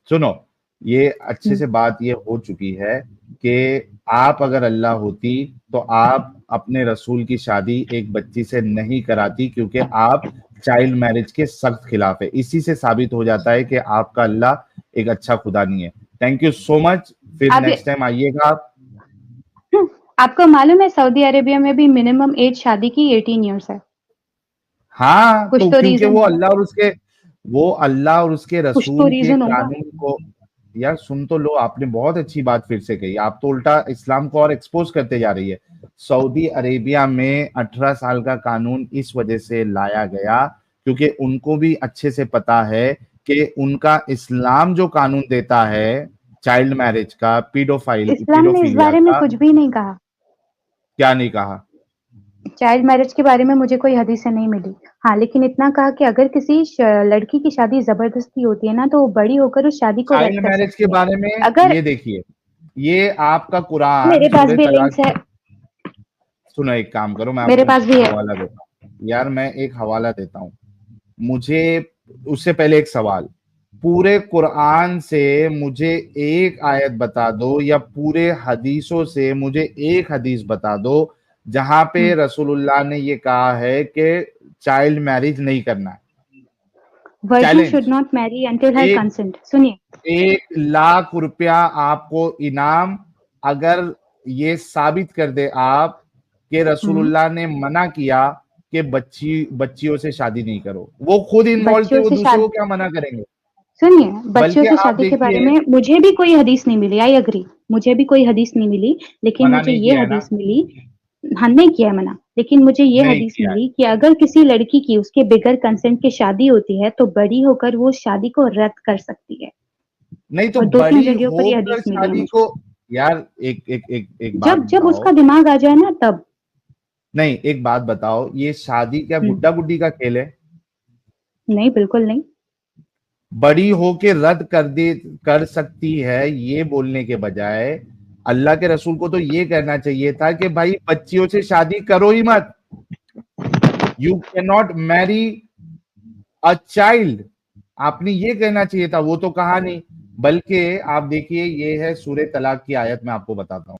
[SPEAKER 1] सुनो, ये अच्छे
[SPEAKER 2] हम्म,
[SPEAKER 1] से बात ये हो चुकी है कि आप अगर अल्लाह होती तो आप अपने रसूल की शादी एक बच्ची से नहीं कराती, क्योंकि आप चाइल्ड मैरिज के सख्त खिलाफ है। इसी से साबित हो जाता है कि आपका अल्लाह एक अच्छा खुदा नहीं है। Thank you so much. फिर
[SPEAKER 2] अब
[SPEAKER 1] नेक्स्ट टाइम आइएगा आप।
[SPEAKER 2] आपको मालूम है सऊदी अरेबिया में भी मिनिमम एज शादी की 18 ईयर्स है।
[SPEAKER 1] हाँ,
[SPEAKER 2] कुछ
[SPEAKER 1] तो
[SPEAKER 2] तो
[SPEAKER 1] क्योंकि
[SPEAKER 2] रीजन होगा,
[SPEAKER 1] वो अल्लाह और उसके
[SPEAKER 2] कुछ तो
[SPEAKER 1] रसूल के
[SPEAKER 2] रीजन होगा।
[SPEAKER 1] कानून को, यार सुन तो लो, आपने बहुत अच्छी बात फिर से कही। आप तो उल्टा इस्लाम को और एक्सपोज करते जा रही है। सऊदी अरेबिया में 18 साल का कानून इस वजह से लाया गया क्योंकि उनको भी अच्छे से पता है कि उनका इस्लाम जो कानून देता है चाइल्ड मैरिज का,
[SPEAKER 2] इस्लाम ने इस
[SPEAKER 1] पीडोफिलिया
[SPEAKER 2] बारे में
[SPEAKER 1] का।
[SPEAKER 2] कुछ भी नहीं कहा।
[SPEAKER 1] क्या नहीं कहा?
[SPEAKER 2] चाइल्ड मैरिज के बारे में मुझे कोई हदीसें नहीं मिली। हाँ, लेकिन इतना कहा कि अगर किसी लड़की की शादी जबरदस्ती होती है ना, तो वो बड़ी होकर उस शादी को रद्द
[SPEAKER 1] चाइल्ड
[SPEAKER 2] कर
[SPEAKER 1] मैरिज के
[SPEAKER 2] सकती है।
[SPEAKER 1] बारे में
[SPEAKER 2] अगर
[SPEAKER 1] ये देखिए, ये आपका कुरान
[SPEAKER 2] मेरे पास
[SPEAKER 1] सूरह
[SPEAKER 2] भी
[SPEAKER 1] तलाक।
[SPEAKER 2] लिंक्स है,
[SPEAKER 1] सुनो, एक काम करो, मैं
[SPEAKER 2] मेरे
[SPEAKER 1] आपको
[SPEAKER 2] पास भी है।
[SPEAKER 1] हवाला देता हूँ यार, मैं एक हवाला देता हूँ। मुझे उससे पहले एक सवाल, पूरे कुरान से मुझे एक आयत बता दो या पूरे हदीसों से मुझे एक हदीस बता दो जहां पे रसूलुल्लाह ने ये कहा है कि चाइल्ड मैरिज नहीं करना है।
[SPEAKER 2] Virgin should
[SPEAKER 1] challenge,
[SPEAKER 2] not marry until her
[SPEAKER 1] एक
[SPEAKER 2] कंसेंट। सुनिए,
[SPEAKER 1] 1 लाख रुपया आपको इनाम, अगर ये साबित कर दे आप कि रसूलुल्लाह ने मना किया कि बच्चियों से शादी नहीं करो। वो खुद इन्वॉल्व थे,
[SPEAKER 2] बच्चियों
[SPEAKER 1] वो
[SPEAKER 2] से
[SPEAKER 1] दूसरे को
[SPEAKER 2] शादी,
[SPEAKER 1] क्या मना करेंगे?
[SPEAKER 2] सुनिए, बच्चियों
[SPEAKER 1] बल्कि
[SPEAKER 2] से
[SPEAKER 1] आप
[SPEAKER 2] शादी के बारे
[SPEAKER 1] देखिए,
[SPEAKER 2] में मुझे भी कोई हदीस नहीं मिली। आई एग्री, मुझे भी कोई हदीस नहीं मिली, लेकिन
[SPEAKER 1] मना
[SPEAKER 2] मुझे
[SPEAKER 1] नहीं
[SPEAKER 2] ये
[SPEAKER 1] किया है ना?
[SPEAKER 2] हदीस मिली। हमने किया है मना, लेकिन मुझे ये
[SPEAKER 1] नहीं
[SPEAKER 2] हदीस
[SPEAKER 1] किया है।
[SPEAKER 2] मिली कि अगर किसी लड़की की उसके बगैर कंसेंट के शादी होती है तो बड़ी होकर वो शादी को रद्द कर सकती है।
[SPEAKER 1] नहीं तो
[SPEAKER 2] और 2-3
[SPEAKER 1] बड़ी
[SPEAKER 2] जगहों पर ये
[SPEAKER 1] होकर
[SPEAKER 2] हदीस मिली है
[SPEAKER 1] शादी
[SPEAKER 2] मुझे।
[SPEAKER 1] को, यार एक बात
[SPEAKER 2] जब जब
[SPEAKER 1] बताओ।
[SPEAKER 2] उसका दिमाग आ जाए ना तब।
[SPEAKER 1] नहीं, एक बात बताओ, ये शादी क्या
[SPEAKER 2] हुँ,
[SPEAKER 1] गुड्डा गुड्डी का खेल है?
[SPEAKER 2] नहीं, बिल्कुल नहीं।
[SPEAKER 1] बड़ी होके रद्द कर सकती है, ये बोलने के बजाय अल्लाह के रसूल को तो ये कहना चाहिए था कि भाई बच्चियों से शादी करो ही मत। You can not marry a child. आपने ये कहना चाहिए था, वो तो कहा नहीं। बल्कि आप देखिए, ये है सूरह तलाक की आयत, मैं आपको बताता हूँ।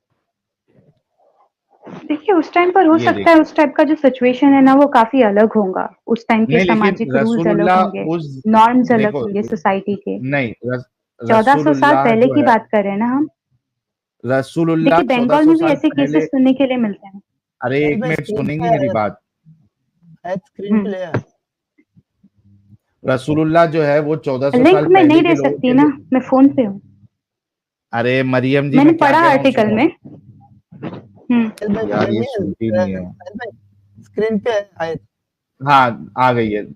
[SPEAKER 2] देखिए, उस टाइम पर हो
[SPEAKER 1] ये
[SPEAKER 2] सकता है
[SPEAKER 1] देखिए,
[SPEAKER 2] उस टाइप का जो सिचुएशन है ना वो काफ़ी अलग होगा। उस टाइम के
[SPEAKER 1] नहीं लेकिन
[SPEAKER 2] सामाजिक रूल्स अलग
[SPEAKER 1] रसूलुल्लाह
[SPEAKER 2] होंगे,
[SPEAKER 1] उस,
[SPEAKER 2] नॉर्म्स अलग
[SPEAKER 1] देखो,
[SPEAKER 2] होंगे सोसाइटी के।
[SPEAKER 1] नहीं
[SPEAKER 2] 1400 साल
[SPEAKER 1] रसूलुल्लाह
[SPEAKER 2] पहले
[SPEAKER 1] जो
[SPEAKER 2] की
[SPEAKER 1] है,
[SPEAKER 2] बात कर रहे हैं ना हम।
[SPEAKER 1] रसूलुल्लाह
[SPEAKER 2] देखिए, बंगाल
[SPEAKER 1] 1400
[SPEAKER 2] में भी
[SPEAKER 1] साल
[SPEAKER 2] ऐसे
[SPEAKER 1] पहले।
[SPEAKER 2] केसेस सुनने के लिए मिलते हैं।
[SPEAKER 1] अरे
[SPEAKER 4] अरे
[SPEAKER 1] एक
[SPEAKER 4] भाई
[SPEAKER 1] मिनट,
[SPEAKER 4] स्क्रीन पे
[SPEAKER 1] सुनेंगी मेरी बात।
[SPEAKER 4] आयत स्क्रीन पे
[SPEAKER 2] हुँ,
[SPEAKER 4] ले आ।
[SPEAKER 1] रसूलुल्लाह जो है वो 1400
[SPEAKER 2] लिंक
[SPEAKER 1] साल
[SPEAKER 2] मैं नहीं
[SPEAKER 1] पहले के
[SPEAKER 2] दे
[SPEAKER 1] लोगों
[SPEAKER 2] सकती
[SPEAKER 1] के
[SPEAKER 2] ना,
[SPEAKER 1] लिए।
[SPEAKER 2] मैं फ़ोन पे हूँ।
[SPEAKER 1] अरे मरियम जी,
[SPEAKER 2] मैंने
[SPEAKER 1] मैं क्या
[SPEAKER 2] पढ़ा
[SPEAKER 1] कह रहा हूँ,
[SPEAKER 2] आर्टिकल
[SPEAKER 1] सुनो।
[SPEAKER 2] में। हुँ,
[SPEAKER 4] साहिल भाई
[SPEAKER 1] यार ये
[SPEAKER 4] नहीं
[SPEAKER 1] सुनती नहीं है।
[SPEAKER 4] साहिल भाई स्क्रीन पे आयत।
[SPEAKER 1] हाँ, आ गई है।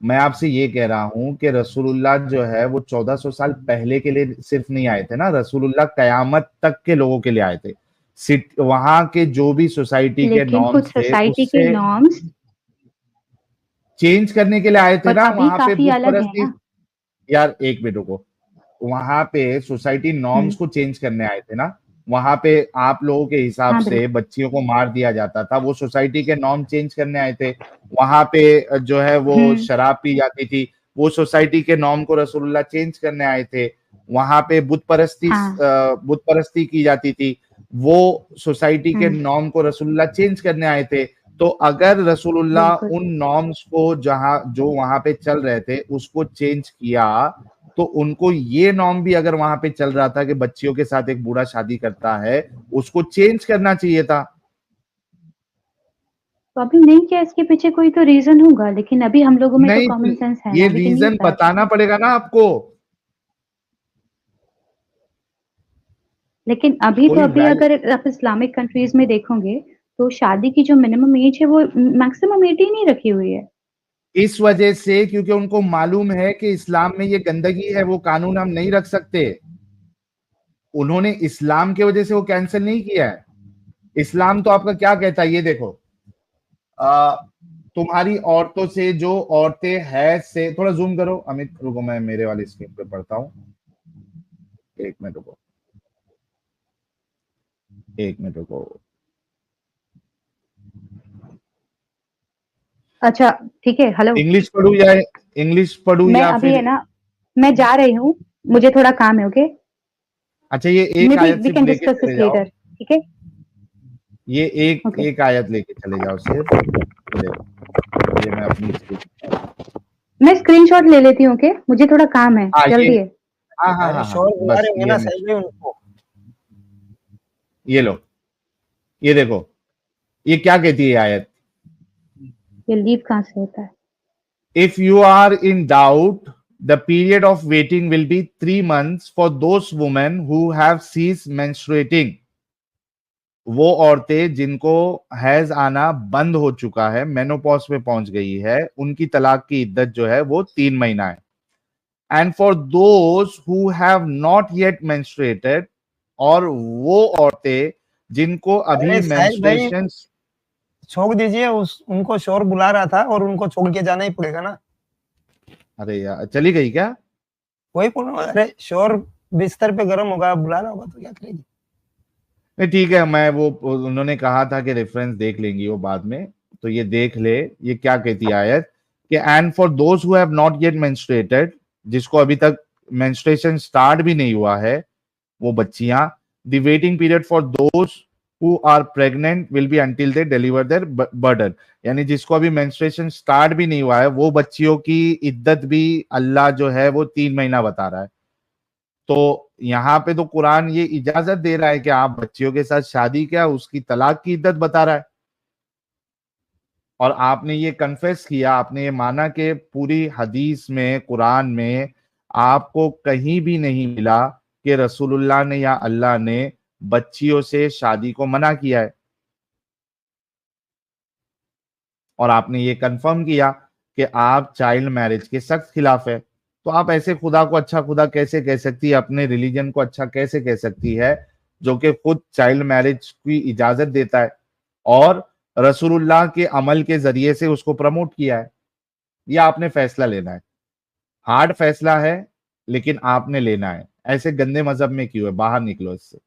[SPEAKER 1] मैं आपसे ये कह रहा हूँ कि रसूलुल्लाह जो है वो 1400 साल पहले के लिए सिर्फ नहीं आए थे ना, रसूलुल्लाह कयामत तक के लोगों के लिए आए थे। वहां के जो भी सोसाइटी के
[SPEAKER 2] लेकिन कुछ
[SPEAKER 1] नॉर्म्स थे
[SPEAKER 2] सोसाइटी के
[SPEAKER 1] उससे
[SPEAKER 2] नॉर्म्स
[SPEAKER 1] चेंज करने के लिए आए थे
[SPEAKER 2] और
[SPEAKER 1] ना,
[SPEAKER 2] अभी
[SPEAKER 1] वहां पे
[SPEAKER 2] काफ़ी
[SPEAKER 1] बुत
[SPEAKER 2] अलग है
[SPEAKER 1] परस्ती।
[SPEAKER 2] ना।
[SPEAKER 1] यार एक मिनट रुको, वहां पे सोसाइटी
[SPEAKER 2] हुँ,
[SPEAKER 1] नॉर्म्स को चेंज करने आए थे ना। वहां पे आप लोगों के हिसाब
[SPEAKER 2] हाँ,
[SPEAKER 1] से
[SPEAKER 2] बिल्कुल।
[SPEAKER 1] बच्चियों को मार दिया जाता था, वो सोसाइटी के नॉर्म चेंज करने आए थे। वहां पे जो है वो
[SPEAKER 2] हुँ,
[SPEAKER 1] शराब पी जाती थी, वो सोसाइटी के नॉर्म को रसूलुल्लाह चेंज करने आए थे। वहां पे
[SPEAKER 2] हाँ,
[SPEAKER 1] बुत परस्ती की जाती थी, वो सोसाइटी के
[SPEAKER 2] हुँ,
[SPEAKER 1] नॉर्म को रसूलुल्लाह चेंज करने आए थे। तो अगर रसूलुल्लाह
[SPEAKER 2] बिल्कुल।
[SPEAKER 1] उन नॉर्म्स को जो वहां पे चल रहे थे उसको चेंज किया, तो उनको ये नॉर्म भी अगर वहां पे चल रहा था कि बच्चियों के साथ एक बूढ़ा शादी करता है, उसको चेंज करना चाहिए था।
[SPEAKER 2] तो अभी नहीं किया, इसके पीछे कोई तो रीजन होगा, लेकिन अभी हम लोगों में तो
[SPEAKER 1] नहीं,
[SPEAKER 2] कॉमन सेंस है
[SPEAKER 1] ये
[SPEAKER 2] ना, लेकिन नहीं
[SPEAKER 1] रीजन
[SPEAKER 2] होता।
[SPEAKER 1] बताना पड़ेगा ना आपको।
[SPEAKER 2] लेकिन अभी तो
[SPEAKER 1] कोई
[SPEAKER 2] अभी अगर आप इस्लामिक कंट्रीज में देखोगे तो शादी की जो मिनिमम एज है वो मैक्सिमम 18 नहीं रखी हुई है।
[SPEAKER 1] इस वजह से क्योंकि उनको मालूम है कि इस्लाम में ये गंदगी है, वो कानून हम नहीं रख सकते। उन्होंने इस्लाम के वजह से वो कैंसिल नहीं किया है। इस्लाम तो आपका क्या कहता है, ये देखो, तुम्हारी औरतों से जो औरतें है से, थोड़ा जूम करो अमित, रुको मैं मेरे वाली स्क्रीन पे पढ़ता हूँ, एक मिनट रुको, एक मिनट रुको।
[SPEAKER 2] अच्छा ठीक है, हेलो।
[SPEAKER 1] इंग्लिश पढ़ू
[SPEAKER 2] मैं
[SPEAKER 1] या
[SPEAKER 2] अभी
[SPEAKER 1] फिर?
[SPEAKER 2] है ना, मैं जा रही हूँ, मुझे थोड़ा काम है। ओके,
[SPEAKER 1] अच्छा, ये
[SPEAKER 2] मे
[SPEAKER 1] एक
[SPEAKER 2] बी
[SPEAKER 1] आयत
[SPEAKER 2] वी
[SPEAKER 1] सिर्फ
[SPEAKER 2] कैन
[SPEAKER 1] लेके
[SPEAKER 2] डिस्कस
[SPEAKER 1] चले
[SPEAKER 2] दिस
[SPEAKER 1] जाओ,
[SPEAKER 2] लेटर। ठीक है,
[SPEAKER 1] ये एक
[SPEAKER 2] ओके।
[SPEAKER 1] एक आयत लेके चले जाओ सिर्फ। ये देखो, ये मैं अपनी स्क्रीन,
[SPEAKER 2] मैं स्क्रीनशॉट ले लेती हूँ। ओके, मुझे थोड़ा काम है,
[SPEAKER 1] हाँ ये,
[SPEAKER 2] जल्दी है।
[SPEAKER 1] हाँ हाँ
[SPEAKER 4] अरे
[SPEAKER 1] हाँ हाँ,
[SPEAKER 4] शोर बुला
[SPEAKER 1] बस
[SPEAKER 4] रहे होंगे
[SPEAKER 1] ये
[SPEAKER 4] ना
[SPEAKER 1] मैं,
[SPEAKER 4] सही में उनको।
[SPEAKER 1] ये लो, ये देखो, ये क्या कहती है आयत।
[SPEAKER 2] ये लीव कहाँ से होता है?
[SPEAKER 1] If you are in doubt, the period of waiting will be 3 months for those women who have ceased menstruating. वो औरतें जिनको हैज आना बंद हो चुका है, मेनोपॉज पे पहुंच गई है, उनकी तलाक की इद्दत जो है वो 3 महीना है। And for those who have not yet menstruated, और वो औरतें जिनको अभी
[SPEAKER 4] अरे साहिल भाई
[SPEAKER 1] मेंस्ट्रुएशन,
[SPEAKER 4] छोड़ दीजिए, उस उनको शोर बुला रहा था और उनको छोड़ के जाना ही पड़ेगा ना।
[SPEAKER 1] अरे यार चली गई क्या?
[SPEAKER 4] वही बोल रहा हूँ, अरे शोर बिस्तर पे गर्म होगा, बुला रहा होगा तो क्या करेगी।
[SPEAKER 1] नहीं ठीक है, मैं वो उन्होंने कहा था कि रेफरेंस देख लेंगी वो बाद में, तो ये देख ले, ये क्या कहती है आयत कि and for those who have not yet menstruated, जिसको अभी तक मेंस्ट्रुएशन स्टार्ट भी नहीं हुआ है, वो बच्चियां, the waiting period for those who are pregnant will be until they deliver their burden, यानी जिसको अभी मेंस्ट्रुएशन स्टार्ट भी नहीं हुआ है, वो बच्चियों की इद्दत भी अल्लाह जो है वो 3 महीना बता रहा है। तो यहाँ पे तो कुरान ये इजाजत दे रहा है कि आप बच्चियों के साथ शादी, क्या उसकी तलाक की इद्दत बता रहा है। और आपने ये कन्फेस किया, आपने ये माना कि पूरी हदीस में, कुरान में आपको कहीं भी नहीं मिला कि रसूलुल्लाह ने या अल्लाह ने बच्चियों से शादी को मना किया है। और आपने ये कंफर्म किया कि आप चाइल्ड मैरिज के सख्त खिलाफ है। तो आप ऐसे खुदा को अच्छा खुदा कैसे कह सकती है, अपने रिलीजन को अच्छा कैसे कह सकती है, जो कि खुद चाइल्ड मैरिज की इजाजत देता है और रसूलुल्लाह के अमल के जरिए से उसको प्रमोट किया है। यह आपने फैसला लेना है, हार्ड फैसला है, लेकिन आपने लेना है। ऐसे गंदे मजहब में क्यों है, बाहर निकलो इससे।